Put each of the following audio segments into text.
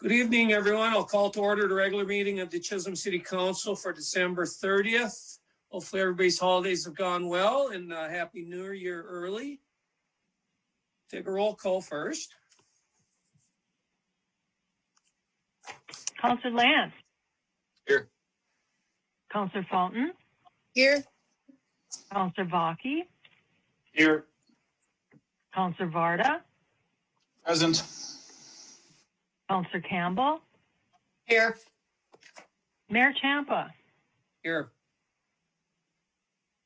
Good evening, everyone. I'll call to order the regular meeting of the Chisholm City Council for December 30th. Hopefully everybody's holidays have gone well and Happy New Year early. Take a roll call first. Councillor Lance. Here. Councillor Fountain. Here. Councillor Vaki. Here. Councillor Varda. Present. Councillor Campbell. Here. Mayor Champa. Here.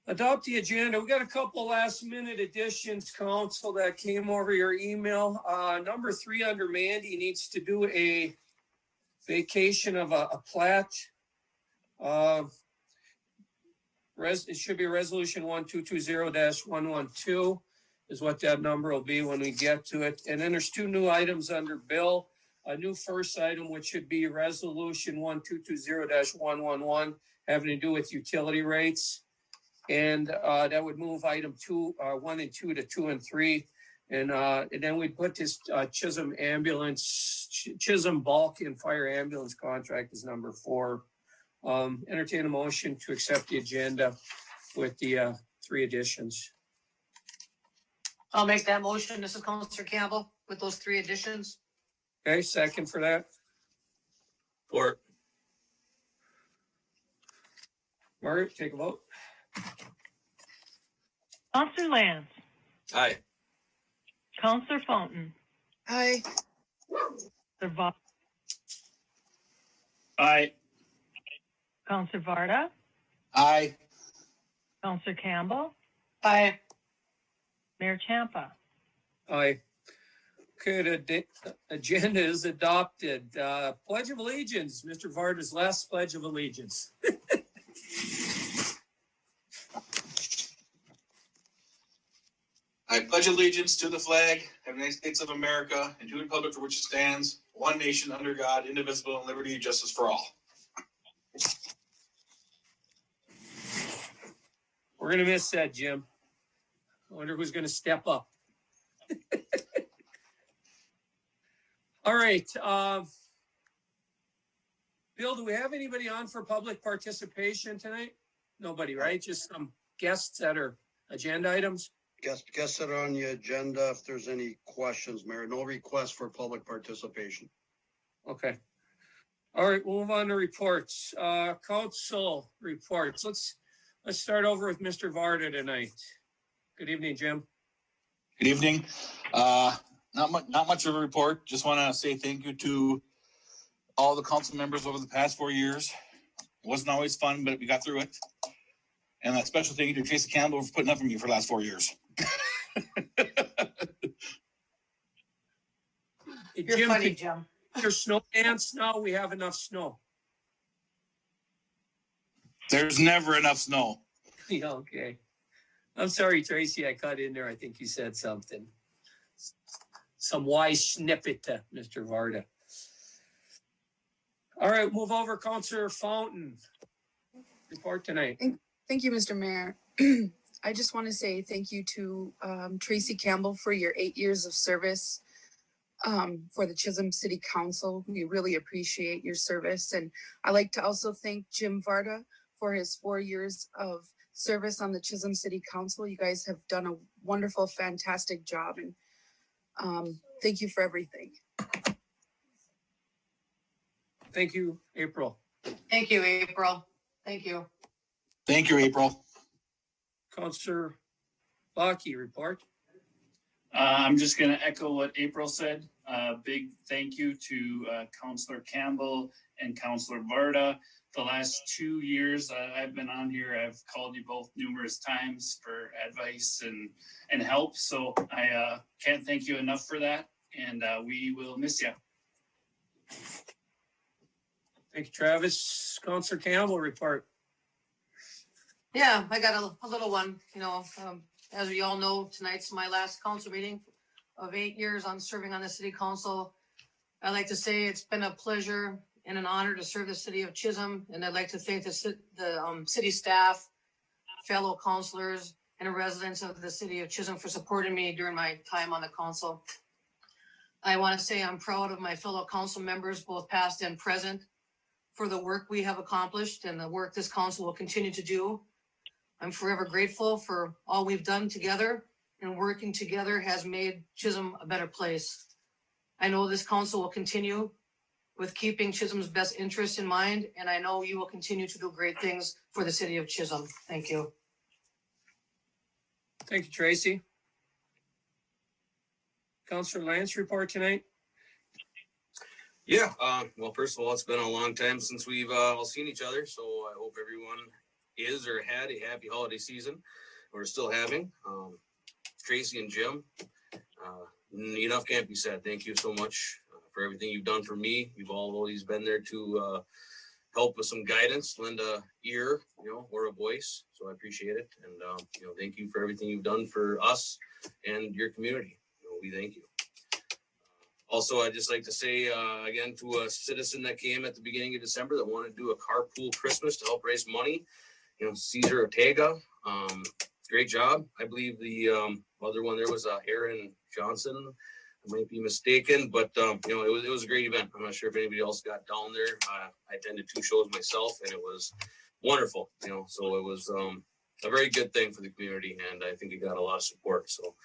Adopt the agenda. We got a couple last minute additions, Council, that came over your email. Number 3 under Mandy needs to do a vacation of a plat. It should be resolution 1220-112 is what that number will be when we get to it. And then there's 2 new items under Bill. A new first item, which should be resolution 1220-111, having to do with utility rates. And that would move item 1 and 2 to 2 and 3. And then we'd put this Chisholm bulk and fire ambulance contract as number 4. Entertain a motion to accept the agenda with the 3 additions. I'll make that motion. This is Councillor Campbell with those 3 additions. Okay, second for that. Support. Margaret, take a vote. Councillor Lance. Aye. Councillor Fountain. Aye. Councillor Vaki. Aye. Councillor Varda. Aye. Councillor Campbell. Aye. Mayor Champa. Aye. Okay, the agenda is adopted. Pledge of Allegiance, Mr. Varda's last Pledge of Allegiance. I pledge allegiance to the flag of the United States of America and to the republic for which it stands, one nation under God, indivisible, and liberty and justice for all. We're going to miss that, Jim. I wonder who's going to step up. All right. Bill, do we have anybody on for public participation tonight? Nobody, right? Just some guests that are agenda items? Guests that are on the agenda, if there's any questions, Mayor. No request for public participation. Okay. All right, we'll move on to reports. Council reports. Let's start over with Mr. Varda tonight. Good evening, Jim. Good evening. Not much of a report. Just want to say thank you to all the council members over the past 4 years. It wasn't always fun, but we got through it. And a special thank you to Tracy Campbell for putting up with me for the last 4 years. You're Jim, funny, Jim. there's snow dance now. We have enough snow. There's never enough snow. Yeah, okay. I'm sorry, Tracy, I cut in there. I think you said something. Some wise snippet to Mr. Varda. All right, move over, Councillor Fountain. Report tonight. Thank you, Mr. Mayor. I just want to say thank you to Tracy Campbell for your 8 years of service for the Chisholm City Council. We really appreciate your service. And I'd like to also thank Jim Varda for his 4 years of service on the Chisholm City Council. You guys have done a wonderful, fantastic job. And thank you for everything. Thank you, April. Thank you, April. Thank you. Thank you, April. Councillor Vaki, report. I'm just going to echo what April said. Big thank you to Councillor Campbell and Councillor Varda. The last 2 years I've been on here, I've called you both numerous times for advice and help. So I can't thank you enough for that. And we will miss you. Thank you, Travis. Councillor Campbell, report. Yeah, I got a little one. As we all know, tonight's my last council meeting of 8 years on serving on the city council. I'd like to say it's been a pleasure and an honor to serve the city of Chisholm, and I'd like to thank the city staff, fellow councilors, and residents of the city of Chisholm for supporting me during my time on the council. I want to say I'm proud of my fellow council members, both past and present, for the work we have accomplished and the work this council will continue to do. I'm forever grateful for all we've done together, and working together has made Chisholm a better place. I know this council will continue with keeping Chisholm's best interests in mind, and I know you will continue to do great things for the city of Chisholm. Thank you. Thank you, Tracy. Councilor Lance, report tonight. Yeah, well, first of all, it's been a long time since we've all seen each other, so I hope everyone is or had a happy holiday season. We're still having. Tracy and Jim, enough can't be said. Thank you so much for everything you've done for me. You've always been there to help with some guidance, lend a ear, or a voice. So I appreciate it. And, thank you for everything you've done for us and your community. We thank you. Also, I'd just like to say again to a citizen that came at the beginning of December that wanted to do a carpool Christmas to help raise money, Cesar Ortega, great job. I believe the other one there was Aaron Johnson. I might be mistaken, but it was a great event. I'm not sure if anybody else got down there. I attended 2 shows myself, and it was wonderful. So it was a very good thing for the community, and I think it got a lot of support. So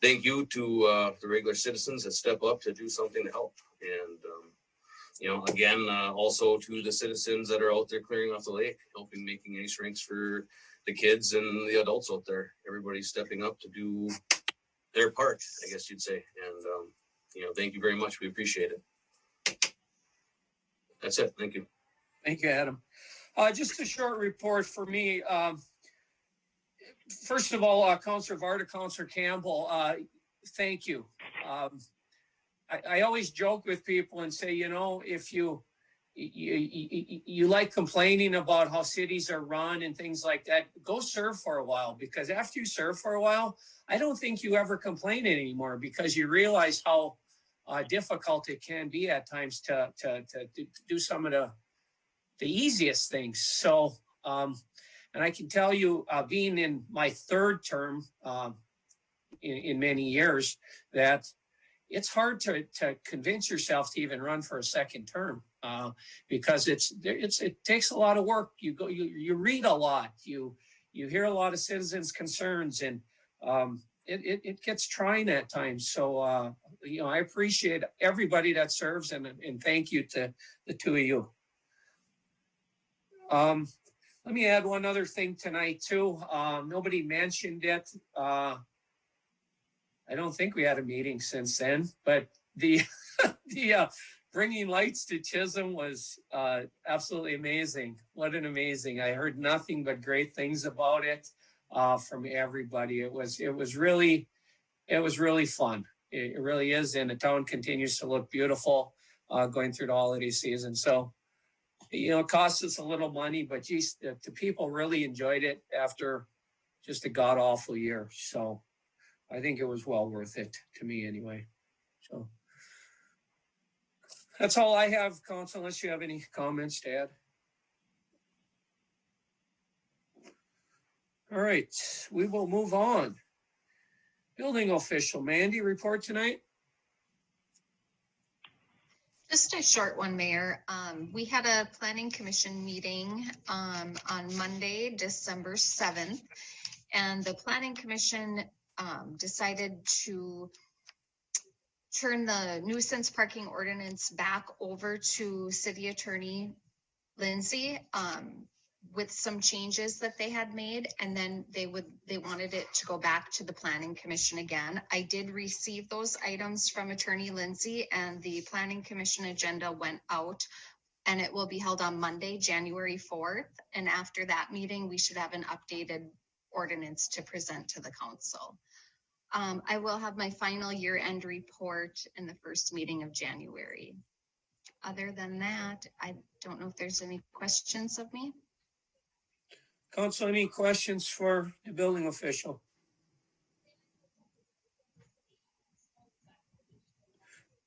thank you to the regular citizens that step up to do something to help. And, again, also to the citizens that are out there clearing off the lake, helping making ice rinks for the kids and the adults out there. Everybody's stepping up to do their part, I guess you'd say. And, thank you very much. We appreciate it. That's it. Thank you. Thank you, Adam. Just a short report for me. First of all, Councilor Varda, Councilor Campbell, thank you. I always joke with people and say, if you like complaining about how cities are run and things like that, go serve for a while, because after you serve for a while, I don't think you ever complain anymore, because you realize how difficult it can be at times to do some of the easiest things. So, and I can tell you, being in my 3rd term in many years, that it's hard to convince yourself to even run for a 2nd term because it takes a lot of work. You read a lot, you hear a lot of citizens' concerns, and it gets trying at times. So I appreciate everybody that serves, and thank you to the 2 of you. Let me add one other thing tonight too. Nobody mentioned it. I don't think we had a meeting since then, but the bringing lights to Chisholm was absolutely amazing. What an amazing! I heard nothing but great things about it from everybody. It was really fun. It really is, and the town continues to look beautiful going through the holiday season. So, it costs us a little money, but geez, the people really enjoyed it after just a god awful year. So I think it was well worth it to me anyway. So that's all I have, Council, unless you have any comments to add. All right, we will move on. Building official, Mandy, report tonight. Just a short one, Mayor. We had a planning commission meeting on Monday, December 7th, and the planning commission decided to turn the nuisance parking ordinance back over to City Attorney Lindsay with some changes that they had made, and then they wanted it to go back to the planning commission again. I did receive those items from Attorney Lindsay, and the planning commission agenda went out, and it will be held on Monday, January 4th. And after that meeting, we should have an updated ordinance to present to the council. I will have my final year-end report in the first meeting of January. Other than that, I don't know if there's any questions of me. Council, any questions for the building official?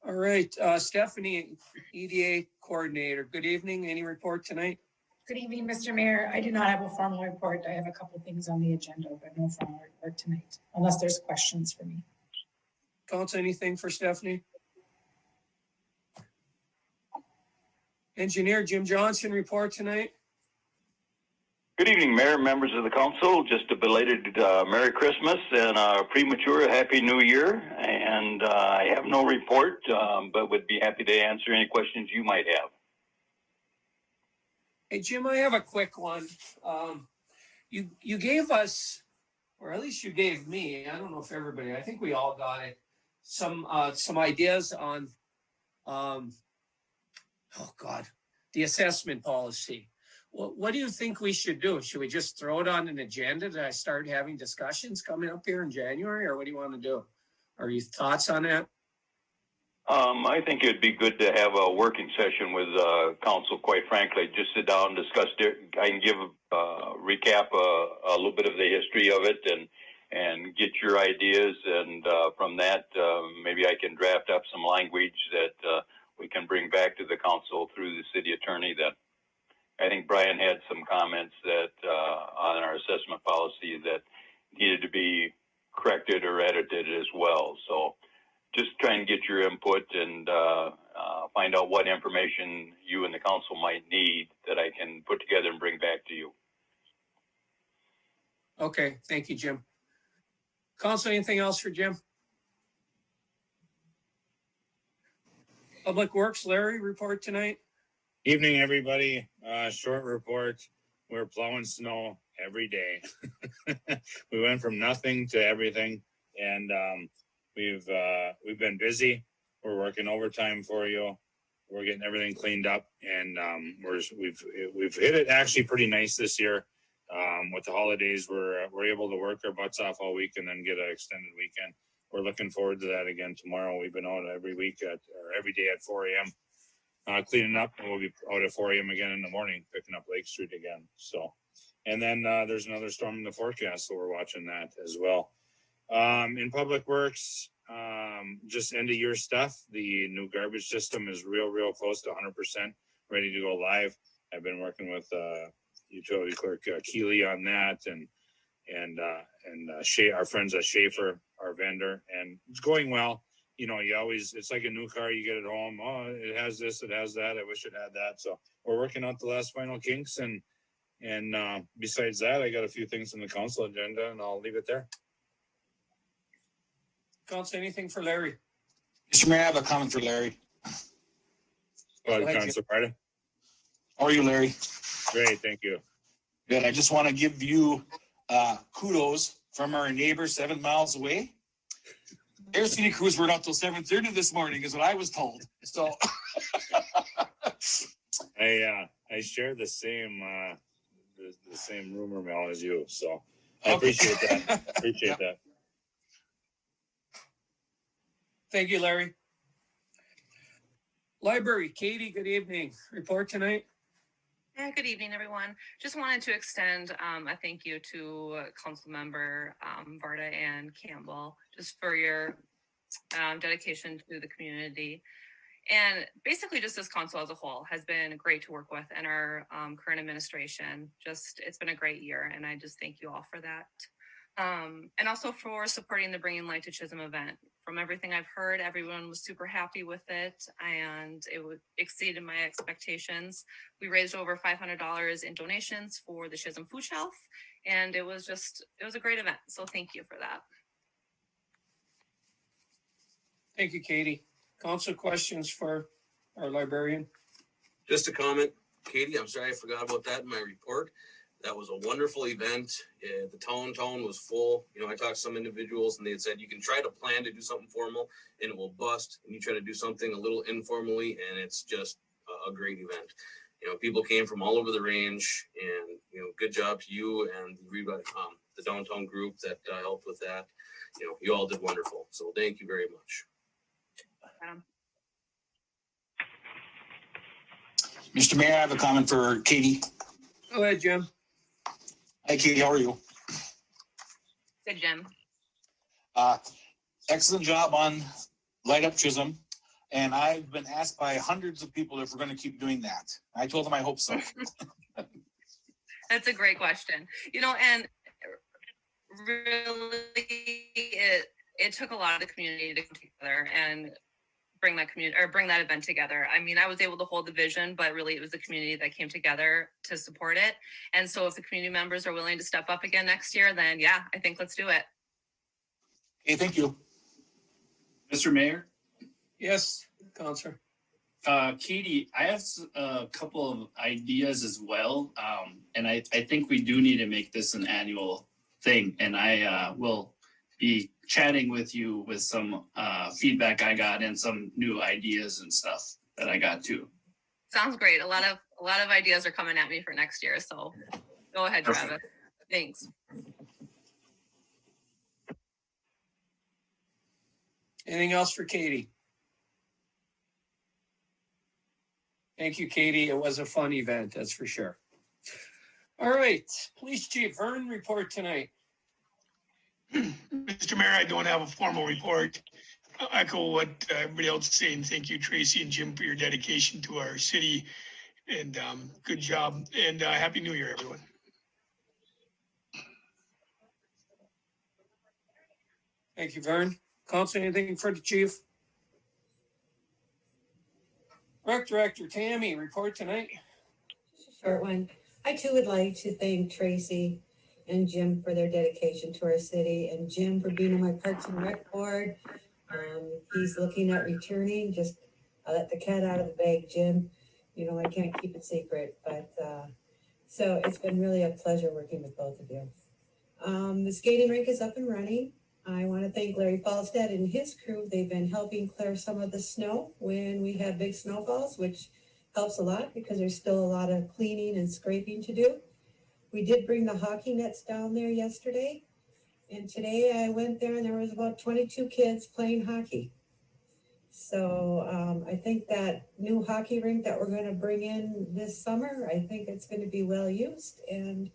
All right, Stephanie, EDA coordinator. Good evening. Any report tonight? Good evening, Mr. Mayor. I do not have a formal report. I have a couple of things on the agenda, but no formal report tonight, unless there's questions for me. Council, anything for Stephanie? Engineer Jim Johnson report tonight. Good evening, Mayor, members of the council. Just a belated Merry Christmas and a premature Happy New Year. And I have no report, but would be happy to answer any questions you might have. Hey, Jim, I have a quick one. You gave us, or at least you gave me, I don't know if everybody, I think we all got it, some ideas on, the assessment policy. What do you think we should do? Should we just throw it on an agenda to start having discussions coming up here in January, or what do you want to do? Are your thoughts on that? I think it'd be good to have a working session with council, quite frankly. Just sit down, discuss it. I can give recap a little bit of the history of it and get your ideas. And from that, maybe I can draft up some language that we can bring back to the council through the city attorney. That I think Brian had some comments that on our assessment policy that needed to be corrected or edited as well. So just try and get your input and find out what information you and the council might need that I can put together and bring back to you. Okay, thank you, Jim. Council, anything else for Jim? Public Works, Larry, report tonight. Evening, everybody. Short report. We're plowing snow every day. We went from nothing to everything, and we've been busy. We're working overtime for you. We're getting everything cleaned up, and we've hit it actually pretty nice this year. With the holidays, we're able to work our butts off all week and then get an extended weekend. We're looking forward to that again tomorrow. We've been out every day at 4 a.m. Cleaning up, and we'll be out at 4 a.m. again in the morning, picking up Lake Street again. So, and then there's another storm in the forecast, so we're watching that as well. In Public Works, just end of year stuff. The new garbage system is real close to 100% ready to go live. I've been working with utility clerk Keeley on that, and our friends at Schaefer, our vendor, and it's going well. You know, it's like a new car, you get it home. Oh, it has this, it has that. I wish it had that. So we're working out the last final kinks. And besides that, I got a few things on the council agenda, and I'll leave it there. Council, anything for Larry? Mr. Mayor, I have a comment for Larry. Go ahead, Councilor Barta. How are you, Larry? Great, thank you. Good. I just want to give you kudos from our neighbor 7 miles away. Their city crews weren't out till 7:30 this morning, is what I was told. So I share the same rumor mill as you, so I appreciate that. Appreciate that. Thank you, Larry. Library, Katie, good evening. Report tonight. Yeah, good evening, everyone. Just wanted to extend a thank you to Council Member Varda and Campbell, just for your dedication to the community. And basically just this council as a whole has been great to work with, and our current administration. It's been a great year, and I just thank you all for that. And also for supporting the Bringing Light to Chisholm event. From everything I've heard, everyone was super happy with it, and it exceeded my expectations. We raised over $500 in donations for the Chisholm Food Shelf, and it was a great event. So thank you for that. Thank you, Katie. Council, questions for our librarian? Just a comment, Katie, I'm sorry I forgot about that in my report. That was a wonderful event. The town was full. You know, I talked to some individuals and they had said, you can try to plan to do something formal and it will bust. And you try to do something a little informally and it's just a great event. You know, people came from all over the range, and, you know, good job to you and the downtown group that helped with that. You know, you all did wonderful. So thank you very much. Mr. Mayor, I have a comment for Katie. Go ahead, Jim. Hi, Katie. How are you? Good, Jim. Excellent job on Light Up Chisholm. And I've been asked by hundreds of people if we're going to keep doing that. I told them I hope so. That's a great question. You know, and really it took a lot of the community to come together, and bring that community or bring that event together. I mean, I was able to hold the vision, but really it was the community that came together to support it. And so if the community members are willing to step up again next year, then yeah, I think let's do it. Okay, thank you. Mr. Mayor, Yes, Counselor. Katie, I have a couple of ideas as well. And I think we do need to make this an annual thing. And I will be chatting with you with some feedback I got and some new ideas and stuff that I got too. Sounds great. A lot of ideas are coming at me for next year. So go ahead, Perfect. Travis. Thanks. Anything else for Katie? Thank you, Katie. It was a fun event, that's for sure. All right, Police Chief Vern, report tonight. Mr. Mayor, I don't have a formal report. I'll echo what everybody else is saying. Thank you, Tracy and Jim, for your dedication to our city. And good job. And Happy New Year, everyone. Thank you, Vern. Council, anything for the chief? Rec Director Tammy, report tonight. Short one. I too would like to thank Tracy and Jim for their dedication to our city, and Jim for being on my Parks and Rec board. He's looking at returning. Just I let the cat out of the bag, Jim. You know, I can't keep it secret, but so it's been really a pleasure working with both of you. The skating rink is up and running. I want to thank Larry Falstad and his crew. They've been helping clear some of the snow when we have big snowfalls, which helps a lot because there's still a lot of cleaning and scraping to do. We did bring the hockey nets down there yesterday, and today I went there and there was about 22 kids playing hockey. So I think that new hockey rink that we're going to bring in this summer, I think it's going to be well used, and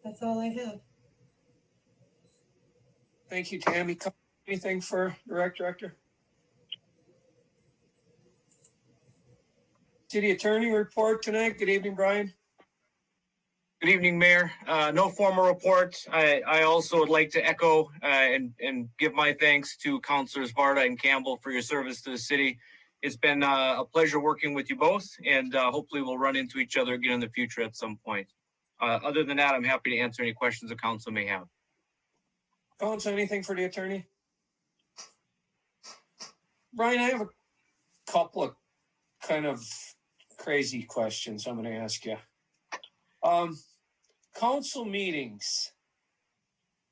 that's all I have. Thank you, Tammy. Anything for the Rec Director? City Attorney report tonight. Good evening, Brian. Good evening, Mayor. No formal report. I also would like to echo and give my thanks to Councilors Varda and Campbell for your service to the city. It's been a pleasure working with you both, and hopefully we'll run into each other again in the future at some point. Other than that, I'm happy to answer any questions the council may have. Council, anything for the attorney? Brian, I have a couple of kind of crazy questions I'm going to ask you. Council meetings.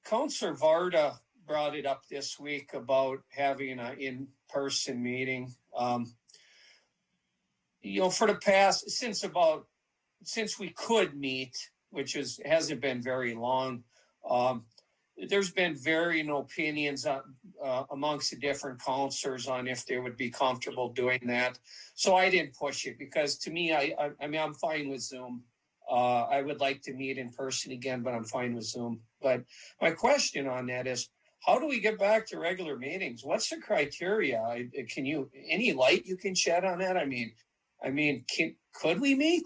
Councilor Varda brought it up this week about having an in-person meeting. You know, for the past, since we could meet, which hasn't been very long, there's been varying opinions amongst the different councilors on if they would be comfortable doing that. So I didn't push it because to me, I mean, I'm fine with Zoom. I would like to meet in person again, but I'm fine with Zoom. But my question on that is, how do we get back to regular meetings? What's the criteria? Any light you can shed on that? I mean, could we meet?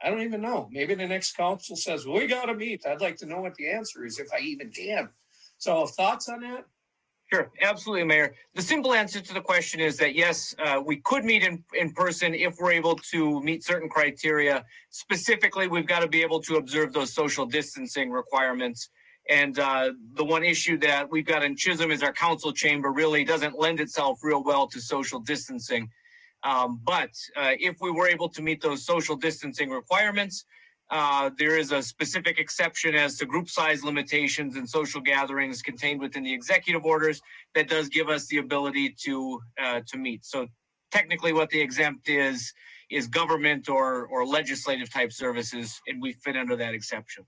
I don't even know. Maybe the next council says, we got to meet. I'd like to know what the answer is, if I even can. So thoughts on that? Sure, absolutely, Mayor. The simple answer to the question is that yes, we could meet in person if we're able to meet certain criteria. Specifically, we've got to be able to observe those social distancing requirements. And the one issue that we've got in Chisholm is our council chamber really doesn't lend itself real well to social distancing. But if we were able to meet those social distancing requirements, there is a specific exception as to group size limitations and social gatherings contained within the executive orders that does give us the ability to meet. So technically what the exempt is government or legislative type services, and we fit under that exception.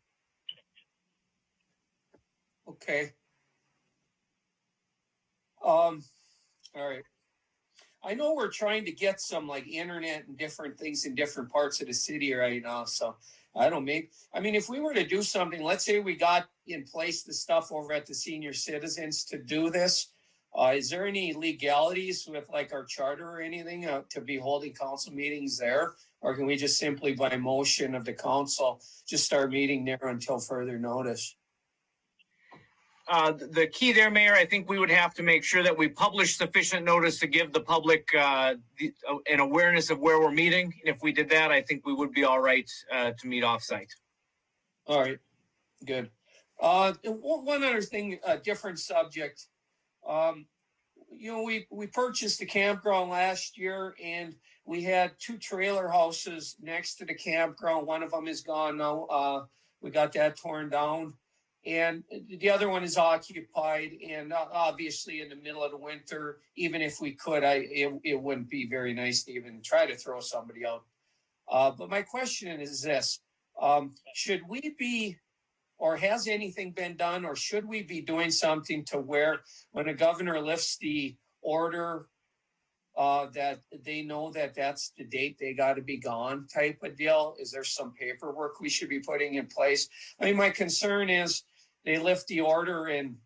Okay. All right. I know we're trying to get some like internet and different things in different parts of the city right now. So I don't if we were to do something, let's say we got in place the stuff over at the senior citizens to do this. Is there any legalities with like our charter or anything to be holding council meetings there? Or can we just simply by motion of the council just start meeting there until further notice? the key there, Mayor, I think we would have to make sure that we publish sufficient notice to give the public an awareness of where we're meeting. And if we did that, I think we would be all right to meet offsite. All right, good. One other thing, a different subject. We purchased the campground last year, and we had 2 trailer houses next to the campground. One of them is gone now. We got that torn down, and the other one is occupied. And obviously, in the middle of the winter, even if we could, it wouldn't be very nice to even try to throw somebody out. But my question is this: should we be, or has anything been done, or should we be doing something to where when a governor lifts the order, that they know that that's the date they got to be gone type of deal? Is there some paperwork we should be putting in place? I mean, my concern is they lift the order in,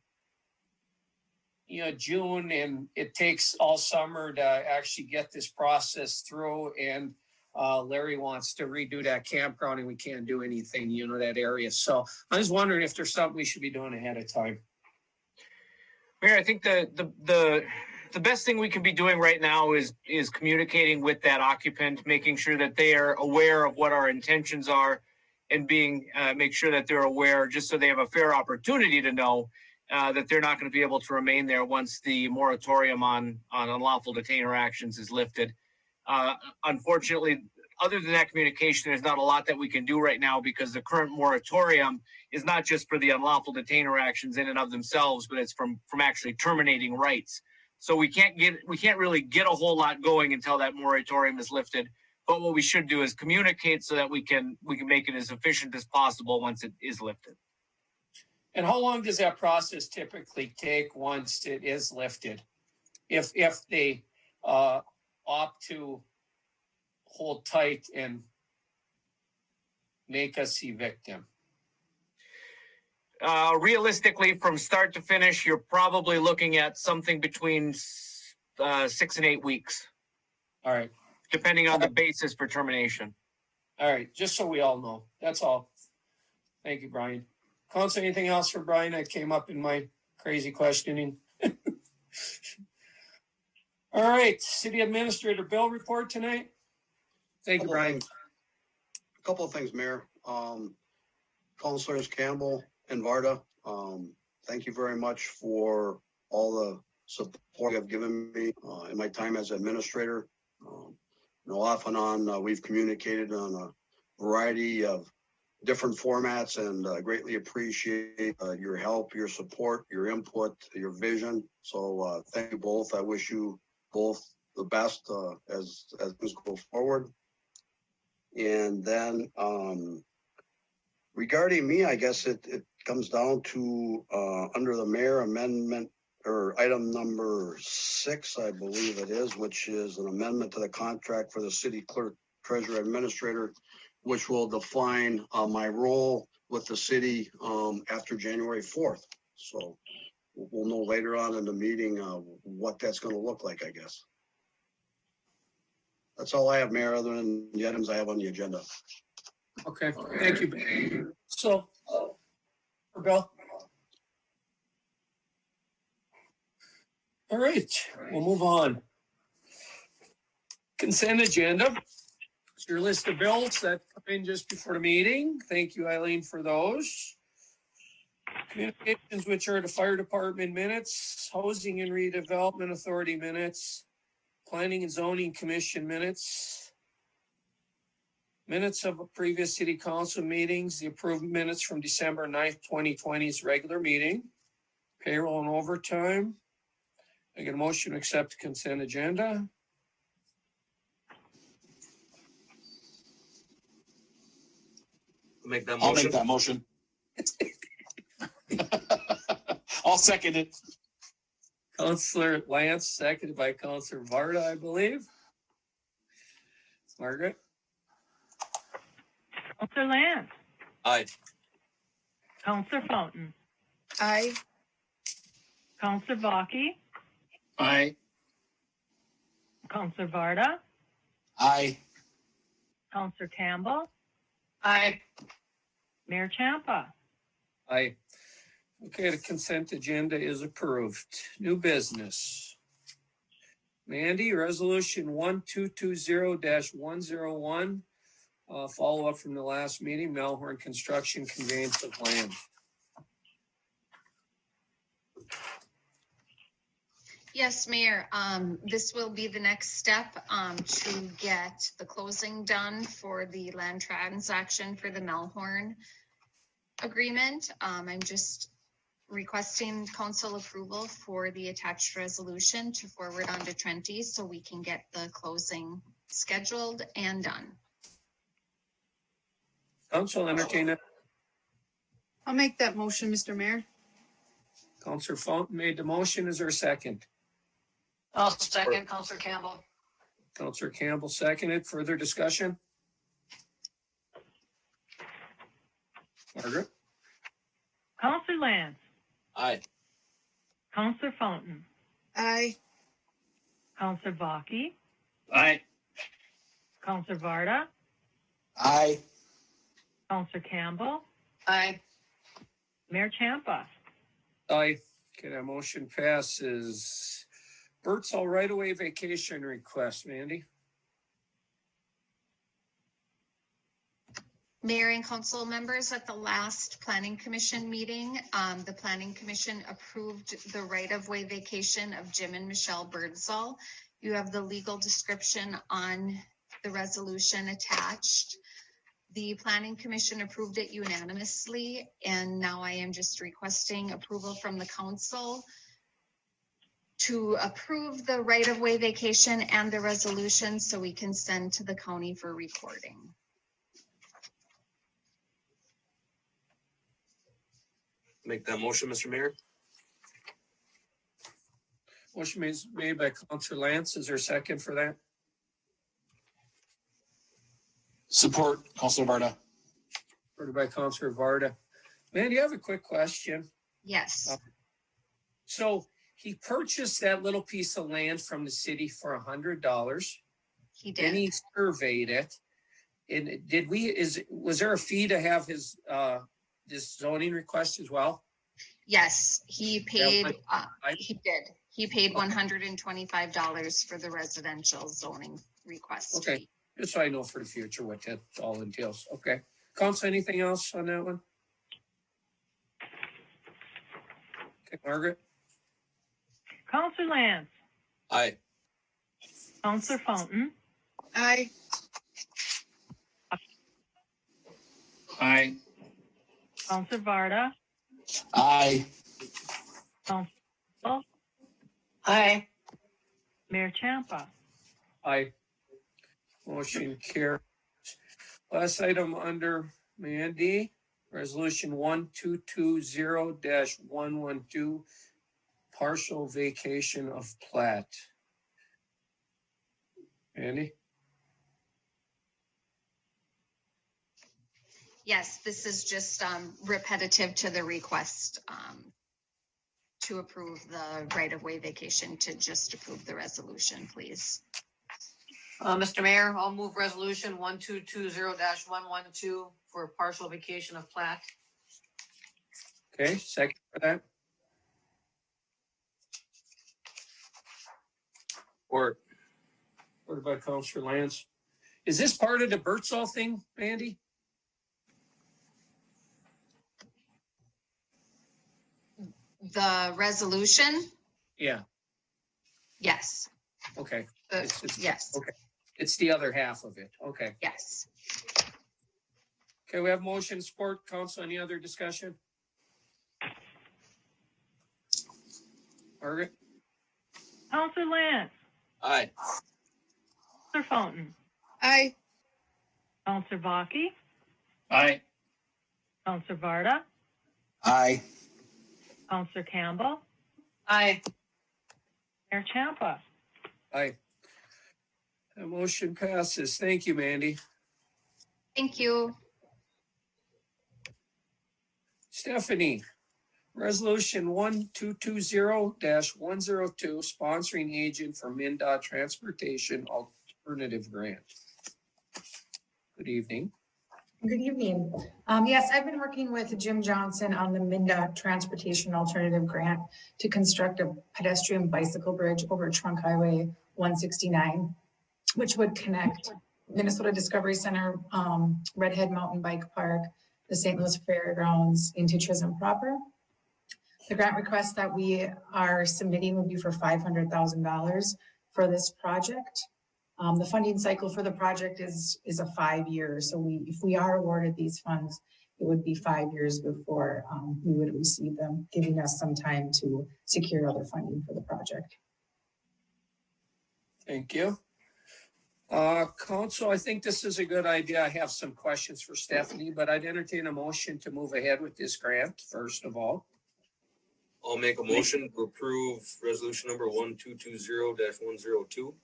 June, and it takes all summer to actually get this process through. And Larry wants to redo that campground, and we can't do anything, that area. So I was wondering if there's something we should be doing ahead of time. Mayor, I think the best thing we can be doing right now is communicating with that occupant, making sure that they are aware of what our intentions are, and make sure that they're aware, just so they have a fair opportunity to know that they're not going to be able to remain there once the moratorium on unlawful detainer actions is lifted. Unfortunately, other than that communication, there's not a lot that we can do right now, because the current moratorium is not just for the unlawful detainer actions in and of themselves, but it's from actually terminating rights. So we can't really get a whole lot going until that moratorium is lifted. But what we should do is communicate so that we can make it as efficient as possible once it is lifted. And how long does that process typically take once it is lifted? If they opt to hold tight and make us evict them? Realistically, from start to finish, you're probably looking at something between 6 and 8 weeks. All right. Depending on the basis for termination. All right. Just so we all know. That's all. Thank you, Brian. Council, anything else for Brian that came up in my crazy questioning? All right. City Administrator Bill report tonight. Thank you, Brian. A couple of things, Mayor. Councilors Campbell and Varda, thank you very much for all the support you have given me in my time as administrator. Off and on, we've communicated on a variety of different formats, and greatly appreciate your help, your support, your input, your vision. So thank you both. I wish you both the best as things go forward. And then regarding me, I guess it comes down to under the mayor amendment, or item number 6, I believe it is, which is an amendment to the contract for the city clerk, treasurer, administrator, which will define my role with the city after January 4th. So we'll know later on in the meeting what that's going to look like, I guess. That's all I have, Mayor, other than the items I have on the agenda. Okay, thank you. So, for Bill. All right, we'll move on. Consent agenda. It's your list of bills that come in just before the meeting. Thank you, Eileen, for those. Communications, which are the fire department minutes, housing and redevelopment authority minutes, planning and zoning commission minutes, minutes of previous city council meetings, the approved minutes from December 9th, 2020's regular meeting, payroll and overtime. I get a motion to accept the consent agenda. Make that I'll motion. make that motion. I'll second it. Councillor Lance, seconded by Councillor Varda, I believe. Margaret? Councillor Lance, Aye. Councillor Fountain, Aye. Councillor Baki, Aye. Councillor Varda, Aye. Councillor Campbell, Aye. Mayor Champa. Aye. Okay, the consent agenda is approved. New business. Mandy, resolution 1220-101. Follow up from the last meeting, Melhorn Construction Conveyance of Land. Yes, Mayor, this will be the next step, to get the closing done for the land transaction for the Melhorn agreement. I'm just requesting council approval for the attached resolution to forward on to Trenty so we can get the closing scheduled and done. Council entertain it. I'll make that motion, Mr. Mayor. Councilor Fountain made the motion. Is there a second? I'll second Counselor Campbell. Councilor Campbell seconded. Further discussion? Margaret? Counselor Lance, Aye. Counselor Fountain, Aye. Counselor Baki, Aye. Counselor Varda, Aye. Counselor Campbell, Aye. Mayor Champa. Aye. Okay, that motion passes. Birdsall right-of-way vacation request, Mandy. Mayor and council members, at the last planning commission meeting, the planning commission approved the right-of-way vacation of Jim and Michelle Birdsall. You have the legal description on the resolution attached. The planning commission approved it unanimously, and now I am just requesting approval from the council to approve the right-of-way vacation and the resolution so we can send to the county for recording. Make that motion, Mr. Mayor. Motion made by Councilor Lance. Is there a second for that? Support, Councilor Varda. Supported by Councilor Varda. Mandy, you have a quick question. Yes. So he purchased that little piece of land from the city for $100. He did. Then he surveyed it. And was there a fee to have his this zoning request as well? Yes, he paid, I- he did. He paid $125 for the residential zoning request. Okay, fee. just so I know for the future what that all entails. Okay. Council, anything else on that one? Okay, Margaret? Counselor Lance, Aye. Counselor Fountain, Aye. Aye. Counselor Varda, Aye. Counselor Aye. Mayor Champa. Aye. Motion carries. Last item under Mandy, resolution 1220-112, partial vacation of plat. Mandy? Yes, this is just repetitive to the request to approve the right-of-way vacation, to just approve the resolution, please. Mr. Mayor, I'll move resolution 1220-112 for partial vacation of plat. Okay, second for that. Or Supported by Councilor Lance. Is this part of the Birdsall thing, Mandy? The resolution? Yeah, Yes. okay. Yes. Okay. It's the other half of it. Okay. Yes. Okay, we have motion support. Council, any other discussion? Margaret? Counselor Lance, aye. Counselor Fountain, Aye. Counselor Baki, Aye. Counselor Varda, Aye. Counselor Campbell, Aye. Mayor Champa. Aye. The motion passes. Thank you, Mandy. Thank you. Stephanie, resolution 1220-102, sponsoring agent for MnDOT Transportation Alternative Grant. Good evening. Good evening. Yes, I've been working with Jim Johnson on the MnDOT Transportation Alternative Grant to construct a pedestrian bicycle bridge over Trunk Highway 169, which would connect Minnesota Discovery Center, Redhead Mountain Bike Park, the St. Louis Fairgrounds into Chisholm proper. The grant request that we are submitting would be for $500,000 for this project. The funding cycle for the project is a 5 years. So if we are awarded these funds, it would be 5 years before we would receive them, giving us some time to secure other funding for the project. Thank you. Council, I think this is a good idea. I have some questions for Stephanie, but I'd entertain a motion to move ahead with this grant, first of all. I'll make a motion to approve resolution number 1220-102.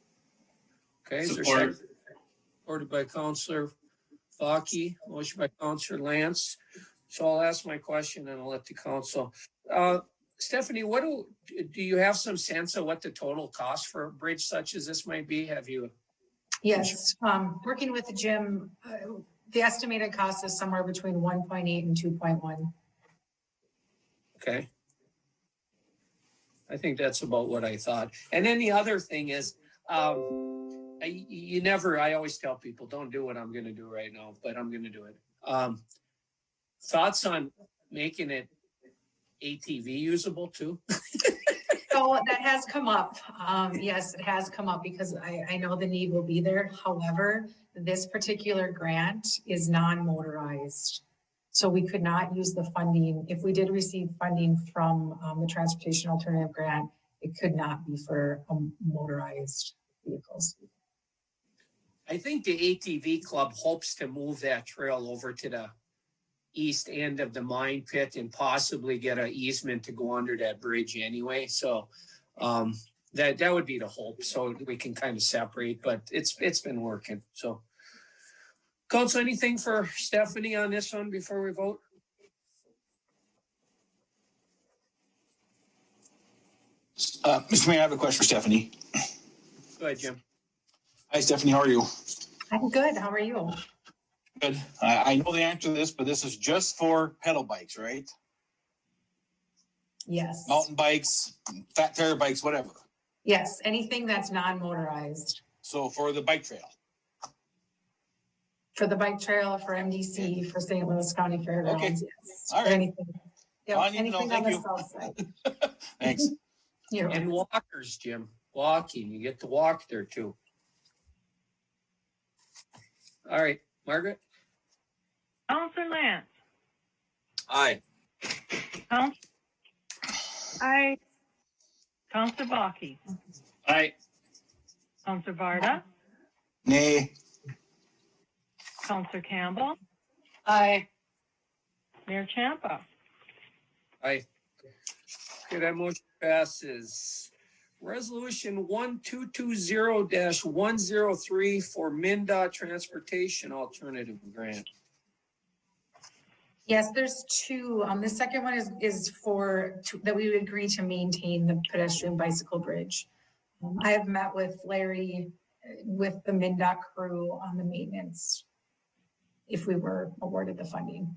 Okay, is there Support. second? Supported by Councilor Baki, motion by Councilor Lance. So I'll ask my question and I'll let the council. Stephanie, do you have some sense of what the total cost for a bridge such as this might be? Have you? Yes, working with Jim, the estimated cost is somewhere between 1.8 and 2.1. Okay. I think that's about what I thought. And then the other thing is, I always tell people, don't do what I'm going to do right now, but I'm going to do it. Thoughts on making it ATV usable too? So that has come up. Yes, it has come up because I know the need will be there. However, this particular grant is non-motorized. So we could not use the funding. If we did receive funding from the Transportation Alternative Grant, it could not be for motorized vehicles. I think the ATV Club hopes to move that trail over to the east end of the mine pit and possibly get an easement to go under that bridge anyway. So that would be the hope. So we can kind of separate, but it's been working. So Council, anything for Stephanie on this one before we vote? Mr. Mayor, I have a question for Stephanie. Go ahead, Jim. Hi, Stephanie. How are you? I'm good. How are you? Good. I know the answer to this, but this is just for pedal bikes, right? Yes. Mountain bikes, fat tire bikes, whatever. Yes, anything that's non-motorized. So for the bike trail. For the bike trail, for MDC, for St. Louis County Fairgrounds, Okay. yes. All For right. anything. Yep, I need to know. anything on Thank the you. south side. Thanks. You're And welcome. walkers, Jim. Walking. You get to walk there too. All right, Margaret? Councilor Lance. Aye. Aye. Councilor Baki. Aye. Councilor Varda. Nay. Councilor Campbell. Aye. Mayor Champa. Aye. Okay, that motion passes. Resolution 1220-103 for MnDOT Transportation Alternative Grant. Yes, there's two. The second one is for that we would agree to maintain the pedestrian bicycle bridge. I have met with Larry, with the MnDOT crew on the maintenance, if we were awarded the funding.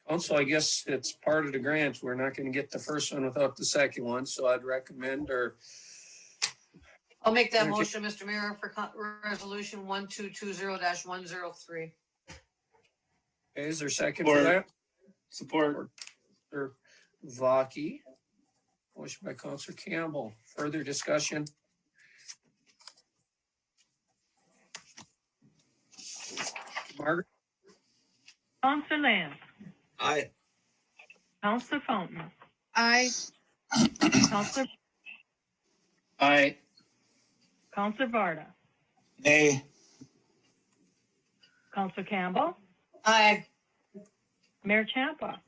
Also, I guess it's part of the grant. We're not going to get the first one without the second one, so I'd recommend I'll make that motion, Mr. Mayor, for resolution 1220-103. Okay, is there a second for that? Support. Or Vaki. Motion by Councilor Campbell. Further discussion? Margaret? Councilor Lance. Aye. Councilor Fountain. Aye. Councilor Aye. Councilor Varda. Nay. Councilor Campbell. Aye. Mayor Champa.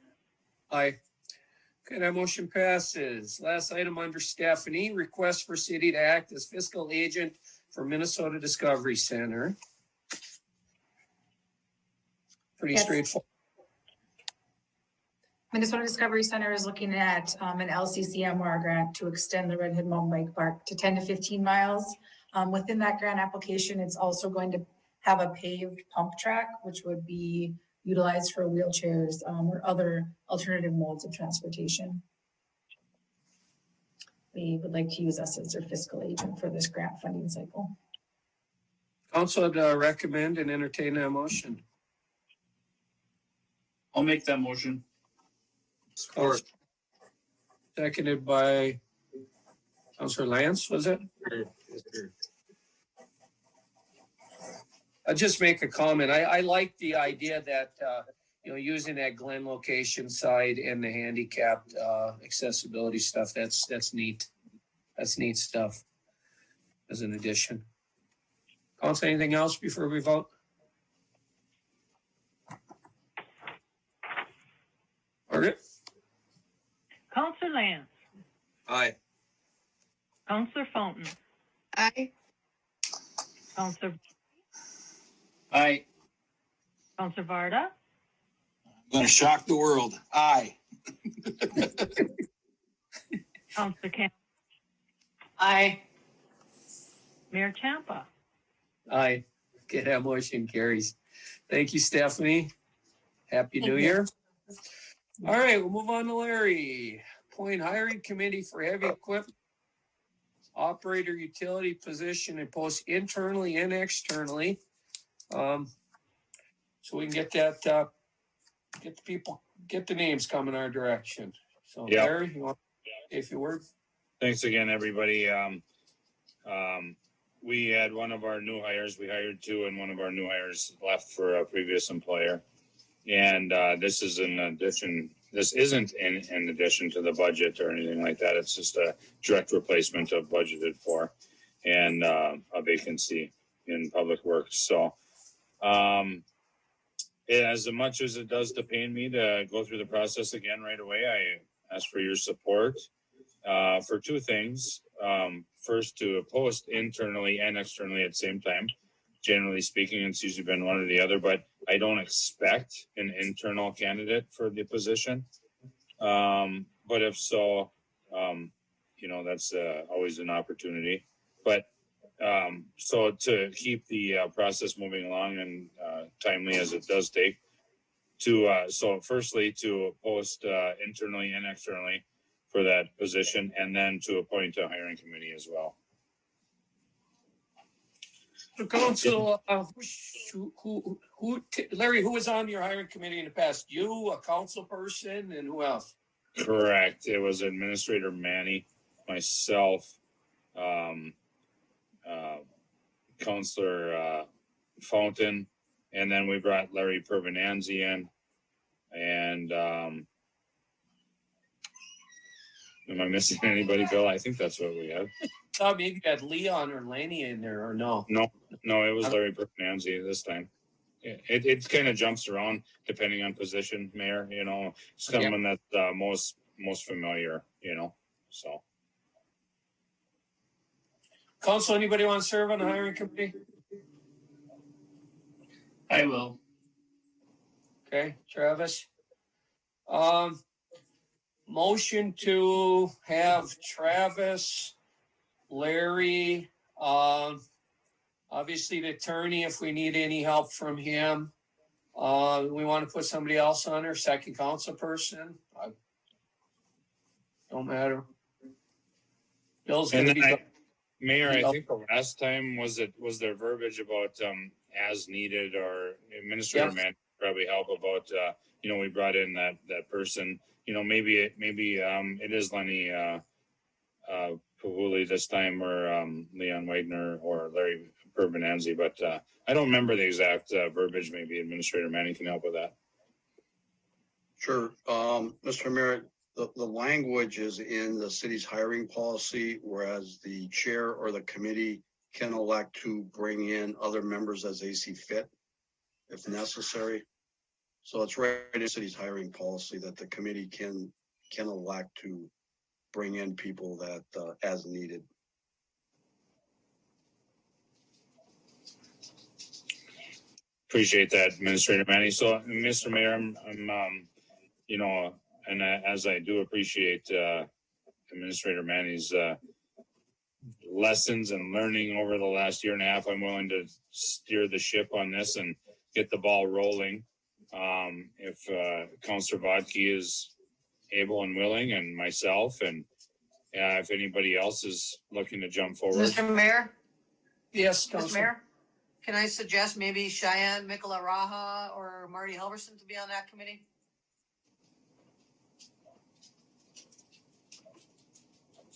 Aye. Okay, that motion passes. Last item under Stephanie, request for city to act as fiscal agent for Minnesota Discovery Center. Pretty Yes. straightforward. Minnesota Discovery Center is looking at an LCCMR grant to extend the Redhead Mountain Bike Park to 10 to 15 miles. Within that grant application, it's also going to have a paved pump track, which would be utilized for wheelchairs or other alternative modes of transportation. They would like to use us as their fiscal agent for this grant funding cycle. Council would recommend and entertain a motion. I'll make that motion. Support. Seconded by Councilor Lance, was it? I'll just make a comment. I like the idea that, using that Glen location side and the handicapped accessibility stuff. That's neat. That's neat stuff as an addition. Council, anything else before we vote? Margaret? Counselor Lance, Aye. Counselor Fountain, Aye. Counselor, Aye. Counselor Varda, I'm gonna shock the world. Aye. Counselor Campbell, Aye. Mayor Champa. Aye. Okay, that motion carries. Thank you, Stephanie. Happy New Thank you. Year. All right, we'll move on to Larry. Appoint hiring committee for heavy equipment operator utility position and post internally and externally. So we can get that, get the names coming our direction. So Yeah. Larry, you want to say a few words? Thanks again, everybody. We had one of our new hires. We hired two, and one of our new hires left for a previous employer. And this is in addition. This isn't in addition to the budget or anything like that. It's just a direct replacement of budgeted for, and a vacancy in public works. So, as much as it does to pain me to go through the process again right away, I ask for your support for two things. First, to post internally and externally at the same time. Generally speaking, it's usually been one or the other, but I don't expect an internal candidate for the position. But if so, that's always an opportunity. But so to keep the process moving along and timely as it does take, so firstly to post internally and externally for that position, and then to appoint a hiring committee as well. So Council, Larry, who was on your hiring committee in the past? You, a council person, and who else? Correct. It was Administrator Manny, myself, Councilor Fountain, and then we brought Larry Pervenanzi in. And am I missing anybody, Bill? I think that's what we had. Thought maybe you had Leon or Laney in there, or no? No, it was Larry Pervenanzi this time. It kind of jumps around depending on position, Mayor. Someone that's most familiar. So. Council, anybody want to serve on the hiring committee? I will. Okay, Travis. Motion to have Travis, Larry, obviously the attorney, if we need any help from him. We want to put somebody else on there, second council person. Don't matter. Bill's going to be. Mayor, I think the last time was there verbiage about as needed, or Administrator Mann probably help about we brought in that person. Maybe it is Lenny Pahuli this time, or Leon Widener, or Larry Pervenanzi, but I don't remember the exact verbiage. Maybe Administrator Manning can help with that. Sure. Mr. Merritt, the language is in the city's hiring policy, whereas the chair or the committee can elect to bring in other members as they see fit, if necessary. So it's right in the city's hiring policy that the committee can elect to bring in people that as needed. Appreciate that, Administrator Manning. So, Mr. Mayor, I'm as I do appreciate Administrator Manning's lessons and learning over the last year and a half, I'm willing to steer the ship on this and get the ball rolling. If Councillor Vodke is able and willing, and myself, and if anybody else is looking to jump forward. Mr. Mayor? Yes, Mr. Councilor. Mayor? Can I suggest maybe Cheyenne Mikola Raha or Marty Halverson to be on that committee?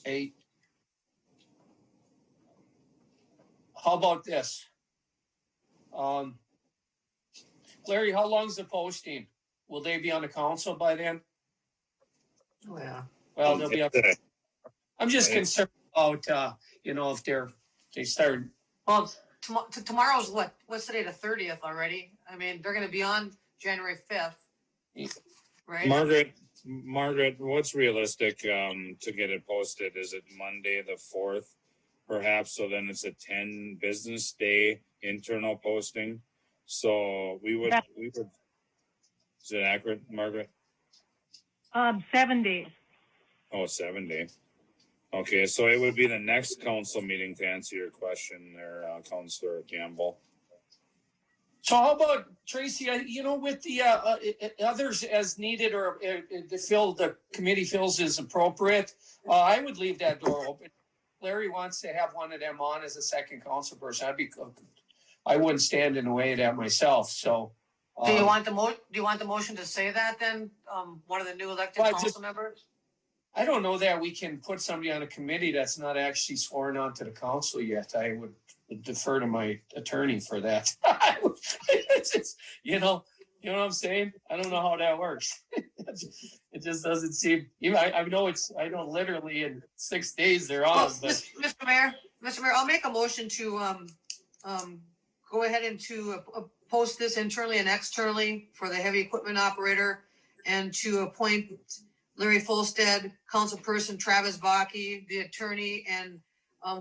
Hey, how about this? Larry, how long's the posting? Will they be on the council by then? Oh, yeah. Well, they'll be up. I'm just concerned about, if they start. Well, tomorrow's what's today, the 30th already? I mean, they're gonna be on January 5th, right? Margaret, what's realistic, to get it posted? Is it Monday the 4th, perhaps? So then it's a 10 business day internal posting. So we would, is it accurate, Margaret? 7 days. Oh, 7 days. Okay, so it would be the next council meeting to answer your question there, Councillor Campbell. So how about Tracy, with the others as needed or the committee feels is appropriate, I would leave that door open. Larry wants to have one of them on as a second council person. I wouldn't stand in the way of that myself. So Do you want the motion to say that then? One of the new elected council members? I don't know that we can put somebody on a committee that's not actually sworn on to the council yet. I would defer to my attorney for that. You know what I'm saying? I don't know how that works. It just doesn't seem. I know literally in 6 days they're on. But Mr. Mayor, I'll make a motion to go ahead and to post this internally and externally for the heavy equipment operator, and to appoint Larry Folstead, councilperson Travis Vodke, the attorney, and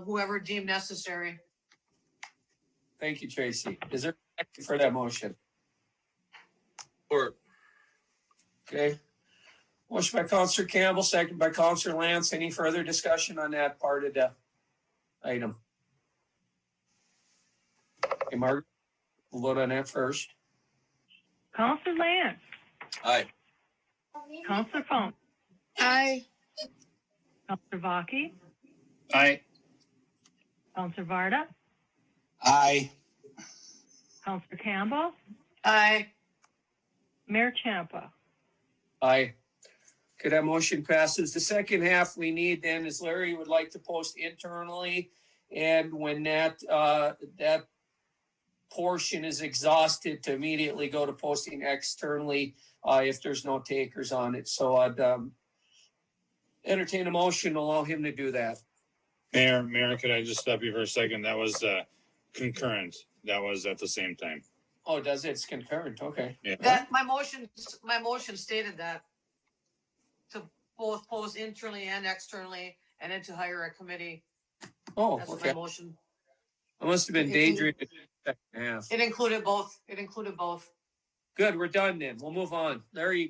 whoever deemed necessary. Thank you, Tracy. Is there a second for that motion? Or okay. Motion by Councillor Campbell, second by Councillor Lance. Any further discussion on that part of the item? Okay, Margaret, we'll vote on that first. Councillor Lance. aye. Councillor Funk. Aye. Councillor Vodke. Aye. Councillor Varda. Aye. Councillor Campbell. Aye. Mayor Champa. Aye. Okay, that motion passes. The second half we need then is Larry would like to post internally, and when that portion is exhausted, to immediately go to posting externally if there's no takers on it. So I'd entertain a motion to allow him to do that. Mayor, could I just stop you for a second? That was concurrent. That was at the same time. Oh, does it? It's concurrent. Okay. Yeah. That my motion stated that to both post internally and externally, and then to hire a committee. Oh, That's okay. my motion. I must have been daydreaming in the second half. It included both. Good, we're done then. We'll move on. Larry,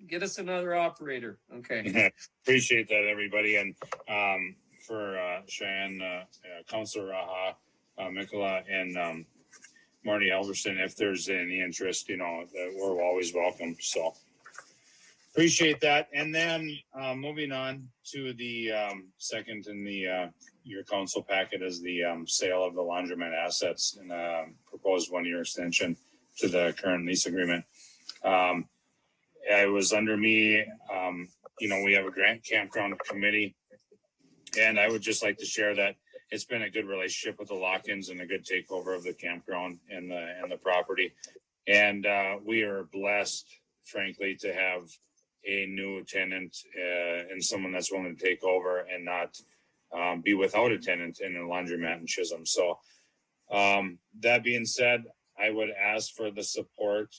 get us another operator. Okay. Appreciate that, everybody. And for Cheyenne, Councillor Raha, Mikola, and Marty Alverson, if there's any interest, we're always welcome. So appreciate that. And then moving on to the second in the your council packet is the sale of the laundromat assets and proposed 1-year extension to the current lease agreement. It was under me, we have a grant campground committee, and I would just like to share that it's been a good relationship with the lock-ins and a good takeover of the campground and the property. And we are blessed, frankly, to have a new tenant and someone that's willing to take over and not be without a tenant in a laundromat in Chisholm. So that being said, I would ask for the support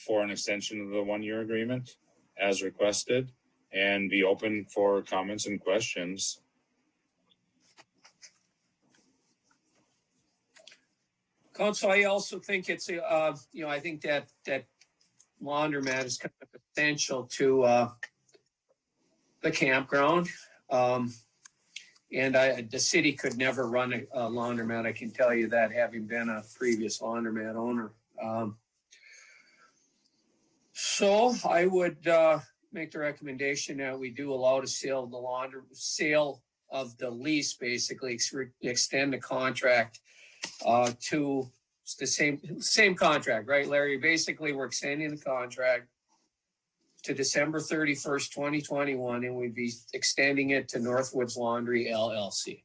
for an extension of the 1-year agreement as requested, and be open for comments and questions. Council, I also think it's I think that laundromat is kind of essential to the campground. And the city could never run a laundromat. I can tell you that, having been a previous laundromat owner. So I would make the recommendation that we do allow the sale of the lease, basically extend the contract to the same contract, right, Larry? Basically, we're extending the contract to December 31st, 2021, and we'd be extending it to Northwoods Laundry LLC.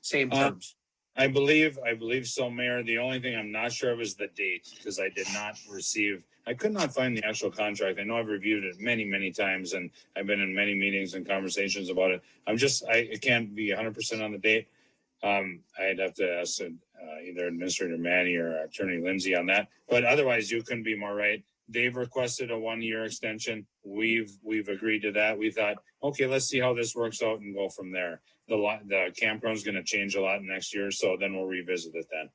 Same terms. I believe so, Mayor. The only thing I'm not sure of is the date, because I did not receive, I could not find the actual contract. I know I've reviewed it many, many times, and I've been in many meetings and conversations about it. I can't be 100% on the date. I'd have to ask either Administrator Manny or Attorney Lindsay on that. But otherwise, you couldn't be more right. They've requested a 1-year extension. We've agreed to that. We thought, okay, let's see how this works out and go from there. The campground's going to change a lot next year, so then we'll revisit it then.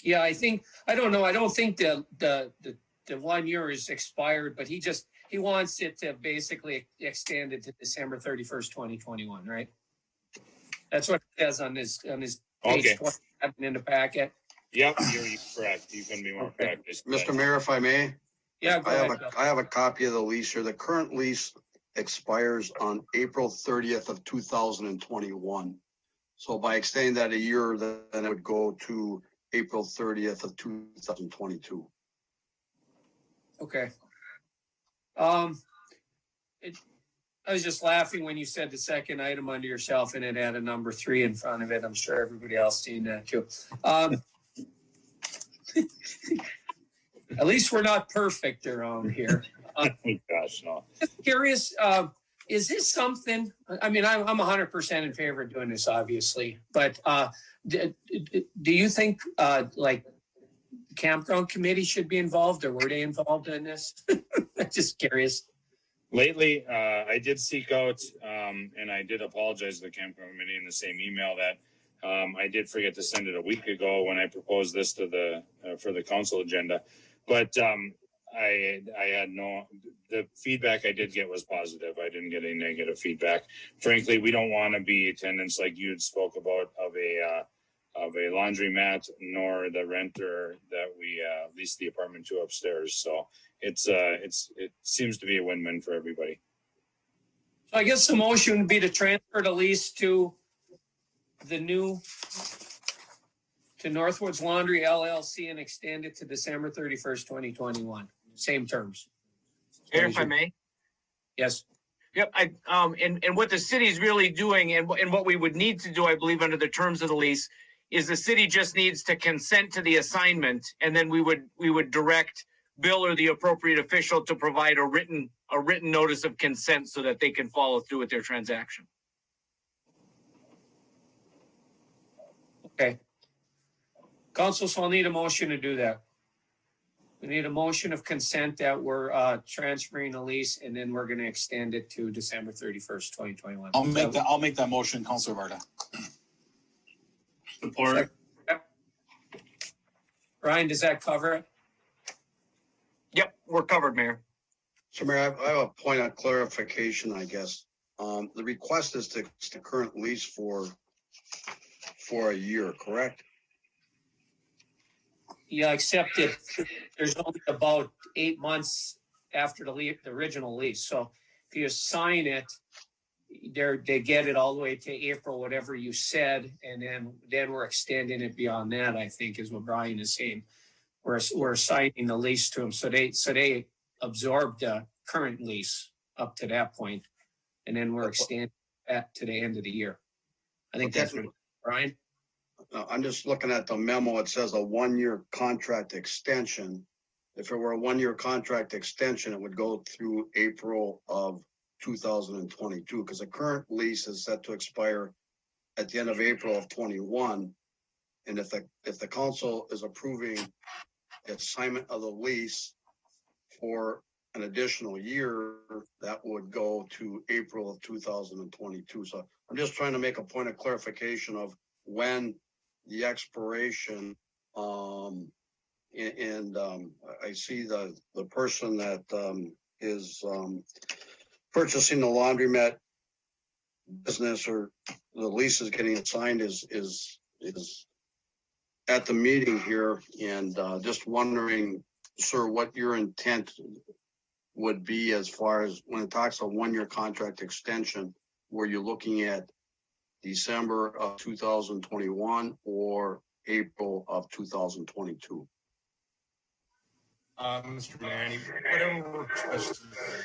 Yeah, I don't know. I don't think the 1 year is expired, but he wants it to basically extend it to December 31st, 2021, right? That's what it says on his page 27 in the packet. Yep, you're correct. You couldn't be more correct. Mr. Mayor, if I may. Yeah, go ahead. I have a copy of the lease here. The current lease expires on April 30th of 2021. So by extending that a year, then it would go to April 30th of 2022. Okay. I was just laughing when you said the second item under yourself and it had a number 3 in front of it. I'm sure everybody else seen that too. At least we're not perfect around here. Oh gosh, no. Curious, is this something? I mean, I'm 100% in favor of doing this, obviously, but do you think like the campground committee should be involved, or were they involved in this? Just curious. Lately, I did seek out, and I did apologize to the campground committee in the same email that I did forget to send it a week ago when I proposed this to for the council agenda. But I had the feedback I did get was positive. I didn't get any negative feedback. Frankly, we don't want to be attendants like you had spoke about of a laundromat, nor the renter that we lease the apartment to upstairs. So it seems to be a win-win for everybody. So I guess the motion would be to transfer the lease to Northwoods Laundry LLC and extend it to December 31st, 2021. Same terms. Mayor, if I may? Yes. Yep. And what the city is really doing, and what we would need to do, I believe, under the terms of the lease, is the city just needs to consent to the assignment, and then we would direct Bill or the appropriate official to provide a written notice of consent so that they can follow through with their transaction. Okay. Council, so I'll need a motion to do that. We need a motion of consent that we're transferring the lease, and then we're going to extend it to December 31st, 2021. I'll make that motion, Councilor Varda. Support. Ryan, does that cover it? Yep, we're covered, Mayor. So Mayor, I have a point of clarification, I guess. The request is to the current lease for a year, correct? Yeah, except there's only about 8 months after the original lease. So if you sign it, they get it all the way to April, whatever you said, and then we're extending it beyond that, I think, is what Brian is saying. We're assigning the lease to them, so they absorbed the current lease up to that point, and then we're extending that to the end of the year. I think that's what, Brian? I'm just looking at the memo. It says a 1-year contract extension. If it were a 1-year contract extension, it would go through April of 2022, because the current lease is set to expire at the end of April of 21. And if the council is approving the assignment of the lease for an additional year, that would go to April of 2022. So I'm just trying to make a point of clarification of when the expiration, I see the person that is purchasing the laundromat business or the lease is getting signed is at the meeting here, and just wondering, sir, what your intent would be as far as when it talks a 1-year contract extension, were you looking at December of 2021 or April of 2022? Mr. Manny, whatever works best for the party.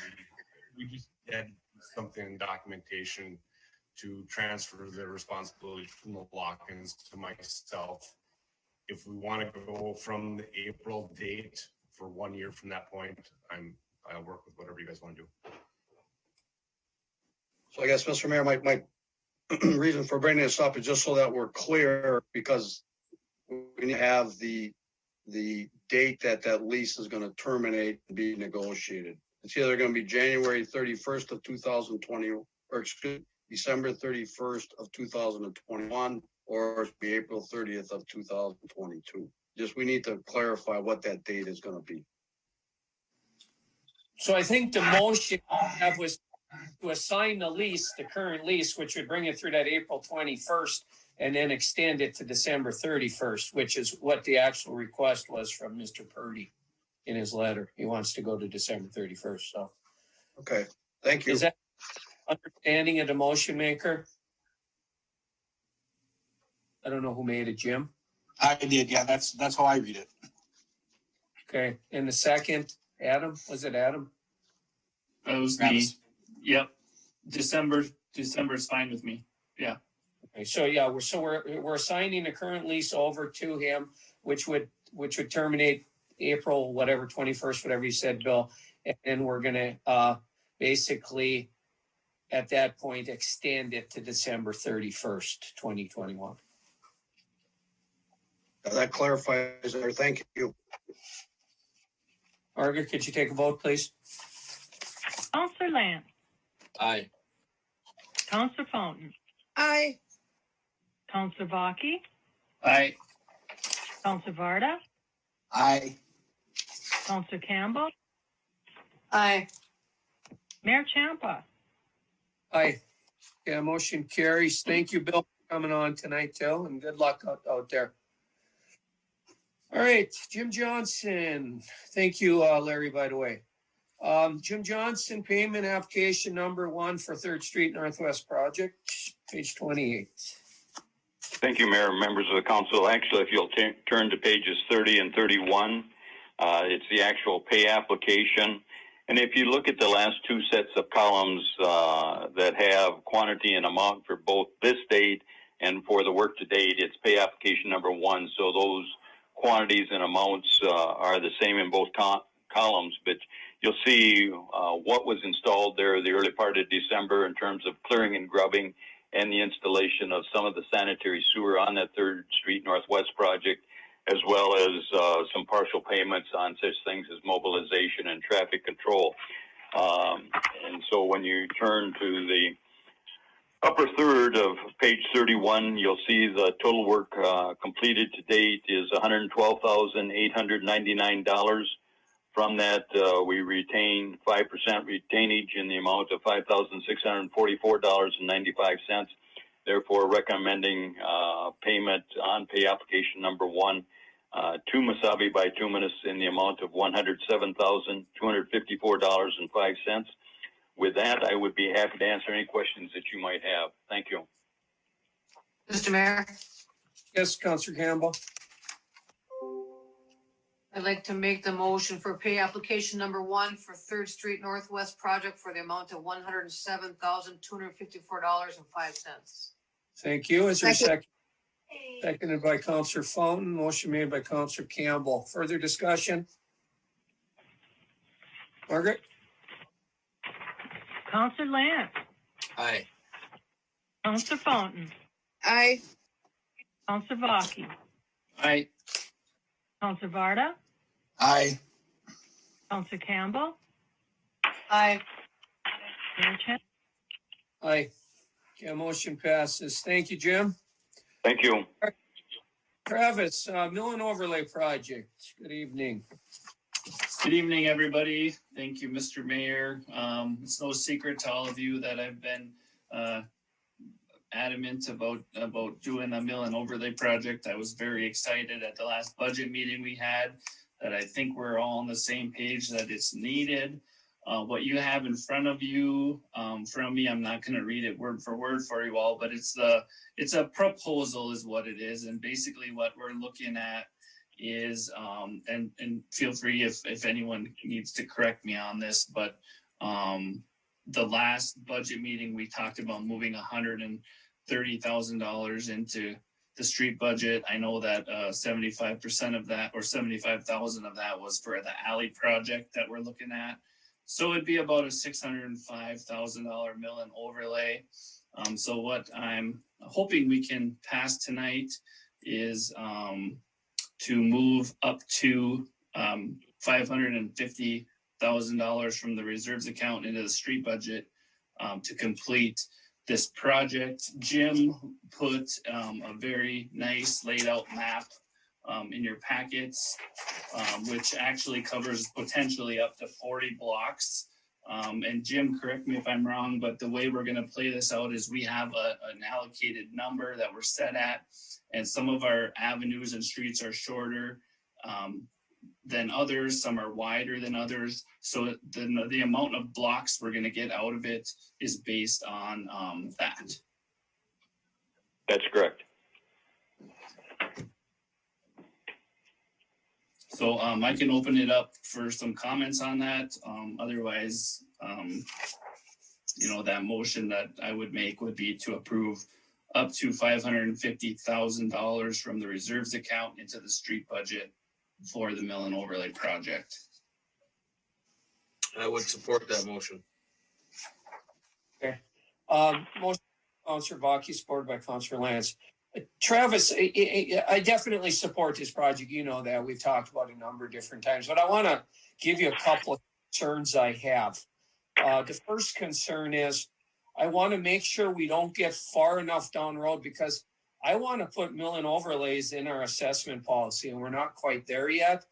We just had something in documentation to transfer the responsibility from the lock-ins to myself. If we want to go from the April date for 1 year from that point, I'll work with whatever you guys want to do. So I guess, Mr. Mayor, my reason for bringing this up is just so that we're clear, because we need to have the date that lease is going to terminate and be negotiated. It's either going to be January 31st of 2020, or December 31st of 2021, or it'll be April 30th of 2022. Just, we need to clarify what that date is going to be. So I think the motion that was to assign the lease, the current lease, which would bring it through that April 21st, and then extend it to December 31st, which is what the actual request was from Mr. Purdy in his letter. He wants to go to December 31st. So, okay, thank you. Is that understanding of the motion maker? I don't know who made it, Jim. I did, yeah, that's how I read it. Okay, and the second, Adam, was it Adam? That was Travis. me. Yep. December's fine with me. Yeah. Okay, so yeah, we're assigning the current lease over to him, which would terminate April, whatever, 21st, whatever you said, Bill. And then we're gonna basically at that point extend it to December 31st, 2021. That clarifies it. Thank you. Margaret, could you take a vote, please? Counselor Lance, Aye. Counselor Fountain, Aye. Counselor Baki, Aye. Counselor Varda, Aye. Counselor Campbell, Aye. Mayor Champa. Aye. Yeah, motion carries. Thank you, Bill, for coming on tonight, too, and good luck out there. All right, Jim Johnson. Thank you, Larry, by the way. Jim Johnson, payment application number 1 for 3rd Street Northwest project, page 28. Thank you, Mayor, members of the council. Actually, if you'll turn to pages 30 and 31, it's the actual pay application. And if you look at the last 2 sets of columns that have quantity and amount for both this date and for the work to date, it's pay application number 1. So those quantities and amounts are the same in both columns, but you'll see what was installed there the early part of December in terms of clearing and grubbing and the installation of some of the sanitary sewer on that 3rd Street Northwest project, as well as some partial payments on such things as mobilization and traffic control. And so when you turn to the upper third of page 31, you'll see the total work completed to date is $112,899. From that, we retain 5% retainage in the amount of $5,644.95. Therefore, recommending payment on pay application number 1 to Mesabi Bituminous in the amount of $107,254.05. With that, I would be happy to answer any questions that you might have. Thank you. Mr. Mayor, Yes, Councilor Campbell. I'd like to make the motion for pay application number 1 for 3rd Street Northwest project for the amount of $107,254.05. Thank you. Is there a second? Seconded by Councilor Fountain. Motion made by Councilor Campbell. Further discussion? Margaret? Counselor Lance, Aye. Counselor Fountain, Aye. Counselor Baki, Aye. Counselor Varda, Aye. Counselor Campbell, Aye. Mayor Champa. Aye. Yeah, motion passes. Thank you, Jim. Thank you. Travis, Mill and Overlay Project. Good evening. Good evening, everybody. Thank you, Mr. Mayor. It's no secret to all of you that I've been adamant about doing a mill and overlay project. I was very excited at the last budget meeting we had that I think we're all on the same page that it's needed. What you have in front of you from me, I'm not going to read it word for word for you all, but it's a proposal is what it is. And basically what we're looking at is, and feel free if anyone needs to correct me on this, but the last budget meeting, we talked about moving $130,000 into the street budget. I know that 75% of that, or 75,000 of that, was for the alley project that we're looking at. So it'd be about a $605,000 mill and overlay. So what I'm hoping we can pass tonight is to move up to $550,000 from the reserves account into the street budget to complete this project. Jim put a very nice laid out map in your packets, which actually covers potentially up to 40 blocks. And Jim, correct me if I'm wrong, but the way we're going to play this out is we have an allocated number that we're set at, and some of our avenues and streets are shorter than others, some are wider than others. So the amount of blocks we're going to get out of it is based on that. That's correct. So I can open it up for some comments on that. Otherwise, that motion that I would make would be to approve up to $550,000 from the reserves account into the street budget for the mill and overlay project. I would support that motion. Okay. Motion by Councilor Baki, supported by Councilor Lance. Travis, I definitely support this project. You know that. We've talked about it a number of different times, but I want to give you a couple of concerns I have. The first concern is I want to make sure we don't get far enough down the road, because I want to put mill and overlays in our assessment policy, and we're not quite there yet.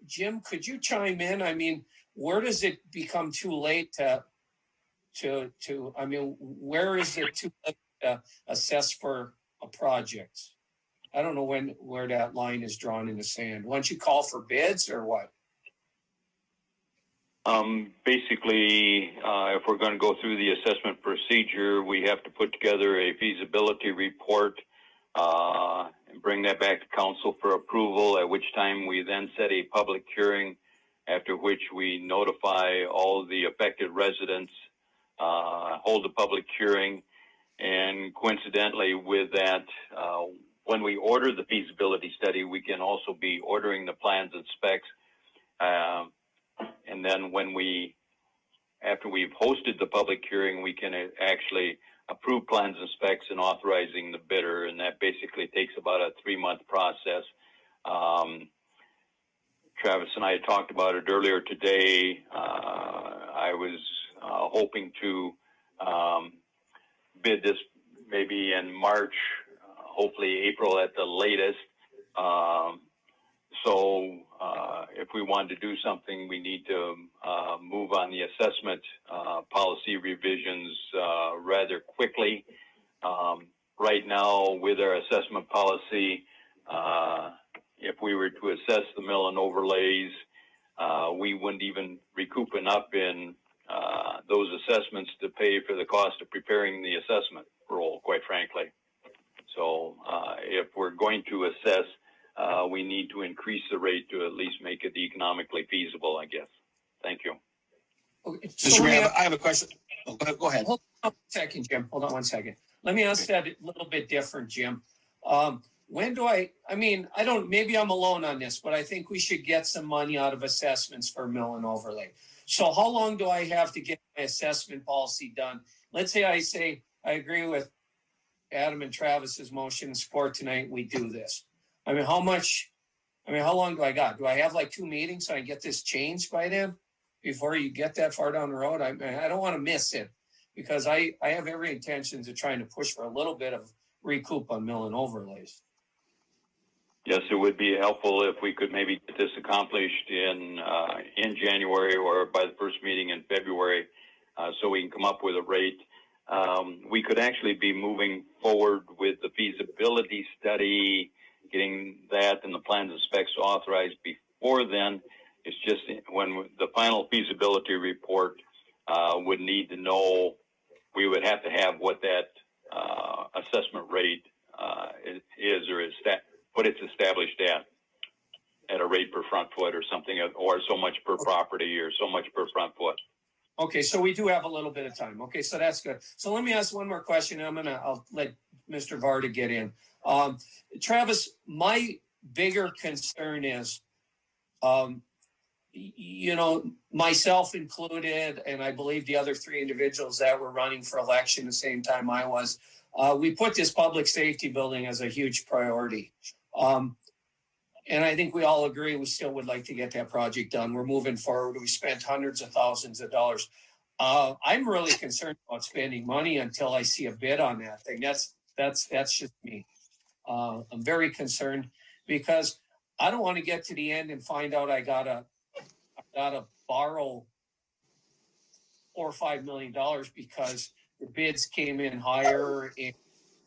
Jim, could you chime in? I mean, where does it become too late to I mean, where is it too late to assess for a project? I don't know where that line is drawn in the sand. Once you call for bids or what? Basically, if we're going to go through the assessment procedure, we have to put together a feasibility report and bring that back to council for approval, at which time we then set a public hearing, after which we notify all the affected residents, hold a public hearing, and coincidentally with that, when we order the feasibility study, we can also be ordering the plans and specs. And then after we've hosted the public hearing, we can actually approve plans and specs and authorizing the bidder. And that basically takes about a 3-month process. Travis and I had talked about it earlier today. I was hoping to bid this maybe in March, hopefully April at the latest. So if we wanted to do something, we need to move on the assessment policy revisions rather quickly. Right now, with our assessment policy, if we were to assess the mill and overlays, we wouldn't even recoup enough in those assessments to pay for the cost of preparing the assessment roll, quite frankly. So if we're going to assess, we need to increase the rate to at least make it economically feasible, I guess. Thank you. Okay, Mr. Mayor, I have a question. Oh, go ahead. Hold on 1 second, Jim. Hold on 1 second. Let me ask that a little bit different, Jim. When do I mean, maybe I'm alone on this, but I think we should get some money out of assessments for mill and overlay. So how long do I have to get my assessment policy done? Let's say I agree with Adam and Travis's motion and support tonight. We do this. I mean, how long do I got? Do I have like 2 meetings so I get this changed by then before you get that far down the road? I don't want to miss it, because I have every intention of trying to push for a little bit of recoup on mill and overlays. Yes, it would be helpful if we could maybe get this accomplished in January or by the first meeting in February, so we can come up with a rate. we could actually be moving forward with the feasibility study, getting that and the plans and specs authorized before then. It's just when the final feasibility report would need to know, we would have to have what that assessment rate is or is that what it's established at a rate per front foot or something, or so much per property or so much per front foot. Okay, so we do have a little bit of time. Okay, so that's good. So let me ask one more question. I'll let Mr. Varda get in. Travis, my bigger concern is, you know, myself included, and I believe the other three individuals that were running for election the same time I was, we put this public safety building as a huge priority. And I think we all agree we still would like to get that project done. We're moving forward. We spent hundreds of thousands of dollars. I'm really concerned about spending money until I see a bid on that thing. That's just me. I'm very concerned because I don't want to get to the end and find out I gotta borrow $4 or $5 million because the bids came in higher and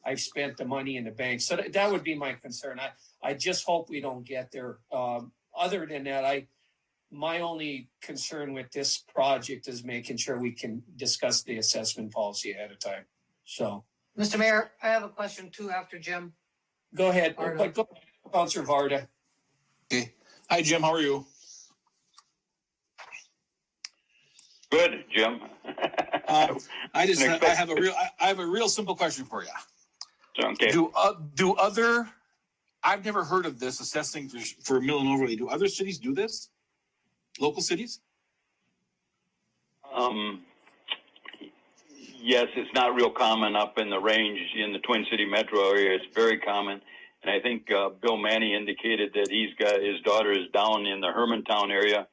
I've spent the money in the bank. So that would be my concern. I just hope we don't get there. Other than that, my only concern with this project is making sure we can discuss the assessment policy ahead of time. So, Mr. Mayor, I have a question too after Jim. Go ahead. Varda. But go, Councilor Varda. Okay. Hi, Jim. How are you? Good, Jim. I have a real simple question for you. Okay. I've never heard of this assessing for mill and overlay. Do other cities do this? Local cities? Yes, it's not real common up in the range in the Twin City metro area. It's very common. And I think Bill Manny indicated that his daughter is down in the Hermantown area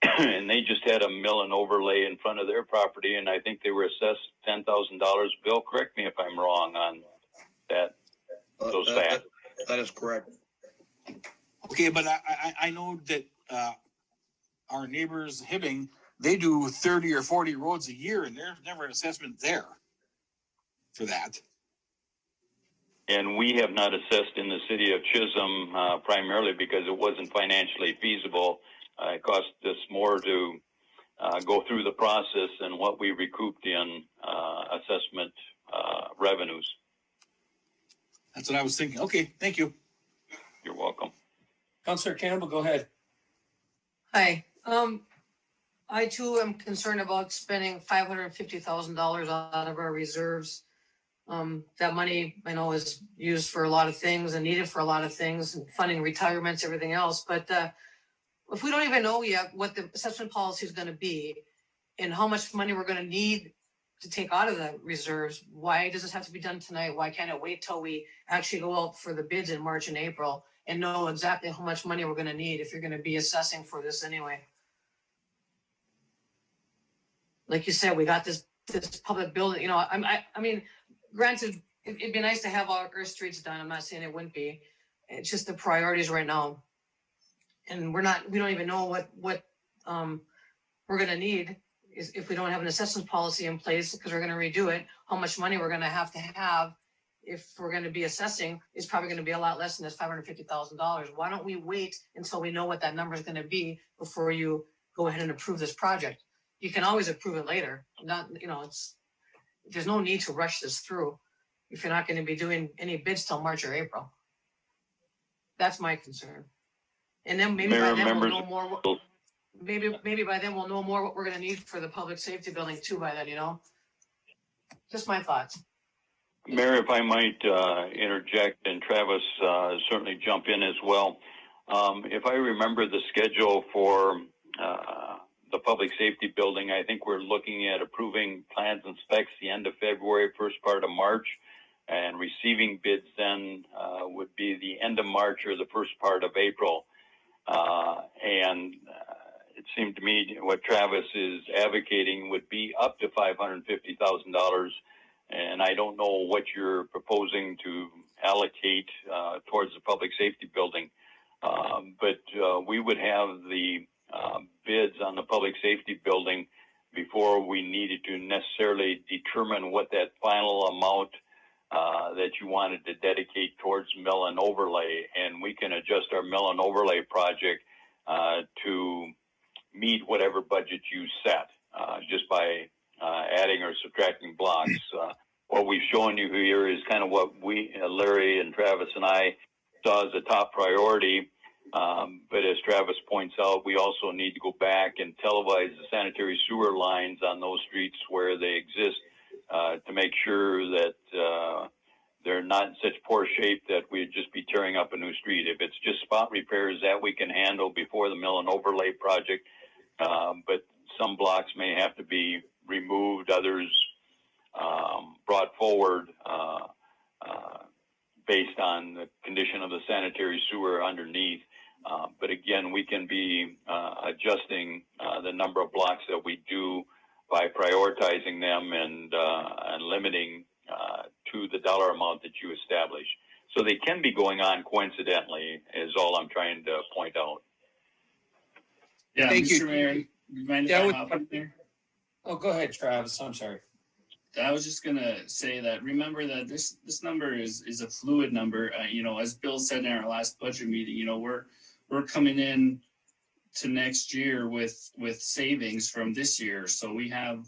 and they just had a mill and overlay in front of their property. And I think they were assessed $10,000. Bill, correct me if I'm wrong on that. Those facts. That is correct. Okay, but I know that our neighbors Hibbing, they do 30 or 40 roads a year, and there's never an assessment there for that. And we have not assessed in the city of Chisholm primarily because it wasn't financially feasible. It cost us more to go through the process than what we recouped in assessment revenues. That's what I was thinking. Okay, thank you. You're welcome. Councilor Campbell, go ahead. Hi. I too am concerned about spending $550,000 out of our reserves. That money I know is used for a lot of things and needed for a lot of things, and funding retirements, everything else. But if we don't even know yet what the assessment policy is going to be and how much money we're going to need to take out of the reserves, why does this have to be done tonight? Why can't it wait till we actually go out for the bids in March and April and know exactly how much money we're going to need if you're going to be assessing for this anyway? Like you said, we got this public building. You know, I mean, granted, it'd be nice to have all our streets done. I'm not saying it wouldn't be. It's just the priorities right now, and we don't even know what we're going to need is if we don't have an assessment policy in place because we're going to redo it. How much money we're going to have if we're going to be assessing is probably going to be a lot less than this $550,000. Why don't we wait until we know what that number is going to be before you go ahead and approve this project? You can always approve it later. There's no need to rush this through if you're not going to be doing any bids till March or April. That's my concern. And then maybe by then we'll know more. Maybe by then we'll know more what we're going to need for the public safety building too. By then, just my thoughts. Mayor, if I might interject, and Travis certainly jump in as well. If I remember the schedule for the public safety building, I think we're looking at approving plans and specs the end of February, first part of March, and receiving bids then would be the end of March or the first part of April. And it seemed to me what Travis is advocating would be up to $550,000. And I don't know what you're proposing to allocate towards the public safety building. But we would have the bids on the public safety building before we needed to necessarily determine what that final amount that you wanted to dedicate towards mill and overlay. And we can adjust our mill and overlay project to meet whatever budget you set just by adding or subtracting blocks. What we've shown you here is kind of what we, Larry and Travis and I, saw as a top priority. But as Travis points out, we also need to go back and televise the sanitary sewer lines on those streets where they exist to make sure that they're not in such poor shape that we'd just be tearing up a new street. If it's just spot repairs, that we can handle before the mill and overlay project. But some blocks may have to be removed, others brought forward based on the condition of the sanitary sewer underneath. But again, we can be adjusting the number of blocks that we do by prioritizing them and limiting to the dollar amount that you establish. So they can be going on coincidentally, is all I'm trying to point out. Yeah, Thank Mr. you. Mayor, you mind if I hop in there? Oh, go ahead, Travis. I'm sorry. I was just gonna say that remember that this number is a fluid number. You know, as Bill said in our last budget meeting, you know, we're coming in to next year with savings from this year. So we have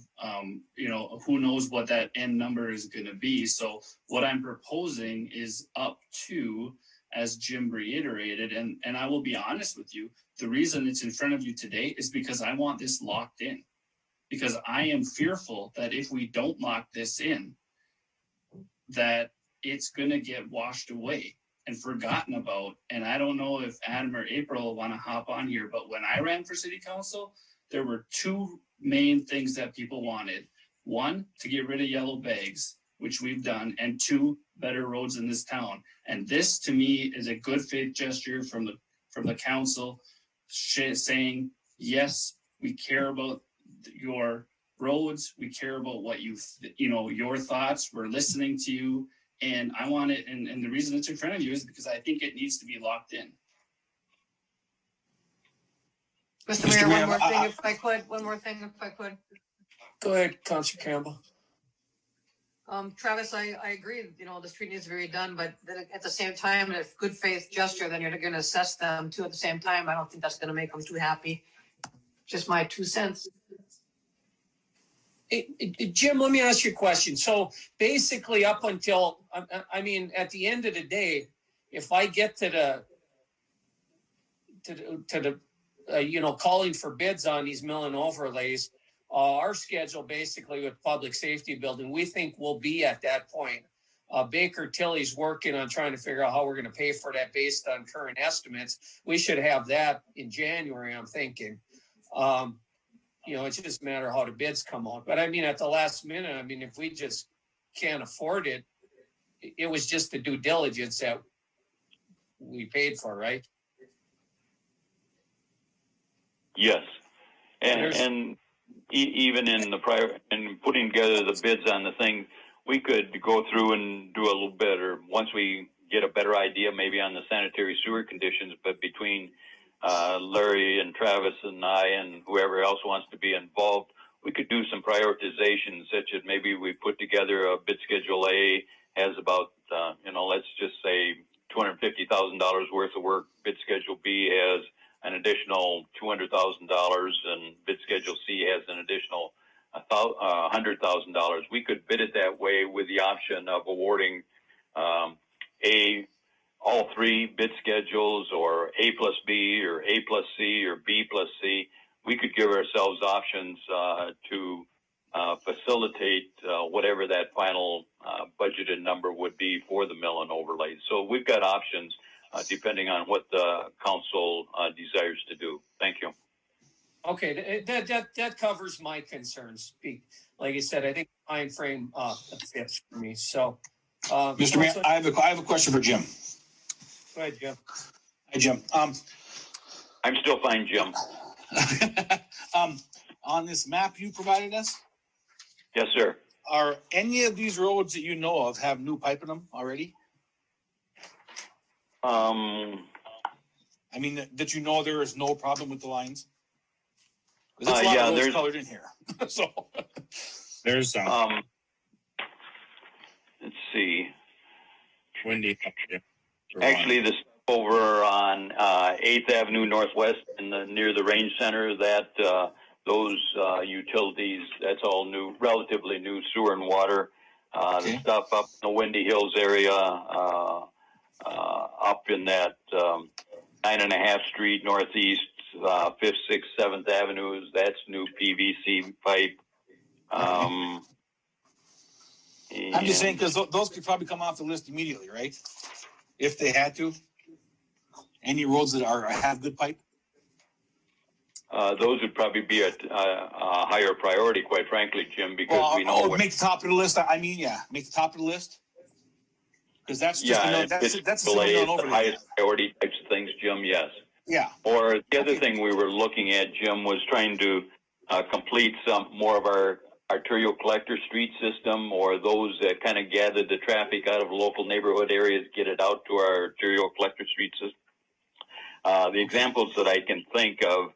you know, who knows what that end number is gonna be. So what I'm proposing is up to, as Jim reiterated, and I will be honest with you, the reason it's in front of you today is because I want this locked in. Because I am fearful that if we don't lock this in, that it's going to get washed away and forgotten about. And I don't know if Adam or April will want to hop on here, but when I ran for city council, there were two main things that people wanted. One, to get rid of yellow bags, which we've done, and two, better roads in this town. And this to me is a good faith gesture from the council saying, yes, we care about your roads, we care about what you know, your thoughts, we're listening to you, and I want it, and the reason it's in front of you is because I think it needs to be locked in. Mr. Mayor, one more thing if I could. Go ahead, Councilor Campbell. Travis, I agree, you know, the street needs to be redone, but then at the same time, if good faith gesture, then you're gonna assess them too at the same time. I don't think that's gonna make them too happy. Just my 2 cents. Jim, let me ask you a question. So basically up until, I mean, at the end of the day, if I get to the you know, calling for bids on these mill and overlays, our schedule basically with public safety building, we think we'll be at that point. Baker Tilly's working on trying to figure out how we're going to pay for that based on current estimates. We should have that in January, I'm thinking. You know, it's just a matter of how the bids come out. But I mean, at the last minute, I mean, if we just can't afford it, it was just the due diligence that we paid for, right? Yes. And even in the prior, and putting together the bids on the thing, we could go through and do a little better once we get a better idea maybe on the sanitary sewer conditions, but between Larry and Travis and I and whoever else wants to be involved, we could do some prioritization, such as maybe we put together a bid schedule A has about, you know, let's just say $250,000 worth of work. Bid schedule B has an additional $200,000 and bid schedule C has an additional $100,000. We could bid it that way with the option of awarding all three bid schedules, or A plus B or A plus C or B plus C. We could give ourselves options to facilitate whatever that final budgeted number would be for the mill and overlay. So we've got options depending on what the council desires to do. Thank you. Okay, that covers my concerns. Like I said, I think the time frame fits for me. So, Mr. Mayor, I have a question for Jim. Go ahead, Jim. Hi, Jim. I'm still fine, Jim. On this map you provided us? Yes, sir. Are any of these roads that you know of have new pipe in them already? I mean, that you know there is no problem with the lines? There's a lot yeah, of those there's colored in here. So There's some let's see. windy. Actually, this over on 8th Avenue Northwest in near the Range Center, that those utilities, that's all new, relatively new sewer and water. The stuff up in the Windy Hills area, up in that 9.5 Street Northeast, 5th, 6th, 7th Avenues, that's new PVC pipe. I'm just saying, because those could probably come off the list immediately, right? If they had to. Any roads that have good pipe? Those would probably be a higher priority, quite frankly, Jim, because we know make the top of the list. I mean, yeah, make the top of the list. Because that's just that's a the highest priority types of things, Jim. Yes. Yeah. Or the other thing we were looking at, Jim, was trying to complete some more of our arterial collector street system, or those that kind of gather the traffic out of local neighborhood areas, get it out to our arterial collector street system. The examples that I can think of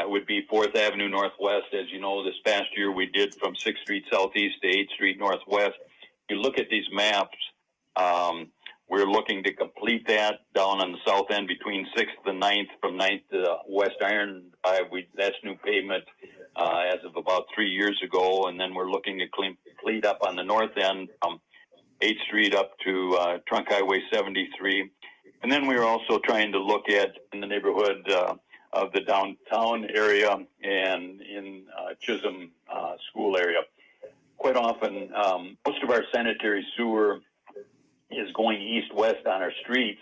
would be 4th Avenue Northwest. As you know, this past year we did from 6th Street Southeast to 8th Street Northwest. You look at these maps, we're looking to complete that down on the south end between 6th and 9th, from 9th to West Iron Drive. That's new pavement as of about 3 years ago. And then we're looking to complete up on the north end from 8th Street up to Trunk Highway 73. And then we were also trying to look at in the neighborhood of the downtown area and in Chisholm school area. Quite often, most of our sanitary sewer is going east-west on our streets.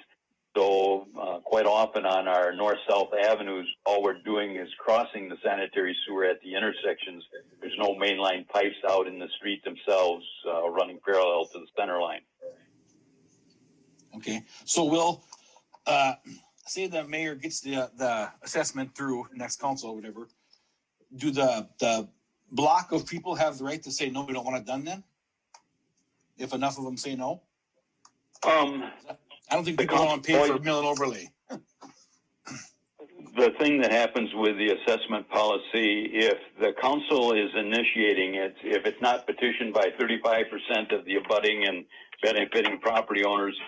So quite often on our north-south avenues, all we're doing is crossing the sanitary sewer at the intersections. There's no mainline pipes out in the street themselves running parallel to the center line. Okay, so we'll say the mayor gets the assessment through next council or whatever. Do the block of people have the right to say no, we don't want it done then? If enough of them say no? I don't think people want to pay for a mill and overlay. The thing that happens with the assessment policy, if the council is initiating it, if it's not petitioned by 35% of the abutting and benefiting property owners,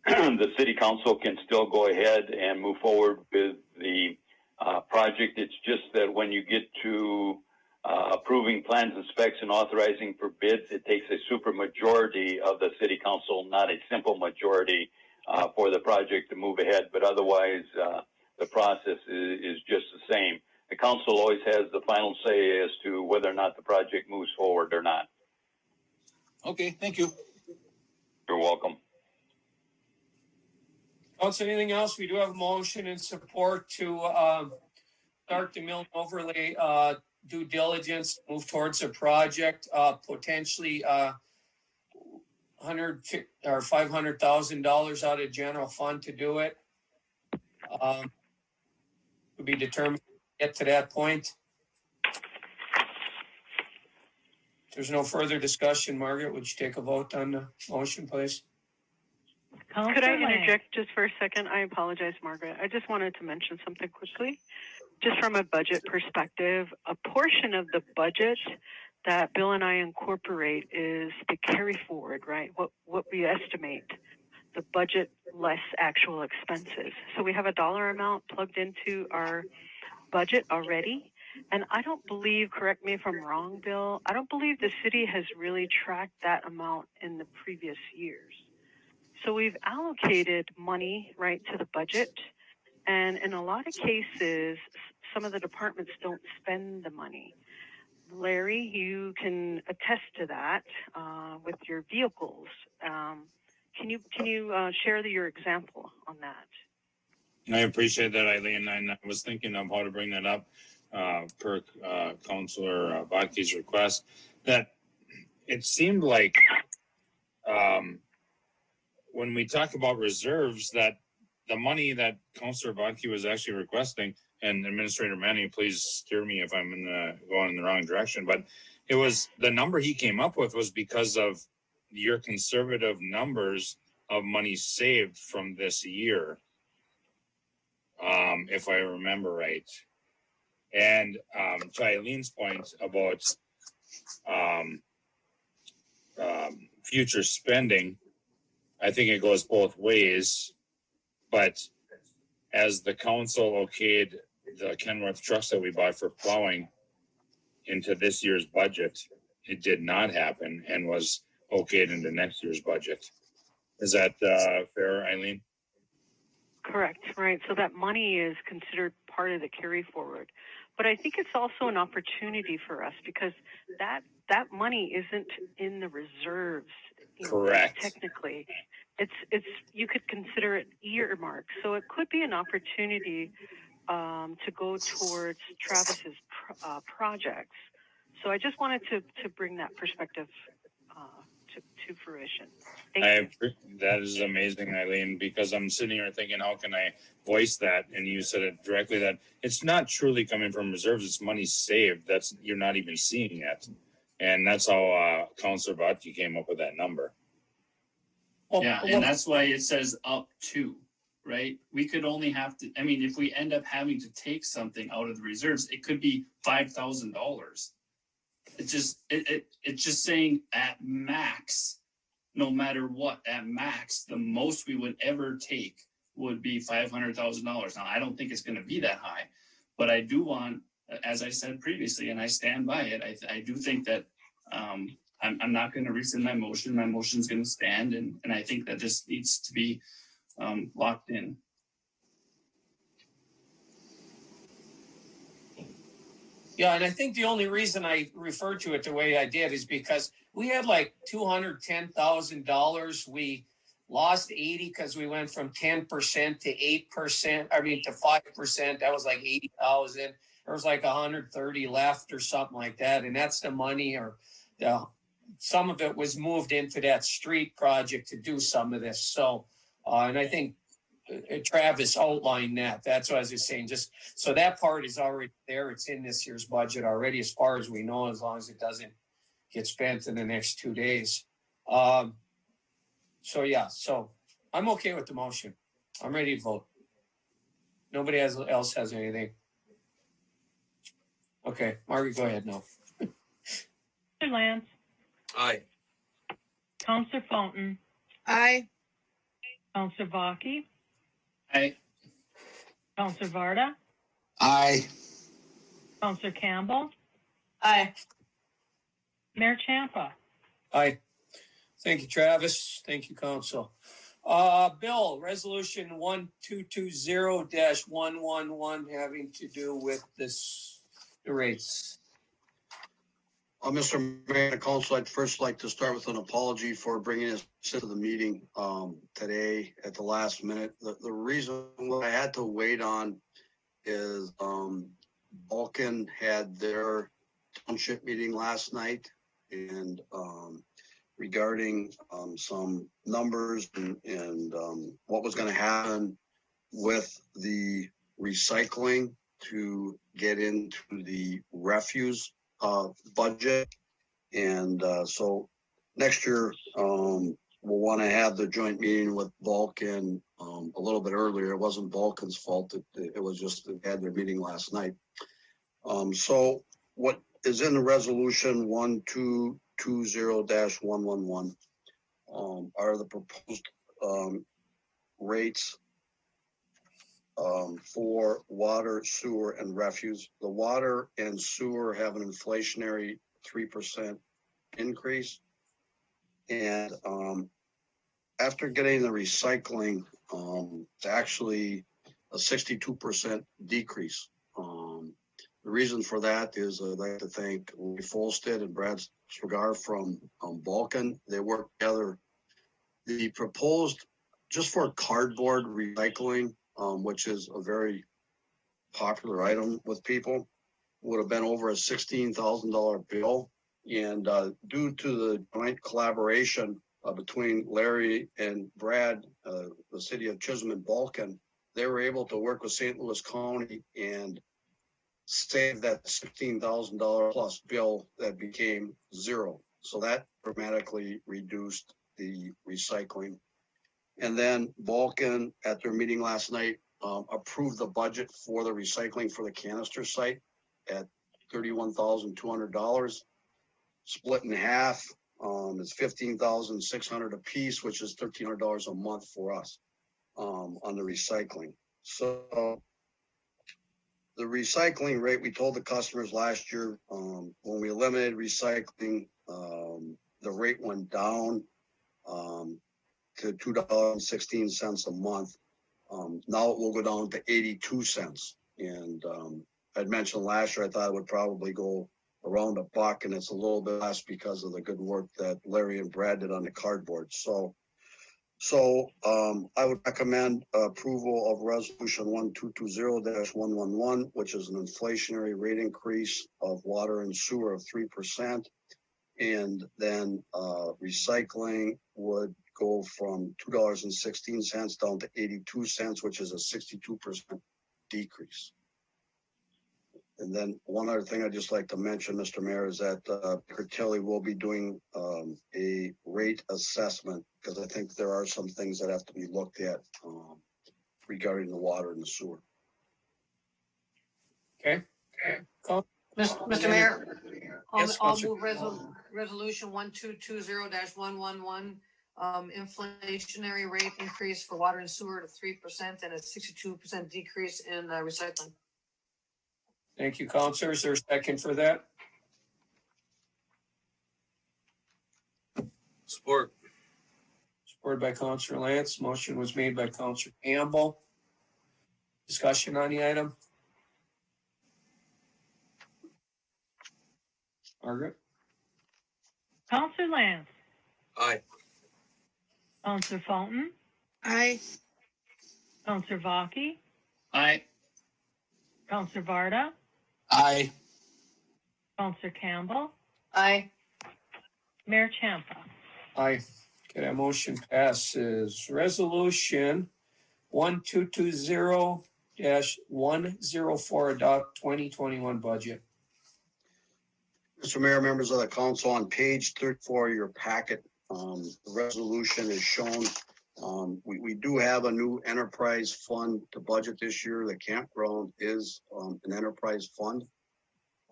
the city council can still go ahead and move forward with the project. It's just that when you get to approving plans and specs and authorizing for bids, it takes a super majority of the city council, not a simple majority, for the project to move ahead. But otherwise, the process is just the same. The council always has the final say as to whether or not the project moves forward or not. Okay, thank you. You're welcome. Council, anything else? We do have a motion and support to start the mill overlay due diligence, move towards a project, potentially $100,000 or $500,000 out of general fund to do it. To be determined to get to that point. If there's no further discussion, Margaret, would you take a vote on the motion, please? Could I interject just for a second? I apologize, Margaret. I just wanted to mention something quickly. Just from a budget perspective, a portion of the budget that Bill and I incorporate is the carry forward, right? What we estimate, the budget less actual expenses. So we have a dollar amount plugged into our budget already. And I don't believe, correct me if I'm wrong, Bill, I don't believe the city has really tracked that amount in the previous years. So we've allocated money right to the budget. And in a lot of cases, some of the departments don't spend the money. Larry, you can attest to that with your vehicles. Can you share your example on that? I appreciate that, Eileen. And I was thinking of how to bring that up per Councillor Vodke's request. That it seemed like when we talk about reserves, that the money that Councillor Vodke was actually requesting, and Administrator Manning, please steer me if I'm going in the wrong direction, but it was the number he came up with was because of your conservative numbers of money saved from this year, if I remember right. And to Eileen's point about future spending, I think it goes both ways. But as the council okayed the Kenworth trucks that we bought for plowing into this year's budget, it did not happen and was okayed into next year's budget. Is that fair, Eileen? Correct, right. So that money is considered part of the carry forward. But I think it's also an opportunity for us because that money isn't in the reserves. Correct. Technically, it's you could consider it earmarked. So it could be an opportunity to go towards Travis's projects. So I just wanted to bring that perspective to fruition. Thank you. That is amazing, Eileen, because I'm sitting here thinking, how can I voice that? And you said it directly, that it's not truly coming from reserves, it's money saved. That's, you're not even seeing yet. And that's how Councillor Butke came up with that number. Yeah, and that's why it says up to, right? We could only have to, I mean, if we end up having to take something out of the reserves, it could be $5,000. It's just saying at max, no matter what, at max, the most we would ever take would be $500,000. Now, I don't think it's going to be that high, but I do want, as I said previously, and I stand by it, I do think that I'm not going to rescind my motion. My motion is going to stand, and I think that this needs to be locked in. Yeah, and I think the only reason I referred to it the way I did is because we had like $210,000. We lost 80 because we went from 10% to 8%. I mean to 5%. That was like 80,000. There was like 130 left or something like that, and that's the money. Or some of it was moved into that street project to do some of this. So, and I think Travis outlined that. That's what I was just saying. Just so that part is already there. It's in this year's budget already, as far as we know, as long as it doesn't get spent in the next 2 days. So yeah, so I'm okay with the motion. I'm ready to vote. Nobody else has anything. Okay, Margaret, go ahead now. Councillor Lance. Aye. Councillor Fountain. Aye. Councillor Butke. Aye. Councillor Varda. Aye. Councillor Campbell. Aye. Mayor Champa. Aye. Thank you, Travis. Thank you, Council. Bill, Resolution 1220-111 having to do with the rates. Mr. Mayor and Council, I'd first like to start with an apology for bringing us to the meeting today at the last minute. The reason what I had to wait on is Vulcan had their township meeting last night, and regarding some numbers and what was going to happen with the recycling to get into the refuse budget. And so next year, we'll want to have the joint meeting with Vulcan a little bit earlier. It wasn't Vulcan's fault. It was just they had their meeting last night. So what is in the resolution 1220-111 are the proposed rates for water, sewer, and refuse. The water and sewer have an inflationary 3% increase. And after getting the recycling, it's actually a 62% decrease. The reason for that is I'd like to thank Lee Folstead and Brad Swagar from Vulcan. They worked together. The proposed, just for cardboard recycling, which is a very popular item with people, would have been over a $16,000 bill. And due to the joint collaboration between Larry and Brad, the city of Chisholm and Vulcan, they were able to work with St. Louis County and save that $16,000 plus bill that became zero. So that dramatically reduced the recycling. And then Vulcan, at their meeting last night, approved the budget for the recycling for the canister site. at $31,200. Split in half, is $15,600 a piece, which is $1,300 a month for us, on the recycling. So the recycling rate, we told the customers last year, when we eliminated recycling, the rate went down, to $2.16 a month. Now it will go down to 82 cents. And, I'd mentioned last year, I thought it would probably go around $1, and it's a little bit less because of the good work that Larry and Brad did on the cardboard. So I would recommend approval of resolution 1220-111, which is an inflationary rate increase of water and sewer of 3%. And then recycling would go from $2.16 down to 82 cents, which is a 62% decrease. And then one other thing I'd just like to mention, Mr. Mayor, is that Baker Tilly will be doing a rate assessment, because I think there are some things that have to be looked at regarding the water and the sewer. Okay. Call. Mr. Mayor, Yes, I'll Councilor. move resolution 1220-111, inflationary rate increase for water and sewer to 3% and a 62% decrease in recycling. Thank you, Counselor. Is there a second for that? Support. Supported by Counselor Lance. Motion was made by Counselor Campbell. Discussion on the item? Margaret? Counselor Lance, Aye. Counselor Fountain, Aye. Counselor Vaki, Aye. Counselor Varda, Aye. Counselor Campbell, Aye. Mayor Champa. Aye. Okay, that motion passes. Resolution 1220-104, adopt 2021 budget. Mr. Mayor, members of the council, on page 34 of your packet, the resolution is shown. We do have a new enterprise fund to budget this year. The campground is an enterprise fund.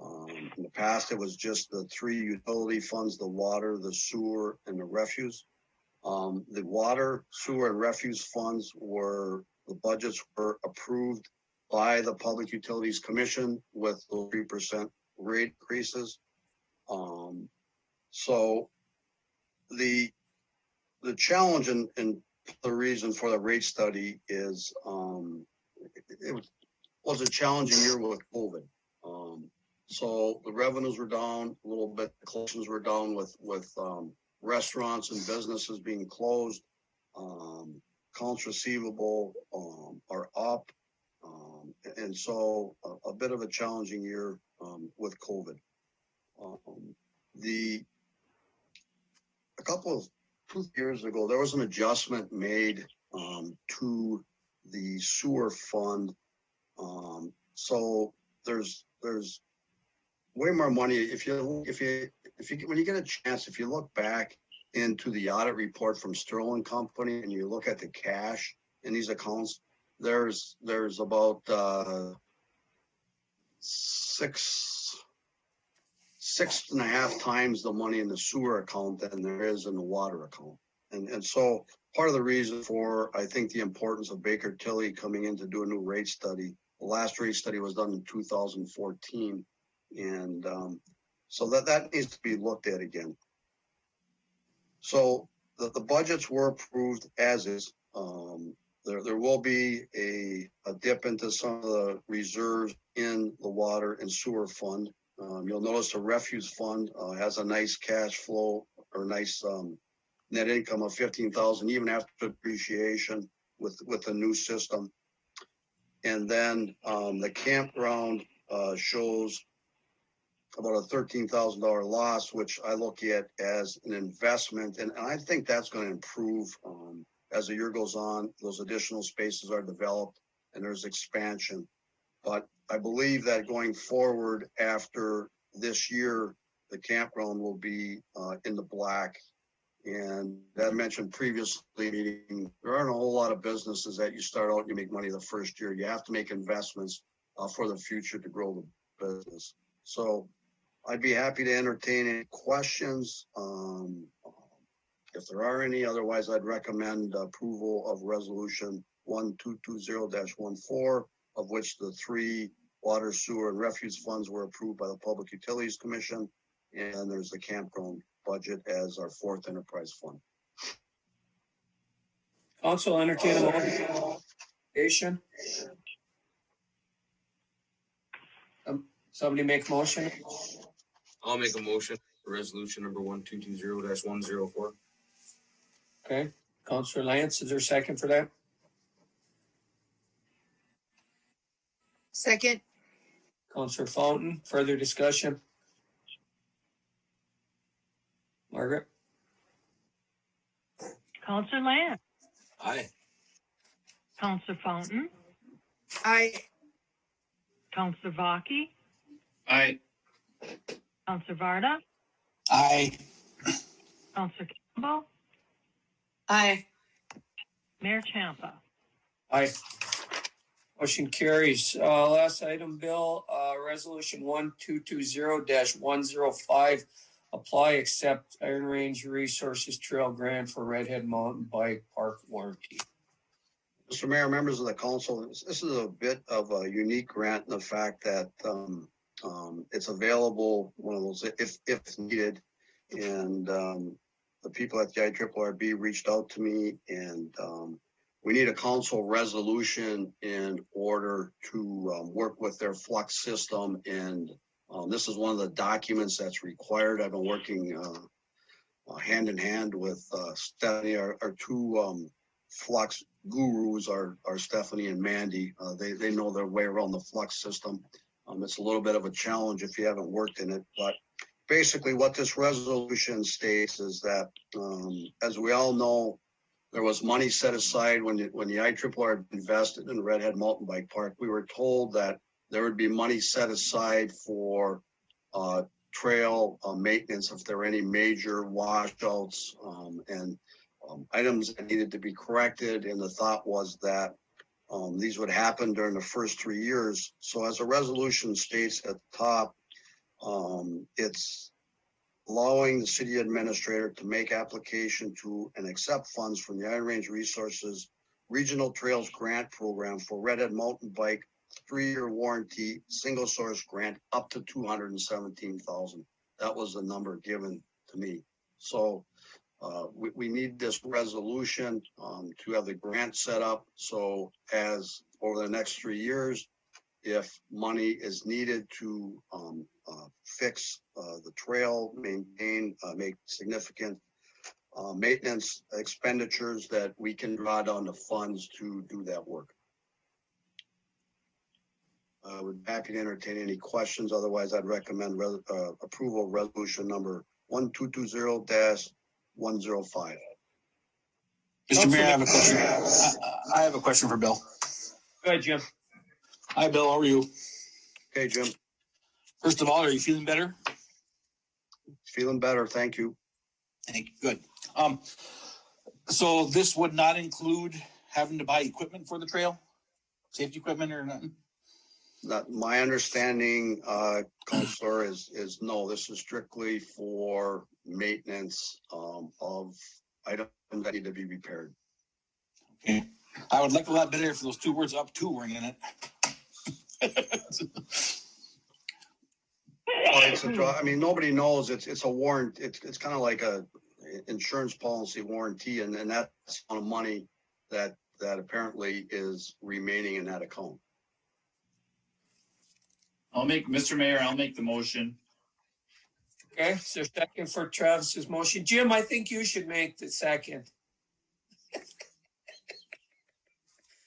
In the past, it was just the 3 utility funds, the water, the sewer, and the refuse. The water, sewer, and refuse funds the budgets were approved by the Public Utilities Commission with the 3% rate increases. So the challenge and the reason for the rate study is it was a challenging year with COVID. So the revenues were down a little bit, the collections were down with restaurants and businesses being closed. Accounts receivable are up, and so a bit of a challenging year with COVID. A couple of 2 years ago, there was an adjustment made to the sewer fund. So there's way more money. When you get a chance, if you look back into the audit report from Sterling Company and you look at the cash in these accounts, there's about 6.5 times the money in the sewer account than there is in the water account. And so part of the reason for, I think, the importance of Baker Tilly coming in to do a new rate study, the last rate study was done in 2014. And so that needs to be looked at again. So the budgets were approved as is. There will be a dip into some of the reserves in the water and sewer fund. You'll notice the refuse fund has a nice cash flow or nice net income of $15,000 even after depreciation with the new system. And then the campground shows about a $13,000 loss, which I look at as an investment, and I think that's going to improve as the year goes on. Those additional spaces are developed and there's expansion. But I believe that going forward after this year, the campground will be in the black. And that I mentioned previously, meaning there aren't a whole lot of businesses that you start out and you make money the first year. You have to make investments for the future to grow business. So I'd be happy to entertain any questions. If there are any, otherwise I'd recommend approval of resolution 1220-14, of which the 3 water, sewer, and refuse funds were approved by the Public Utilities Commission. And there's the campground budget as our 4th enterprise fund. Council entertain a motion. Somebody make a motion. I'll make a motion for resolution number 1220-104. Okay, Councilor Lance, is there a second for that? Second. Councilor Fountain, further discussion? Margaret? Counselor Lance, Aye. Counselor Fountain, Aye. Counselor Vaki, Aye. Counselor Varda, Aye. Counselor Campbell, Aye. Mayor Champa. Aye. Motion carries. Last item, Bill, resolution 1220-105. Apply, accept Iron Range Resources Trail Grant for Redhead Mountain Bike Park warranty. Mr. Mayor, members of the council, this is a bit of a unique grant in the fact that it's available, one of those if needed. And the people at the IRRB reached out to me, and we need a council resolution in order to work with their flux system. And this is one of the documents that's required. I've been working hand in hand with Stephanie, our 2 flux gurus are Stephanie and Mandy. They know their way around the flux system. It's a little bit of a challenge if you haven't worked in it, but basically what this resolution states is that, as we all know, there was money set aside when the IRRB invested in Redhead Mountain Bike Park. We were told that there would be money set aside for trail maintenance if there were any major washouts and items that needed to be corrected. And the thought was that these would happen during the first 3 years. So as the resolution states at the top, it's allowing the city administrator to make application to and accept funds from the Iron Range Resources Regional Trails Grant Program for Redhead Mountain Bike 3-year warranty single source grant up to $217,000. That was the number given to me. So we need this resolution to have the grant set up. So as over the next 3 years, if money is needed to fix the trail, maintain, make significant maintenance expenditures, that we can draw down the funds to do that work. I would be happy to entertain any questions. Otherwise, I'd recommend approval of resolution number 1220-105. Mr. Mayor, I have a question. I have a question for Bill. Go ahead, Jim. Hi, Bill. How are you? Okay, Jim. First of all, are you feeling better? Feeling better. Thank you. Thank you. Good. So this would not include having to buy equipment for the trail? Safety equipment or nothing? My understanding, Counselor, is no, this is strictly for maintenance of items that need to be repaired. Okay. I would like a lot better if those 2 words "up to" weren't in it. I mean, nobody knows. It's a warrant. It's kind of like a insurance policy warranty, and that's on money that apparently is remaining in that account. Mr. Mayor, I'll make the motion. Okay, so second for Travis's motion. Jim, I think you should make the second.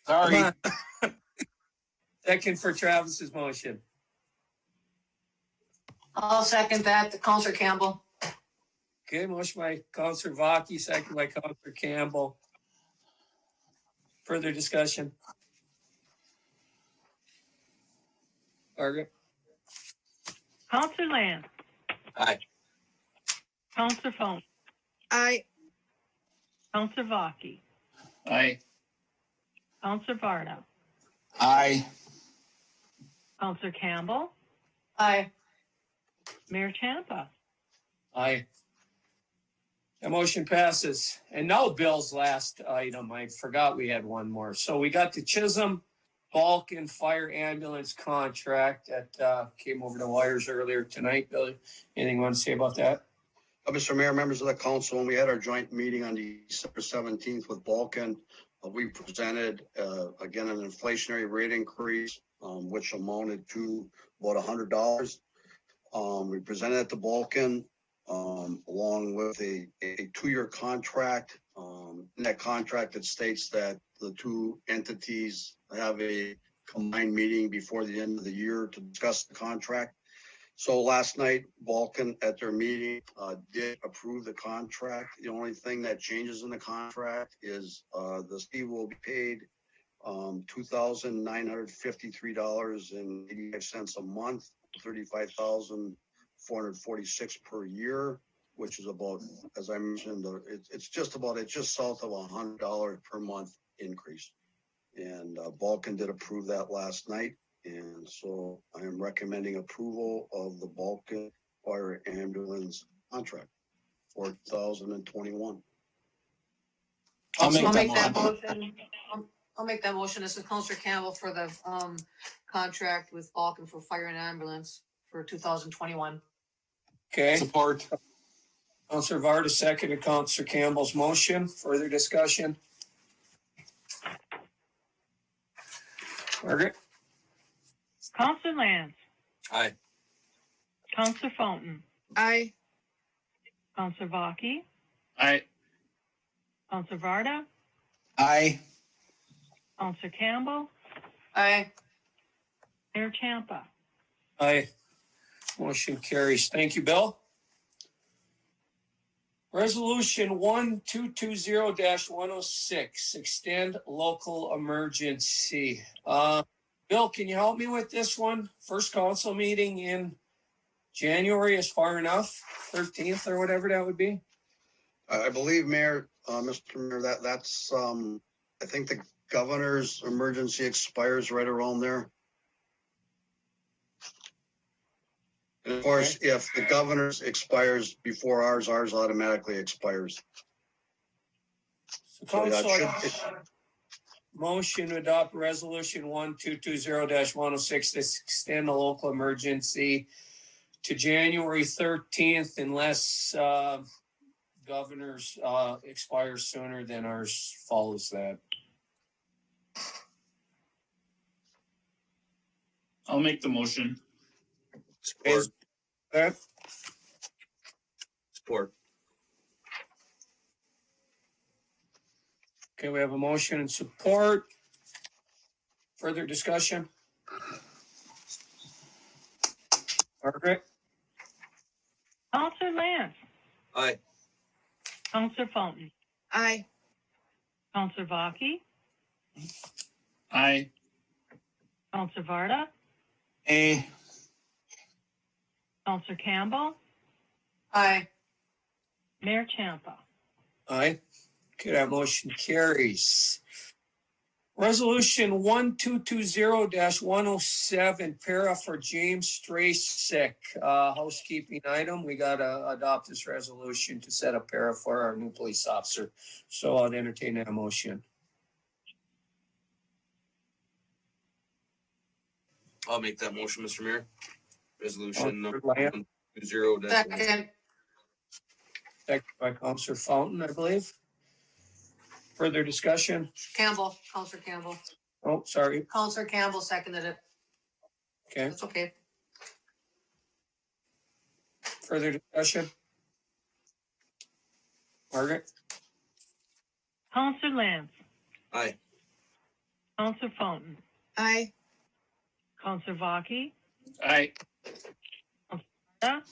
Sorry. Second for Travis's motion. I'll second that, Counselor Campbell. Okay, motion by Counselor Vaki, second by Counselor Campbell. Further discussion? Margaret? Counselor Lance, Aye. Counselor Fountain, Aye. Counselor Vaki, Aye. Counselor Varda, Aye. Counselor Campbell, Aye. Mayor Champa. Aye. The motion passes. And now Bill's last item. I forgot we had one more. So we got the Chisholm Balkan Fire Ambulance contract that came over the wires earlier tonight. Bill, anything you want to say about that? Mr. Mayor, members of the council, when we had our joint meeting on December 17th with Balkan, we presented, again, an inflationary rate increase, which amounted to about $100. We presented it to Balkan, along with a 2-year contract. In that contract, it states that the two entities have a combined meeting before the end of the year to discuss the contract. So last night, Balkan at their meeting did approve the contract. The only thing that changes in the contract is the city will be paid $2,953.85 a month, $35,446 per year, which is about, as I mentioned, it's just south of $100 per month increase. And Balkan did approve that last night. And so I am recommending approval of the Balkan Fire Ambulance contract for 2021. I'll make that motion. I'll make that motion. This is Councilor Campbell for the contract with Balkan for fire and ambulance for 2021. Okay. Support. Councilor Varda seconded Councilor Campbell's motion. Further discussion? Margaret? Councilor Lance. Aye. Councilor Fountain. Aye. Councilor Vaki. Aye. Councilor Varda. Aye. Councilor Campbell. Aye. Mayor Champa. Aye. Motion carries. Thank you, Bill. Resolution 1220-106, extend local emergency. Bill, can you help me with this one? First council meeting in January is far enough, 13th or whatever that would be? I believe, Mayor, Mr. Mayor, that's, I think the governor's emergency expires right around there. And of course, if the governor's expires before ours automatically expires. So council, motion to adopt resolution 1220-106 to extend the local emergency to January 13th unless governor's expires sooner than ours follows that. I'll make the motion. Support. That? Support. Okay, we have a motion and support. Further discussion? Margaret? Councilor Lance. Aye. Councilor Fountain. Aye. Councilor Vaki. Aye. Councilor Varda. Aye. Councilor Campbell. Aye. Mayor Champa. Aye. Okay, that motion carries. Resolution 1220-107, para for James Stracek, housekeeping item. We gotta adopt this resolution to set up para for our new police officer. So I'll entertain that motion. I'll make that motion, Mr. Mayor. Resolution number Second 20. Second by Councilor Fountain, I believe. Further discussion? Campbell, Councilor Campbell. Oh, sorry. Councilor Campbell seconded it. Okay. That's okay. Further discussion? Margaret? Councilor Lance. Aye. Councilor Fountain. Aye. Councilor Vaki. Aye. Councilor Varda.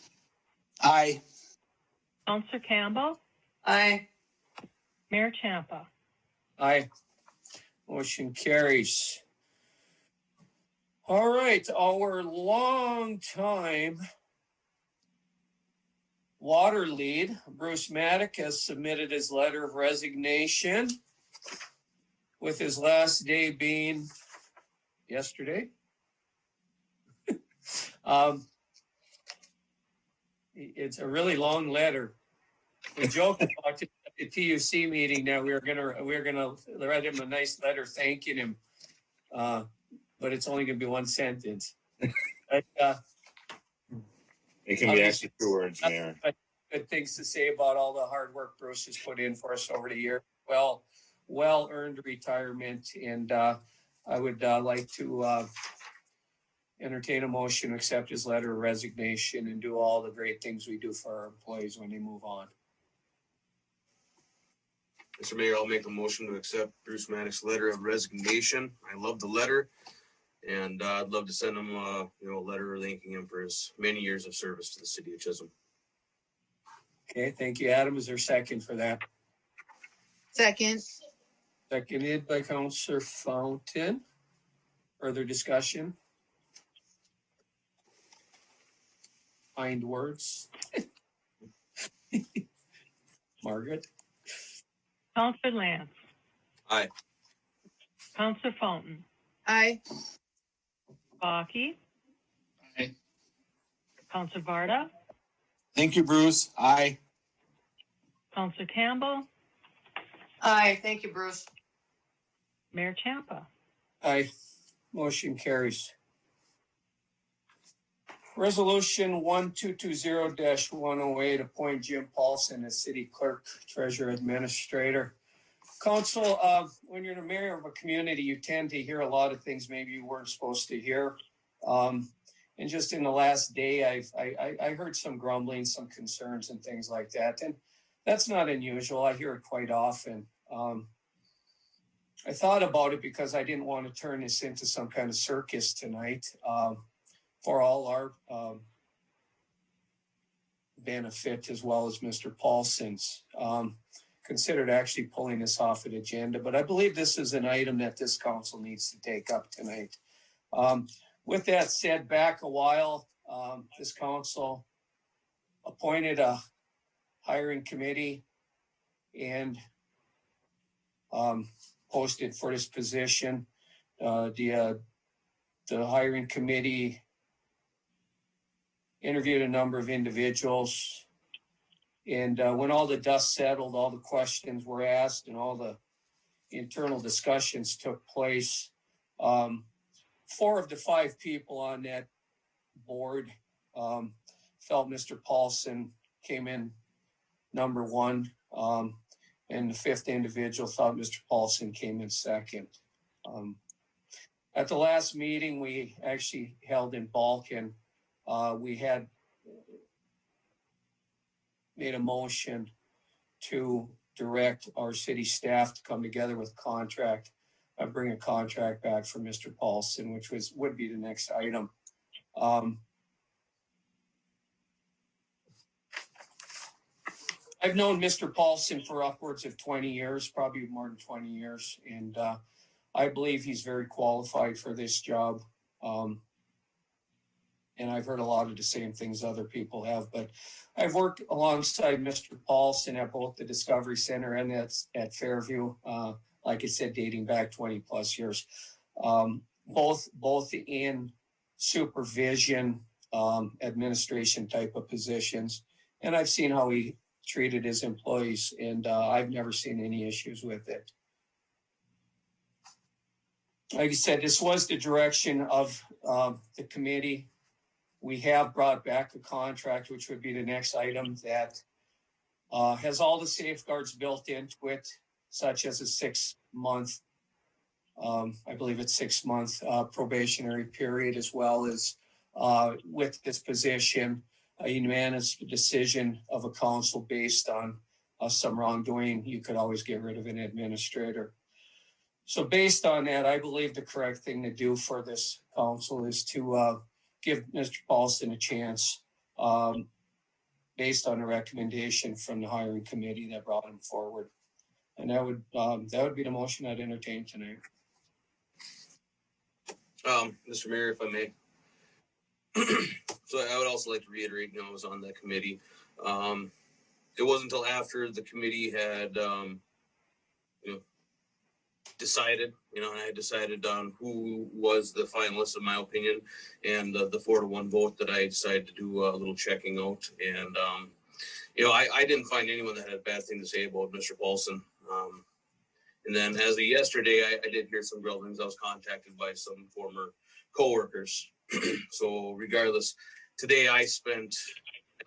Aye. Councilor Campbell. Aye. Mayor Champa. Aye. Motion carries. All right, our long time water lead, Bruce Maddock, has submitted his letter of resignation, with his last day being yesterday. it's a really long letter. We joked about it at the PUC meeting that we were gonna write him a nice letter thanking him, but it's only gonna be one sentence. But, It can be actually 2 words, Mayor. Good things to say about all the hard work Bruce has put in for us over the year. Well earned retirement, and I would like to entertain a motion to accept his letter of resignation and do all the great things we do for our employees when they move on. Mr. Mayor, I'll make a motion to accept Bruce Maddox's letter of resignation. I love the letter, and I'd love to send him a letter thanking him for his many years of service to the city of Chisholm. Okay, thank you, Adam. Is there a second for that? Second. Seconded by Councillor Fountain. Further discussion? Kind words? Margaret? Counselor Lance. Aye. Counselor Fountain. Aye. Baki. Aye. Counselor Varda. Thank you, Bruce. Aye. Counselor Campbell. Aye, thank you, Bruce. Mayor Champa. Aye. Motion carries. Resolution 1220-108, appoint Jim Paulson as city clerk, treasurer, administrator. Council, when you're the mayor of a community, you tend to hear a lot of things maybe you weren't supposed to hear. And just in the last day, I heard some grumbling, some concerns and things like that. And that's not unusual. I hear it quite often. I thought about it because I didn't want to turn this into some kind of circus tonight. For all our benefit, as well as Mr. Paulson's. Considered actually pulling this off an agenda, but I believe this is an item that this council needs to take up tonight. With that said, back a while, this council appointed a hiring committee and posted for this position. The hiring committee interviewed a number of individuals, and when all the dust settled, all the questions were asked and all the internal discussions took place, 4 of the 5 people on that board felt Mr. Paulson came in number 1, and the 5th individual thought Mr. Paulson came in second. At the last meeting we actually held in Balkan, we had made a motion to direct our city staff to come together with a contract, bring a contract back for Mr. Paulson, which would be the next item. I've known Mr. Paulson for upwards of 20 years, probably more than 20 years, and I believe he's very qualified for this job. And I've heard a lot of the same things other people have, but I've worked alongside Mr. Paulson at both the Discovery Center and at Fairview, like I said, dating back 20 plus years, both in supervision, administration type of positions. And I've seen how he treated his employees, and I've never seen any issues with it. Like I said, this was the direction of the committee. We have brought back a contract, which would be the next item, that has all the safeguards built into it, such as a 6-month, I believe it's 6-month probationary period, as well as with this position, a unanimous decision of a council based on some wrongdoing. You could always get rid of an administrator. So based on that, I believe the correct thing to do for this council is to give Mr. Paulson a chance based on a recommendation from the hiring committee that brought him forward. And that would be the motion I'd entertain tonight. Mr. Mayor, if I may. So I would also like to reiterate, I was on that committee. It wasn't until after the committee had, decided, and I decided on who was the finalist in my opinion, and the 4-1 vote that I decided to do a little checking out. And, I didn't find anyone that had a bad thing to say about Mr. Paulson. And then as of yesterday, I did hear some grumblings. I was contacted by some former coworkers. So regardless, today I spent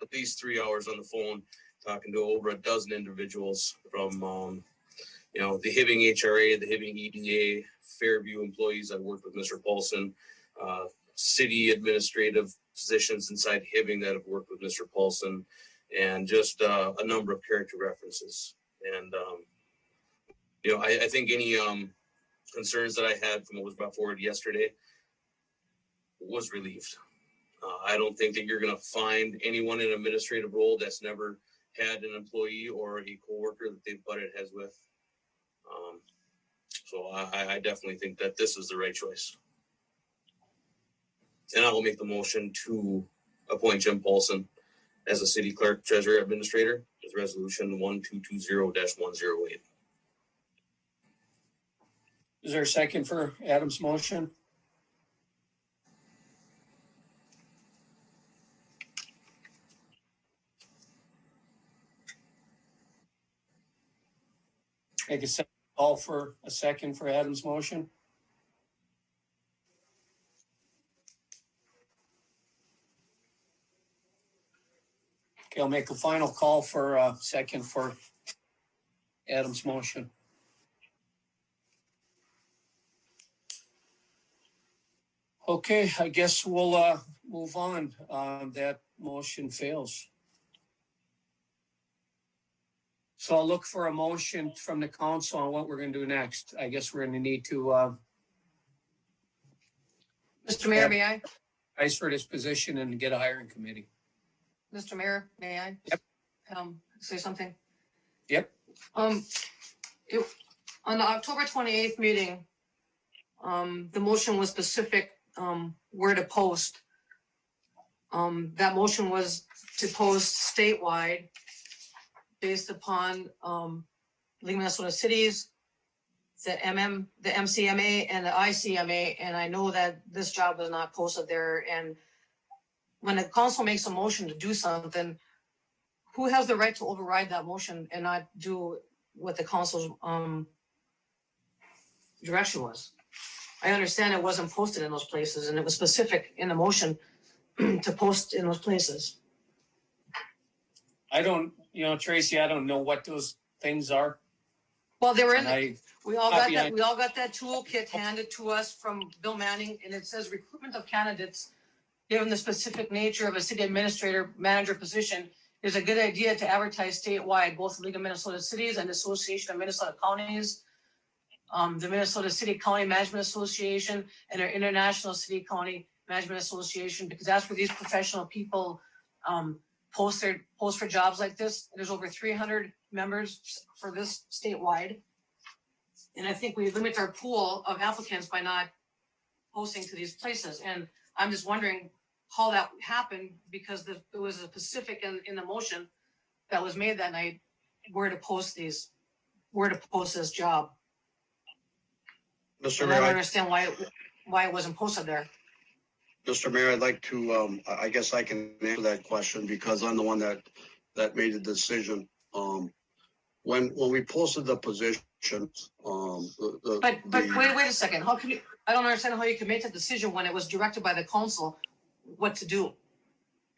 at least 3 hours on the phone talking to over a dozen individuals from, the Hibbing HRA, the Hibbing EDA, Fairview employees. I worked with Mr. Paulson, city administrative positions inside Hibbing that have worked with Mr. Paulson, and just a number of character references. And, I think any concerns that I had from what was brought forward yesterday was relieved. I don't think that you're going to find anyone in an administrative role that's never had an employee or a coworker that they've butted heads with. So I definitely think that this is the right choice. And I will make the motion to appoint Jim Paulson as a city clerk, treasurer, administrator with resolution 1220-108. Is there a second for Adam's motion? Make a call for a second for Adam's motion. Okay, I'll make a final call for a second for Adam's motion. Okay, I guess we'll move on. That motion fails. So I'll look for a motion from the council on what we're going to do next. I guess we're going to need to Mr. Mayor, may I? ice for this position and get a hiring committee. Mr. Mayor, may I? Yep. Say something? Yep. On the October 28th meeting, the motion was specific, where to post. That motion was to post statewide based upon, League of Minnesota Cities, the MCMA and the ICMA, and I know that this job was not posted there. And when the council makes a motion to do something, who has the right to override that motion and not do what the council's direction was? I understand it wasn't posted in those places, and it was specific in the motion to post in those places. I don't, Tracy, I don't know what those things are. Well, they were in. And We all got that. We all got that toolkit handed to us from Bill Manning, and it says recruitment of candidates, given the specific nature of a city administrator manager position, is a good idea to advertise statewide, both the League of Minnesota Cities and the Association of Minnesota Counties, the Minnesota City County Management Association, and our International City County Management Association, because that's where these professional people post for jobs like this. There's over 300 members for this statewide. And I think we limit our pool of applicants by not posting to these places. And I'm just wondering how that happened, because there was a specific in the motion that was made that night where to post this job. Mr. And Mayor, I don't understand why it wasn't posted there. Mr. Mayor, I'd like to, I guess I can answer that question because I'm the one that made the decision. When we posted the positions, But wait a second. How can you? I don't understand how you can make that decision when it was directed by the council what to do.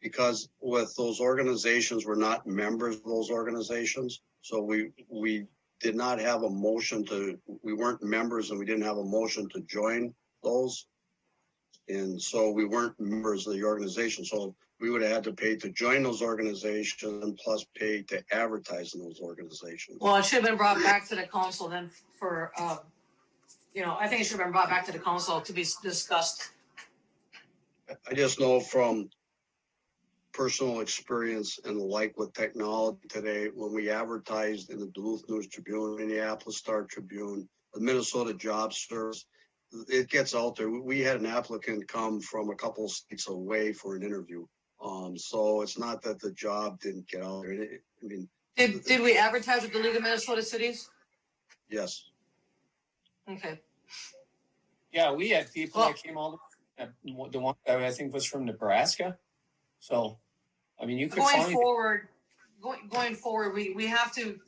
because with those organizations, we're not members of those organizations. So we did not have a motion we weren't members, and we didn't have a motion to join those. And so we weren't members of the organization. So we would have had to pay to join those organizations and plus pay to advertise in those organizations. Well, it should have been brought back to the council then for, I think it should have been brought back to the council to be discussed. I just know from personal experience and the like with technology today, when we advertised in the Duluth News Tribune, Minneapolis Star Tribune, the Minnesota Job Service, it gets out there. We had an applicant come from a couple states away for an interview. So it's not that the job didn't get out there. Did we advertise with the League of Minnesota Cities? Yes. Okay. Yeah, we had people Well- that came all the one that I think was from Nebraska. So, I mean, you could Going find forward, we have to,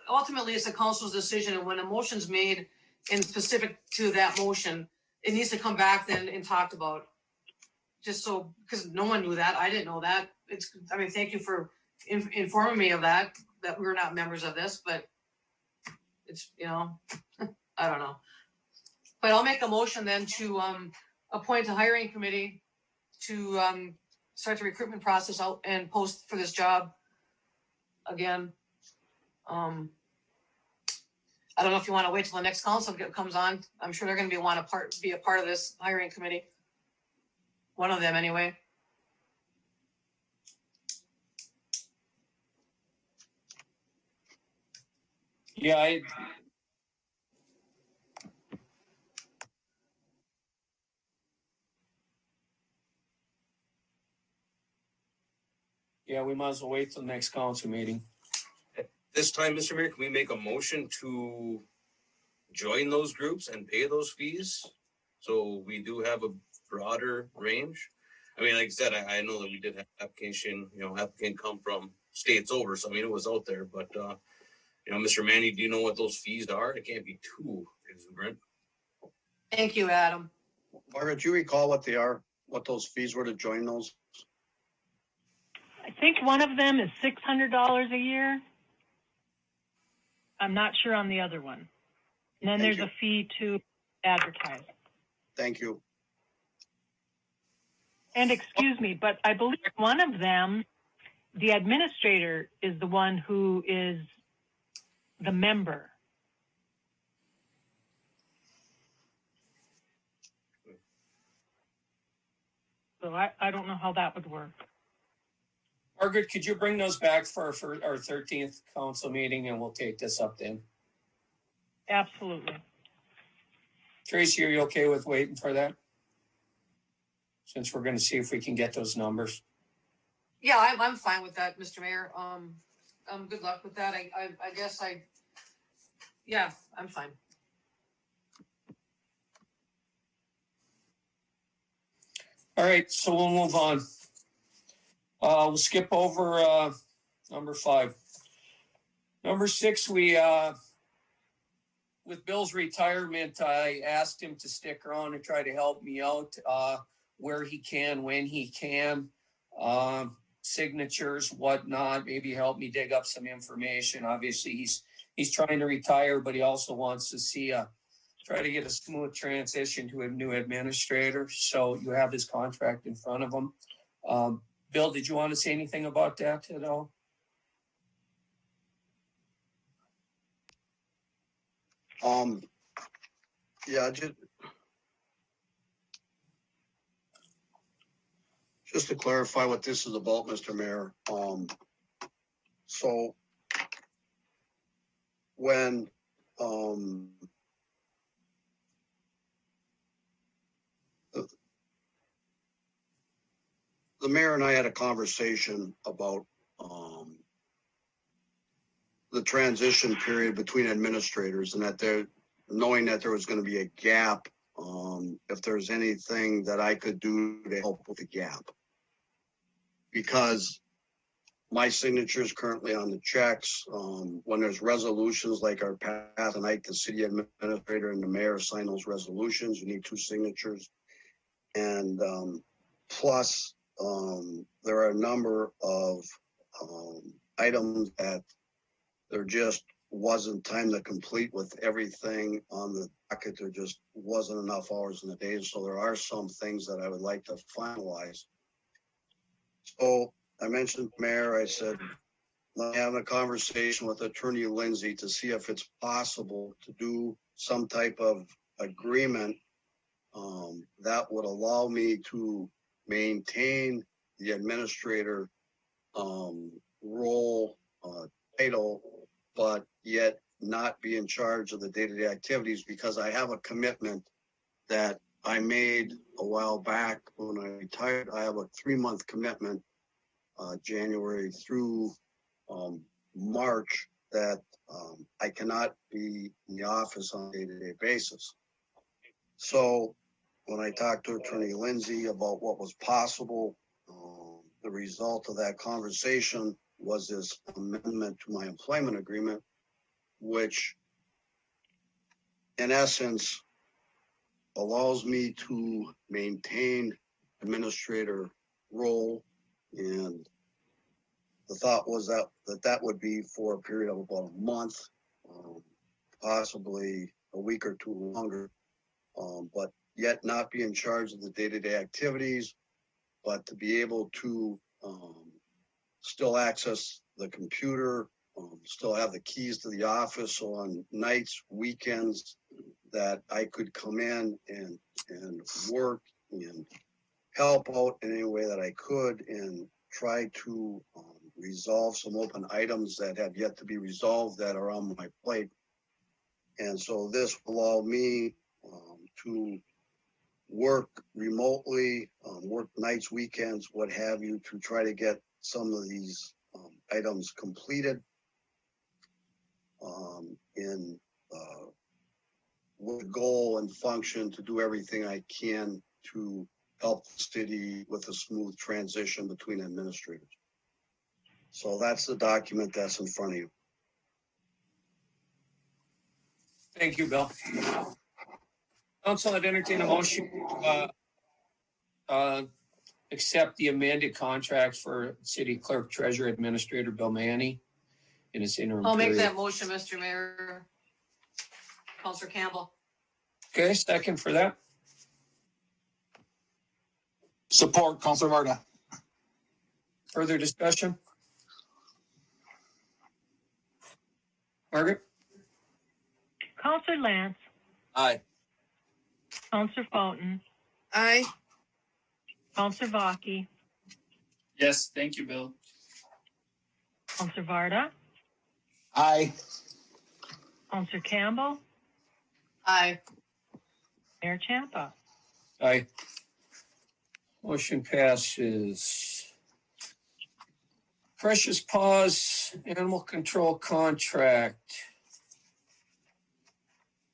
ultimately it's the council's decision, and when a motion's made and specific to that motion, it needs to come back then and talked about. Just so, because no one knew that, I didn't know that. Thank you for informing me of that we're not members of this, but it's, I don't know. But I'll make a motion then to appoint a hiring committee to start the recruitment process out and post for this job again. I don't know if you want to wait till the next council comes on. I'm sure they're going to be a part of this hiring committee. One of them anyway. Yeah, we might as well wait till the next council meeting. This time, Mr. Mayor, can we make a motion to join those groups and pay those fees? So we do have a broader range. I mean, like I said, I know that we did have applicant come from states over. So, I mean, it was out there, but, Mr. Manny, do you know what those fees are? It can't be too exuberant. Thank you, Adam. Margaret, do you recall what they are, what those fees were to join those? I think one of them is $600 a year. I'm not sure on the other one. And then there's a fee to advertise. Thank you. And excuse me, but I believe one of them, the administrator is the one who is the member. So I don't know how that would work. Margaret, could you bring those back for our 13th council meeting, and we'll take this up then? Absolutely. Tracy, are you okay with waiting for that? Since we're going to see if we can get those numbers. Yeah, I'm fine with that, Mr. Mayor. Good luck with that. I guess I'm fine. All right, so we'll move on. We'll skip over number 5. Number 6, we with Bill's retirement, I asked him to stick around and try to help me out where he can, when he can, signatures, whatnot, maybe help me dig up some information. Obviously, he's trying to retire, but he also wants to see try to get a smooth transition to a new administrator. So you have his contract in front of him. Bill, did you want to say anything about that at all? Yeah, just to clarify what this is about, Mr. Mayor. So when the mayor and I had a conversation about the transition period between administrators, and that knowing that there was going to be a gap, if there's anything that I could do to help with the gap. Because my signature is currently on the checks. When there's resolutions like our path tonight, the city administrator and the mayor sign those resolutions. You need 2 signatures. And plus, there are a number of items that there just wasn't time to complete with everything on the docket. There just wasn't enough hours in the day. So there are some things that I would like to finalize. So I mentioned Mayor, I said, I'm having a conversation with Attorney Lindsay to see if it's possible to do some type of agreement that would allow me to maintain the administrator role, title, but yet not be in charge of the day-to-day activities, because I have a commitment that I made a while back when I retired. I have a 3-month commitment, January through March, that I cannot be in the office on a day-to-day basis. So when I talked to Attorney Lindsay about what was possible, the result of that conversation was this amendment to my employment agreement, which in essence allows me to maintain administrator role. And the thought was that would be for a period of about a month, possibly a week or two longer, but yet not be in charge of the day-to-day activities, but to be able to still access the computer, still have the keys to the office. So on nights, weekends, that I could come in and work and help out in any way that I could and try to resolve some open items that have yet to be resolved that are on my plate. And so this will allow me to work remotely, work nights, weekends, what have you, to try to get some of these items completed in with goal and function to do everything I can to help the city with a smooth transition between administrators. So that's the document that's in front of you. Thank you, Bill. Council, I'd entertain a motion to accept the amended contracts for City Clerk, Treasurer, Administrator Bill Manny in his interim I'll make period. that motion, Mr. Mayor. Counselor Campbell. Okay, second for that. Support, Counselor Varda. Further discussion? Margaret? Counselor Lance, Aye. Counselor Fountain, Aye. Counselor Vaki, Yes, thank you, Bill. Counselor Varda, Aye. Counselor Campbell, Aye. Mayor Champa. Aye. Motion passes. Precious Paws Animal Control Contract.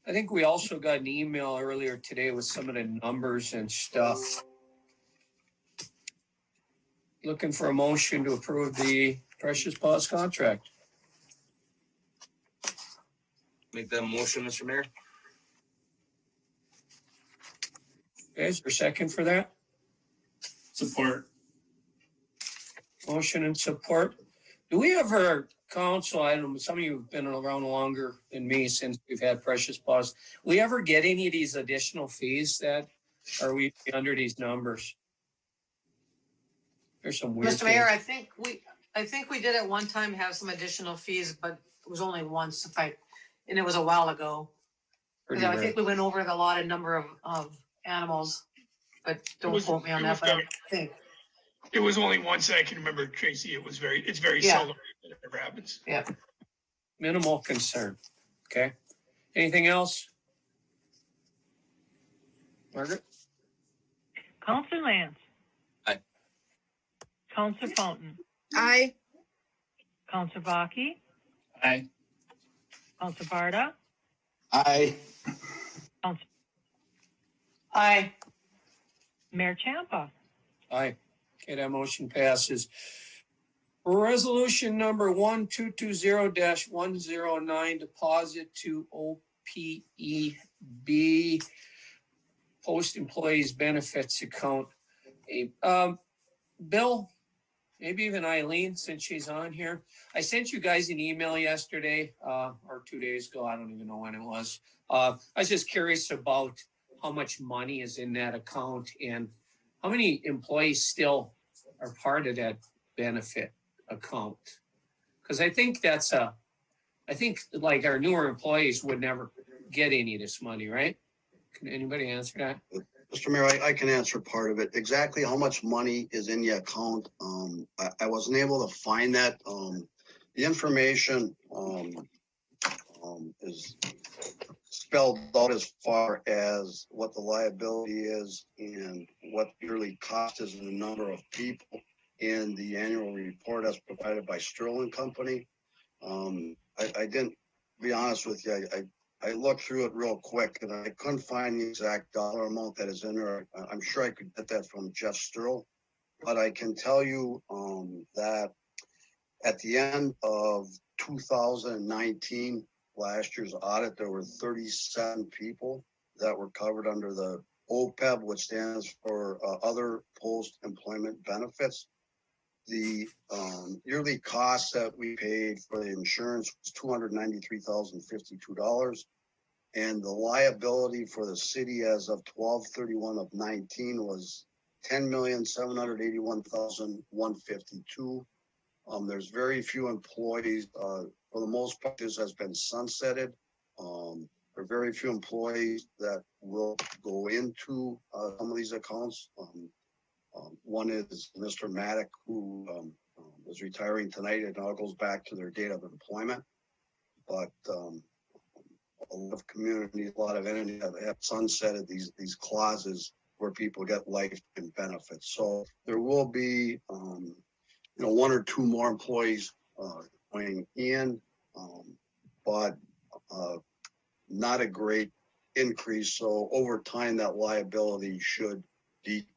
I think we also got an email earlier today with some of the numbers and stuff. Looking for a motion to approve the Precious Paws contract. Make that motion, Mr. Mayor. Okay, is there a second for that? Support. Motion and support. Do we ever, council, I don't know, some of you have been around longer than me since we've had Precious Paws. We ever get any of these additional fees that are we under these numbers? There's some weird Mr. Mayor, things. I think we did at one time have some additional fees, but it was only once and it was a while ago. Pretty I rare. think we went over the allotted number of animals, but don't quote me on that, but I think. It was only once I can remember, Tracy. It's very seldom that it ever happens. Yeah. Minimal concern. Okay. Anything else? Margaret? Counselor Lance. Aye. Counselor Fountain, Aye. Counselor Vaki, Aye. Counselor Varda, Aye. Counselor Aye. Mayor Champa. Aye. Okay, that motion passes. Resolution number 1220-109, deposit to OPEB, Post Employees Benefits Account. Hey, Bill, maybe even Eileen, since she's on here. I sent you guys an email yesterday or 2 days ago. I don't even know when it was. I was just curious about how much money is in that account and how many employees still are part of that benefit account. Because I think like our newer employees would never get any of this money, right? Can anybody answer that? Mr. Mayor, I can answer part of it. Exactly how much money is in the account, I wasn't able to find that. The information is spelled out as far as what the liability is and what the yearly cost is and the number of people in the annual report as provided by Sterling Company. I didn't, be honest with you, I looked through it real quick and I couldn't find the exact dollar amount that is in there. I'm sure I could get that from Jeff Sturl, but I can tell you that at the end of 2019, last year's audit, there were 37 people that were covered under the OPEB, which stands for other post-employment benefits. The yearly cost that we paid for the insurance was $293,052. And the liability for the city as of 12/31 of 19 was $10,781,152. There's very few employees. For the most part, this has been sunsetted. There are very few employees that will go into some of these accounts. One is Mr. Maddock, who is retiring tonight. It all goes back to their date of employment. But a lot of communities, a lot of entities have sunsetted these clauses where people get lifetime benefits. So there will be, one or two more employees going in, but not a great increase. So over time, that liability should decrease.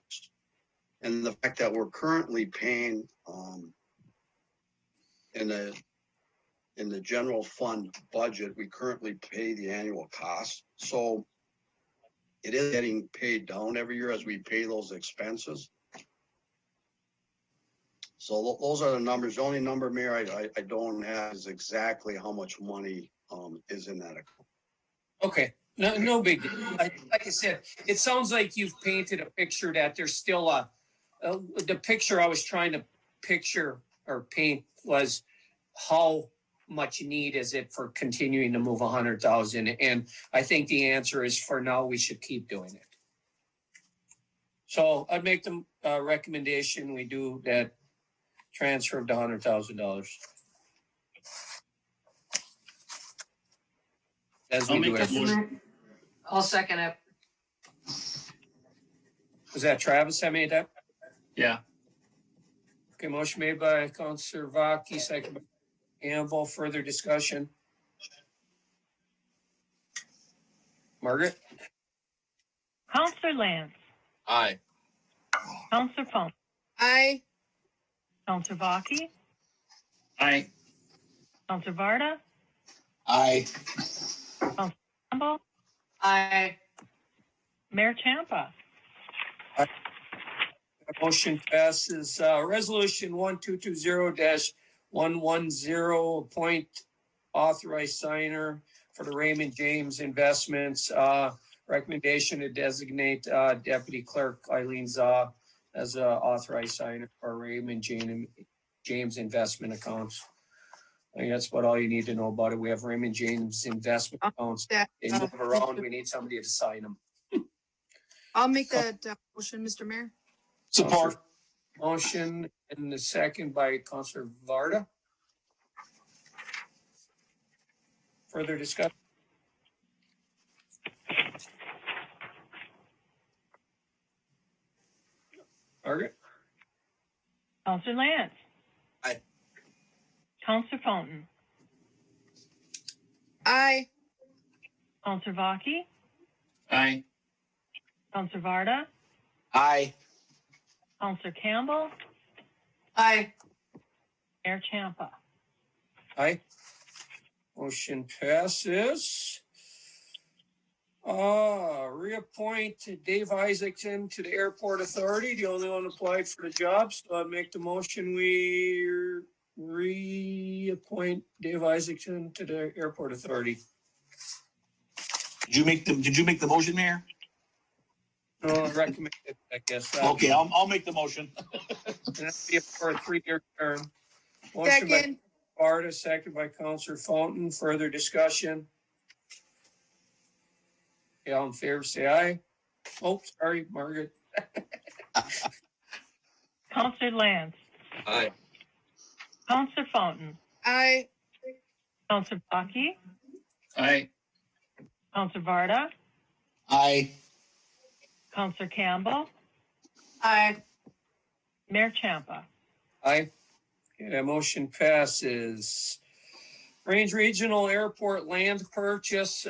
And the fact that we're currently paying in the general fund budget, we currently pay the annual cost. So it is getting paid down every year as we pay those expenses. So those are the numbers. The only number, Mayor, I don't have is exactly how much money is in that account. Okay, no big deal. Like I said, it sounds like you've painted a picture that there's still the picture I was trying to picture or paint was how much need is it for continuing to move 100,000? And I think the answer is for now, we should keep doing it. So I'd make the recommendation we do that transfer of the $100,000. As we do every year. I'll second it. Was that Travis that made that? Yeah. Okay, motion made by Councilor Vaki, second by Campbell. Further discussion? Margaret? Counselor Lance, Aye. Counselor Funk, Aye. Counselor Vaki, Aye. Counselor Varda, Aye. Counselor Campbell, Aye. Mayor Champa. Motion passes. Resolution 1220-110, appoint authorized signer for the Raymond James Investments. Recommendation to designate Deputy Clerk Eileen Zaw as authorized signer for Raymond James investment accounts. I think that's about all you need to know about it. We have Raymond James investment accounts. They move around. We need somebody to sign them. I'll make that motion, Mr. Mayor. Support. Motion and the second by Councilor Varda. Further discussion? Margaret? Counselor Lance. Aye. Counselor Fountain, Aye. Counselor Vaki, Aye. Counselor Varda, Aye. Counselor Campbell, Aye. Mayor Champa. Aye. Motion passes. Reappoint Dave Isaacson to the Airport Authority. The only one applied for the job, so I'd make the motion we reappoint Dave Isaacson to the Airport Authority. Did you make the motion, Mayor? No, I recommend it, I guess. Okay, I'll make the motion. And that'd be for a 3-year term. Motion Second. by Varda, second by Councilor Fountain. Further discussion? Okay, all in favor, say aye. Oh, sorry, Margaret. Counselor Lance, Aye. Counselor Fountain, Aye. Counselor Vaki, Aye. Counselor Varda, Aye. Counselor Campbell, Aye. Mayor Champa. Aye. Okay, that motion passes. Range Regional Airport land purchase,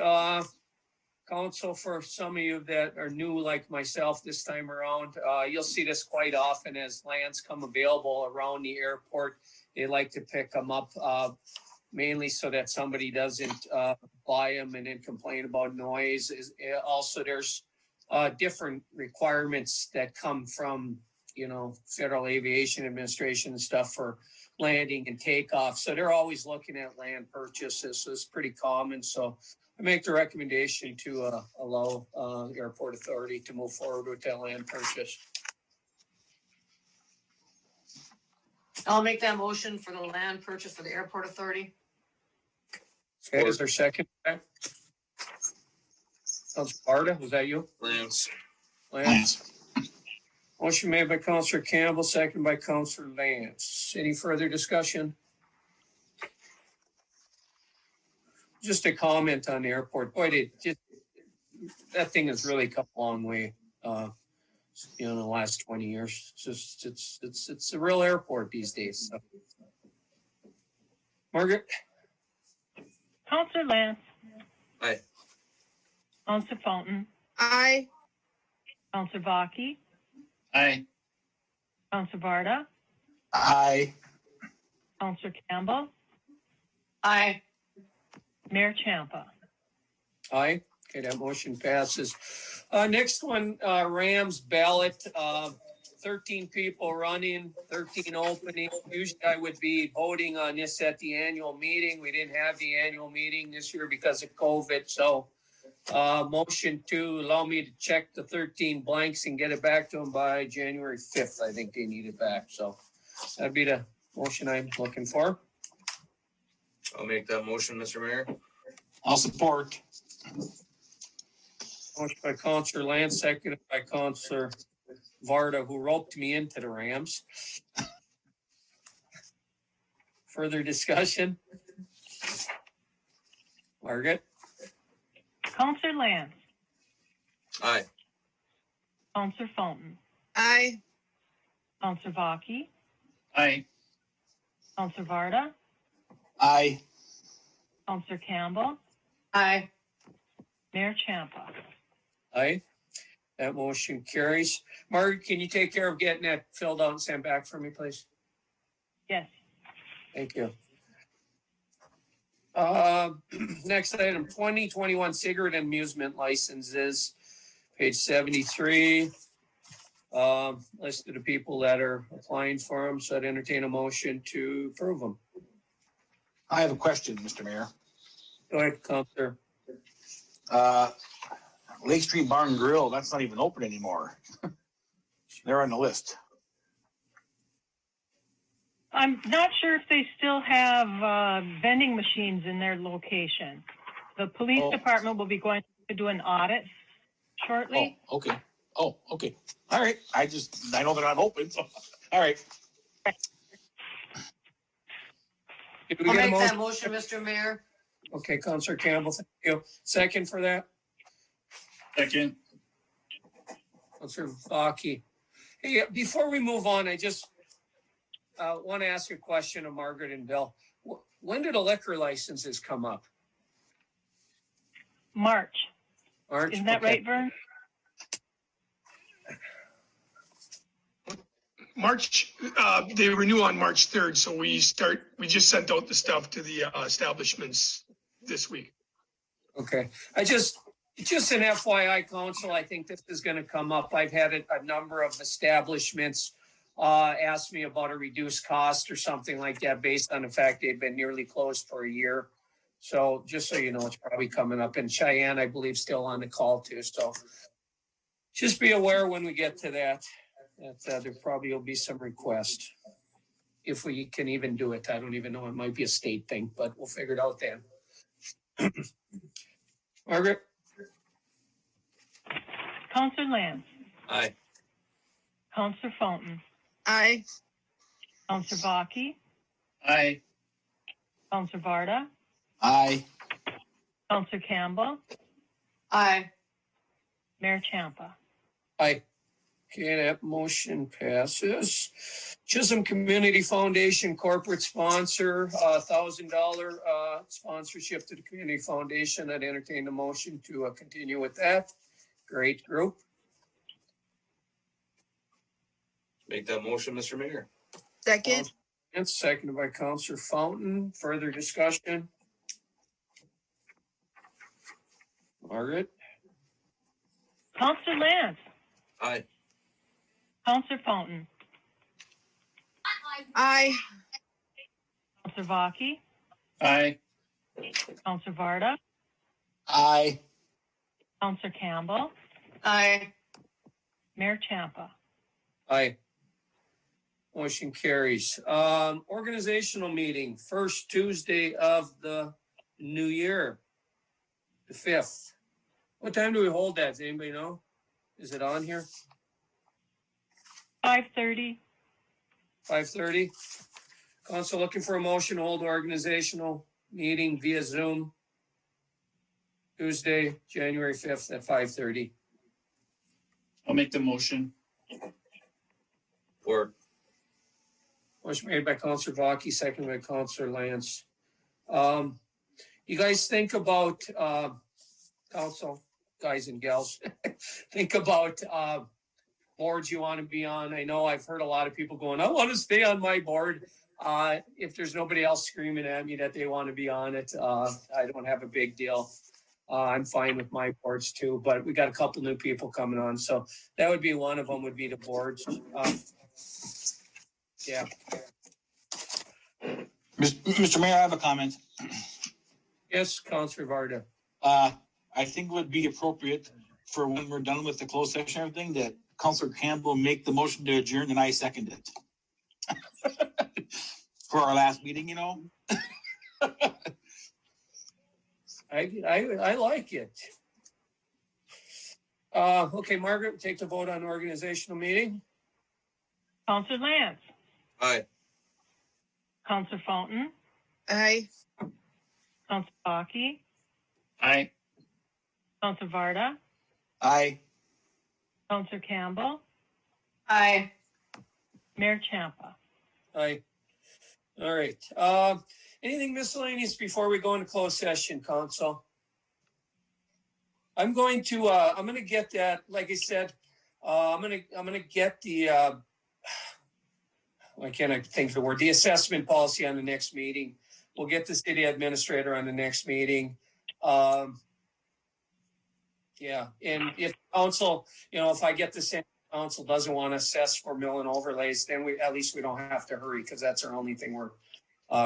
council, for some of you that are new like myself this time around, you'll see this quite often as lands come available around the airport. They like to pick them up, mainly so that somebody doesn't buy them and then complain about noise. Also, there's different requirements that come from, Federal Aviation Administration and stuff for landing and takeoff. So they're always looking at land purchases. So it's pretty common. So I make the recommendation to allow Airport Authority to move forward with that land purchase. I'll make that motion for the land purchase for the Airport Authority. Okay, is there a second? Councilor Barta, was that you? Lance. Motion made by Councilor Campbell, seconded by Councilor Lance. Any further discussion? Just a comment on the airport. Boy, that thing has really come a long way. In the last 20 years. It's a real airport these days. So. Margaret? Councillor Lance. Aye. Councillor Fountain. Aye. Councillor Baki. Aye. Councillor Varda. Aye. Councillor Campbell. Aye. Mayor Champa. Aye. Okay, that motion passes. Next one, Rams ballot. 13 people running, 13 opening. Usually I would be voting on this at the annual meeting. We didn't have the annual meeting this year because of COVID. So motion to allow me to check the 13 blanks and get it back to them by January 5th. I think they need it back. So that'd be the motion I'm looking for. I'll make that motion, Mr. Mayor. I'll support. Motion by Councilor Lance, seconded by Councilor Varda, who roped me into the Rams. Further discussion? Margaret? Councillor Lance. Aye. Councillor Fountain. Aye. Councillor Baki. Aye. Councillor Varda. Aye. Councillor Campbell. Aye. Mayor Champa. Aye. That motion carries. Margaret, can you take care of getting that filled out and sent back for me, please? Yes. Thank you. Next item, 2021 cigarette amusement licenses, page 73. List of the people that are applying for them, so I'd entertain a motion to approve them. I have a question, Mr. Mayor. Go ahead, Councilor. Lake Street Bar and Grill, that's not even open anymore. They're on the list. I'm not sure if they still have vending machines in their location. The police department will be going to do an audit shortly. Oh, okay. Oh, okay. All right. I know they're not open, so, all right. I'll make that motion, Mr. Mayor. Okay, Councilor Campbell, thank you. Second for that? Second. Councilor Baki. Hey, before we move on, I just want to ask a question of Margaret and Bill. When do the liquor licenses come up? March. March? Isn't that okay. right, Vern? March, they renew on March 3rd, so we just sent out the stuff to the establishments this week. Okay. Just an FYI, Council, I think this is going to come up. I've had a number of establishments ask me about a reduced cost or something like that based on the fact they've been nearly closed for a year. So just so you know, it's probably coming up. And Cheyenne, I believe, still on the call too. So just be aware when we get to that there probably will be some request. If we can even do it. I don't even know. It might be a state thing, but we'll figure it out then. Margaret? Councillor Lance. Aye. Councillor Fountain. Aye. Councillor Baki. Aye. Councillor Varda. Aye. Councillor Campbell. Aye. Mayor Champa. Aye. Okay, that motion passes. Chisholm Community Foundation corporate sponsor, $1,000 sponsorship to the community foundation. I'd entertain the motion to continue with that. Great group. Make that motion, Mr. Mayor. Second. And seconded by Counselor Fountain. Further discussion? Margaret? Counselor Lance, Aye. Counselor Fountain, Aye. Counselor Vaki, Aye. Counselor Varda, Aye. Counselor Campbell, Aye. Mayor Champa. Aye. Motion carries. Organizational meeting, first Tuesday of the new year, the 5th. What time do we hold that? Does anybody know? Is it on here? 5:30. 5:30? Council looking for a motion to hold organizational meeting via Zoom Tuesday, January 5th at 5:30. I'll make the motion. Or Motion made by Counselor Vaki, seconded by Counselor Lance. You guys think about, council, guys and gals, think about boards you want to be on. I know I've heard a lot of people going, I want to stay on my board. If there's nobody else screaming at me that they want to be on it, I don't have a big deal. I'm fine with my boards too, but we got a couple new people coming on. So that would be one of them, would be the boards. Yeah. Mr. Mayor, I have a comment. Yes, Counselor Varda. I think it would be appropriate for when we're done with the closed session and everything, that Counselor Campbell make the motion to adjourn and I second it. For our last meeting, you know? I like it. Okay, Margaret, take the vote on organizational meeting. Counselor Lance, aye. Counselor Fountain, Aye. Counselor Vaki, Aye. Counselor Varda, Aye. Counselor Campbell, Aye. Mayor Champa. Aye. All right. Anything miscellaneous before we go into closed session, Council? I'm going to get that, like I said, I'm gonna get the, why can't I think of the word? The assessment policy on the next meeting. We'll get the city administrator on the next meeting. Yeah, and if council, if I get the same council doesn't want to assess for mill and overlays, then at least we don't have to hurry, because that's our only thing we're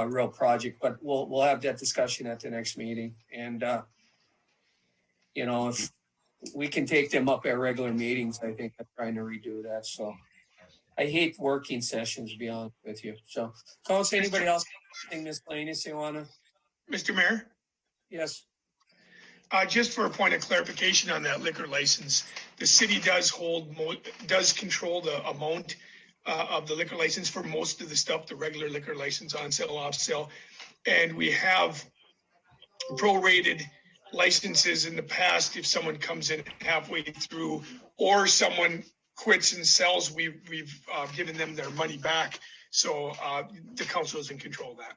real project. But we'll have that discussion at the next meeting, and if we can take them up at regular meetings, I think I'm trying to redo that. So I hate working sessions, to be honest with you. So, council, anybody else think miscellaneous they want to? Mr. Mayor, Yes. just for a point of clarification on that liquor license, the city does control the amount of the liquor license for most of the stuff, the regular liquor license, on sale, off sale. And we have prorated licenses in the past. If someone comes in halfway through or someone quits and sells, we've given them their money back. So the council is in control of that.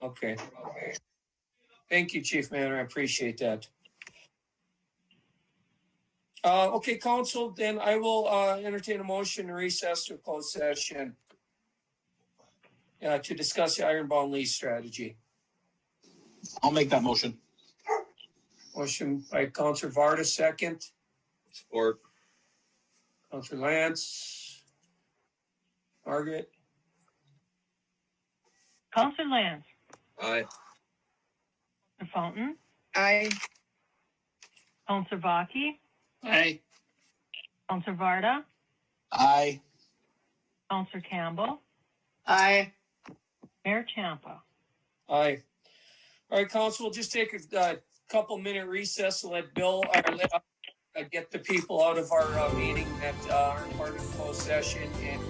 Okay. Thank you, Chief Manor. I appreciate that. Okay, council, then I will entertain a motion to recess to a closed session to discuss the Ironbound lease strategy. I'll make that motion. Motion by Councilor Varda, second. Support. Councilor Lance. Margaret. Counselor Lance, Aye. Counselor Fountain, Aye. Counselor Vaki, Aye. Counselor Varda, Aye. Counselor Campbell, Aye. Mayor Champa. Aye. All right, council, we'll just take a couple minute recess to let Bill get the people out of our meeting that are part of the closed session. And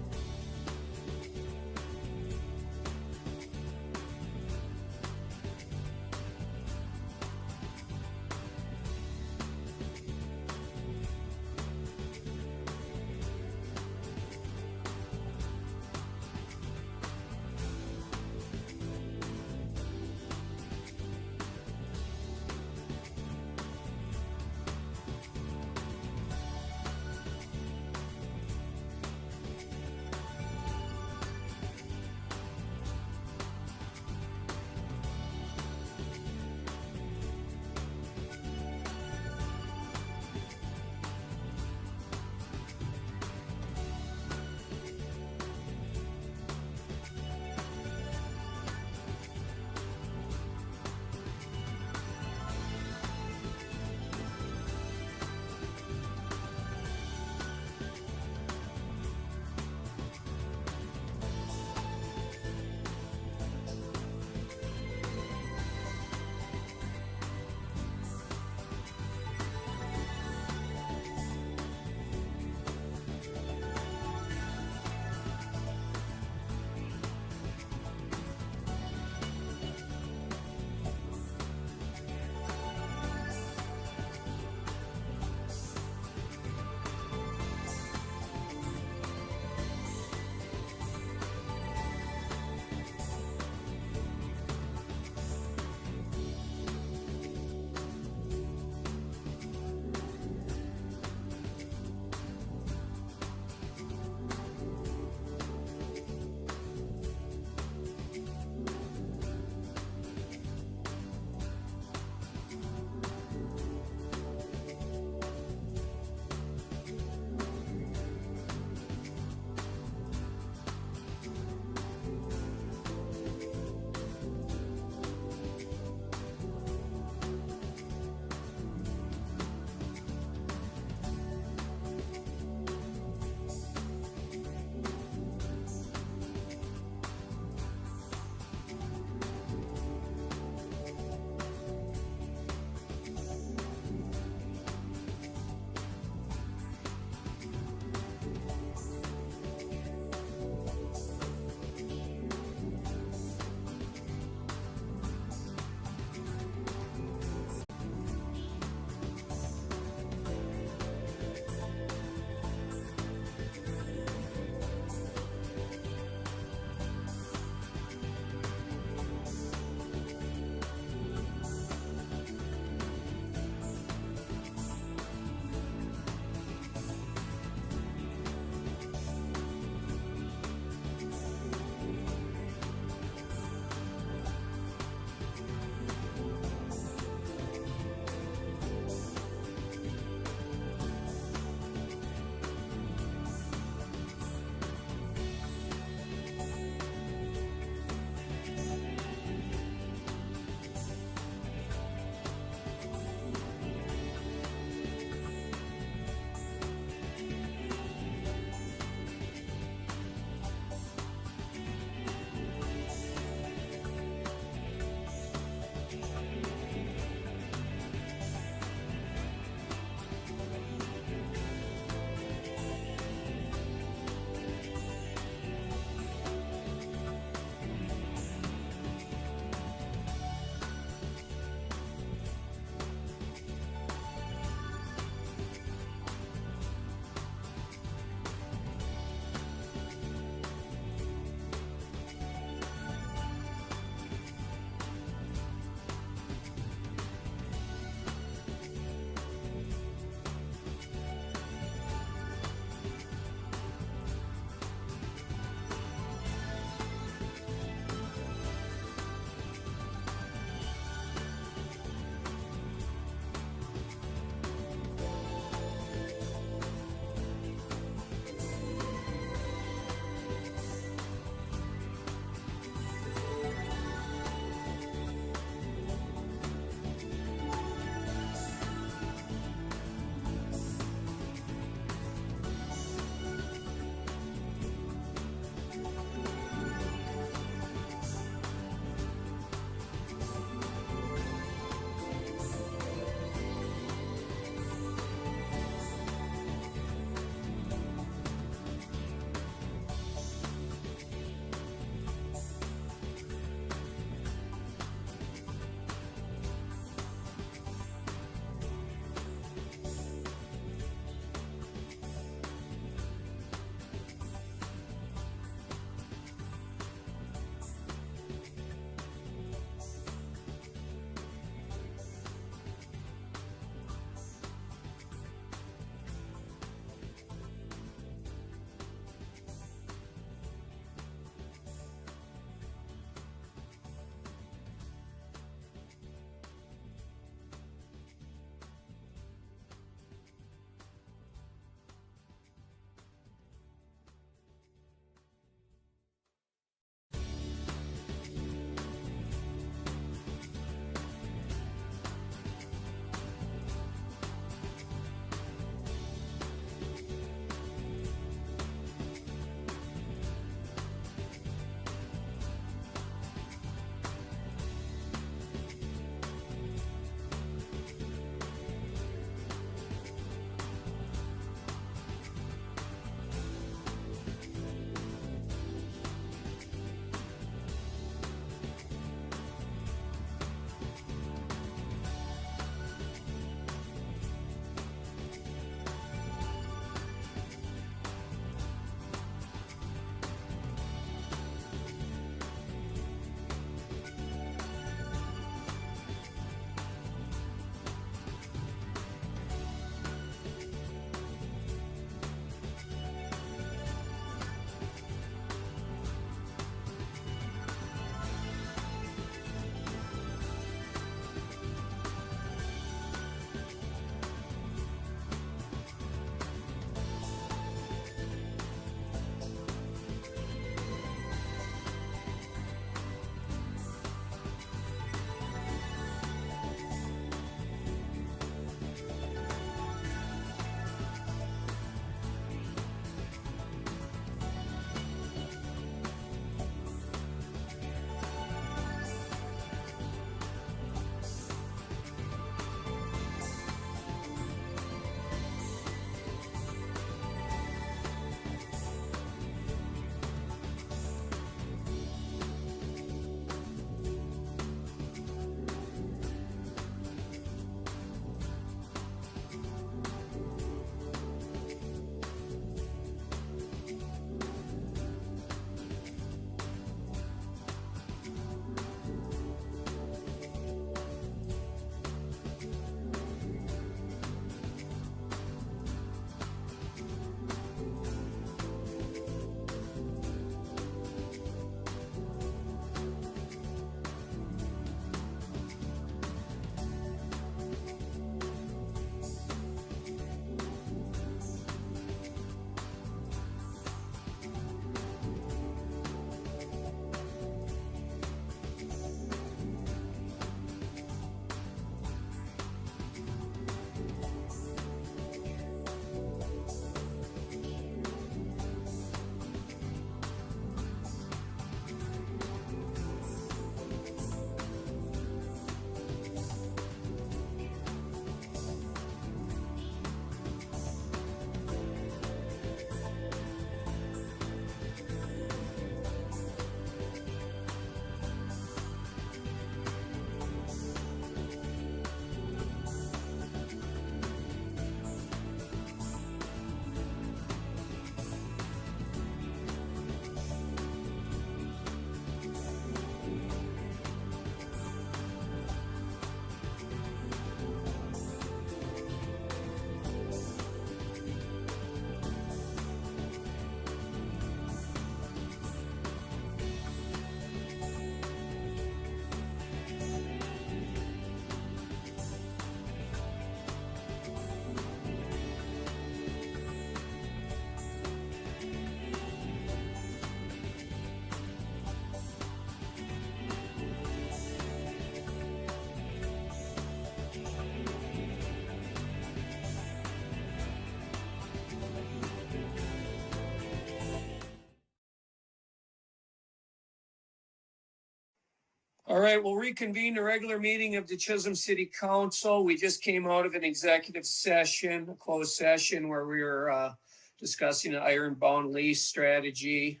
All right, we'll reconvene the regular meeting of the Chisholm City Council. We just came out of an executive session, a closed session where we were discussing an ironbound lease strategy.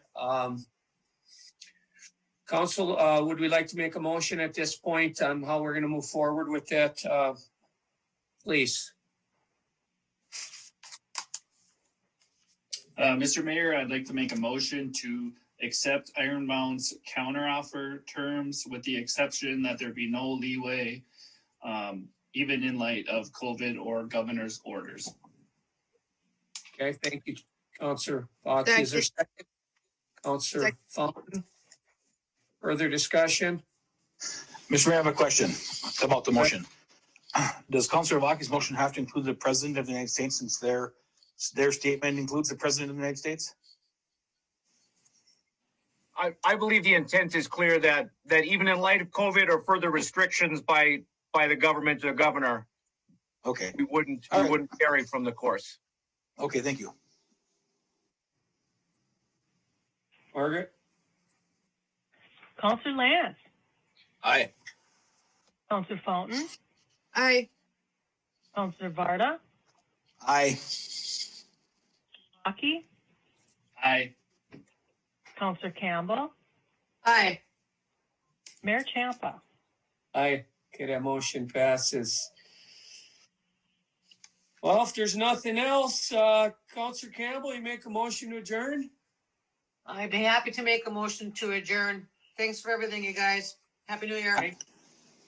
Council, would we like to make a motion at this point on how we're going to move forward with that lease? Mr. Mayor, I'd like to make a motion to accept Ironbound's counteroffer terms with the exception that there be no leeway, even in light of COVID or governor's orders. Okay, thank you, Councilor Fox. Is there a second? Councilor Fountain? Further discussion? Mr. Mayor, I have a question about the motion. Does Councilor Vaki's motion have to include the President of the United States since their statement includes the President of the United States? I believe the intent is clear that even in light of COVID or further restrictions by the government to the governor, okay, we wouldn't vary from the course. Okay, thank you. Margaret? Counselor Lance, Aye. Counselor Fountain, Aye. Counselor Varda, Aye. Aki, Aye. Counselor Campbell, Aye. Mayor Champa. Aye. Okay, that motion passes. Well, if there's nothing else, Councilor Campbell, you make a motion to adjourn? I'd be happy to make a motion to adjourn. Thanks for everything, you guys. Happy New Year.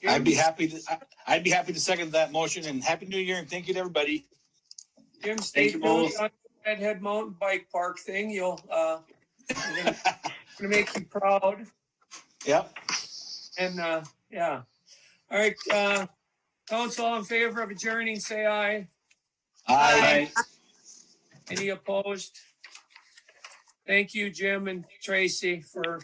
I'd be happy to second that motion, and Happy New Year and thank you to everybody. Jim, stay tuned on the Redhead Mountain Bike Park thing. You'll gonna make you proud. Yep. And yeah. All right, council, all in favor of adjourning, say aye. Aye. Any opposed? Thank you, Jim and Tracy, for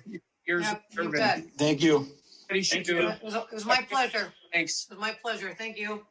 years of you bet. serving. Thank you. It It was my pleasure. Thanks. It was my pleasure. Thank you.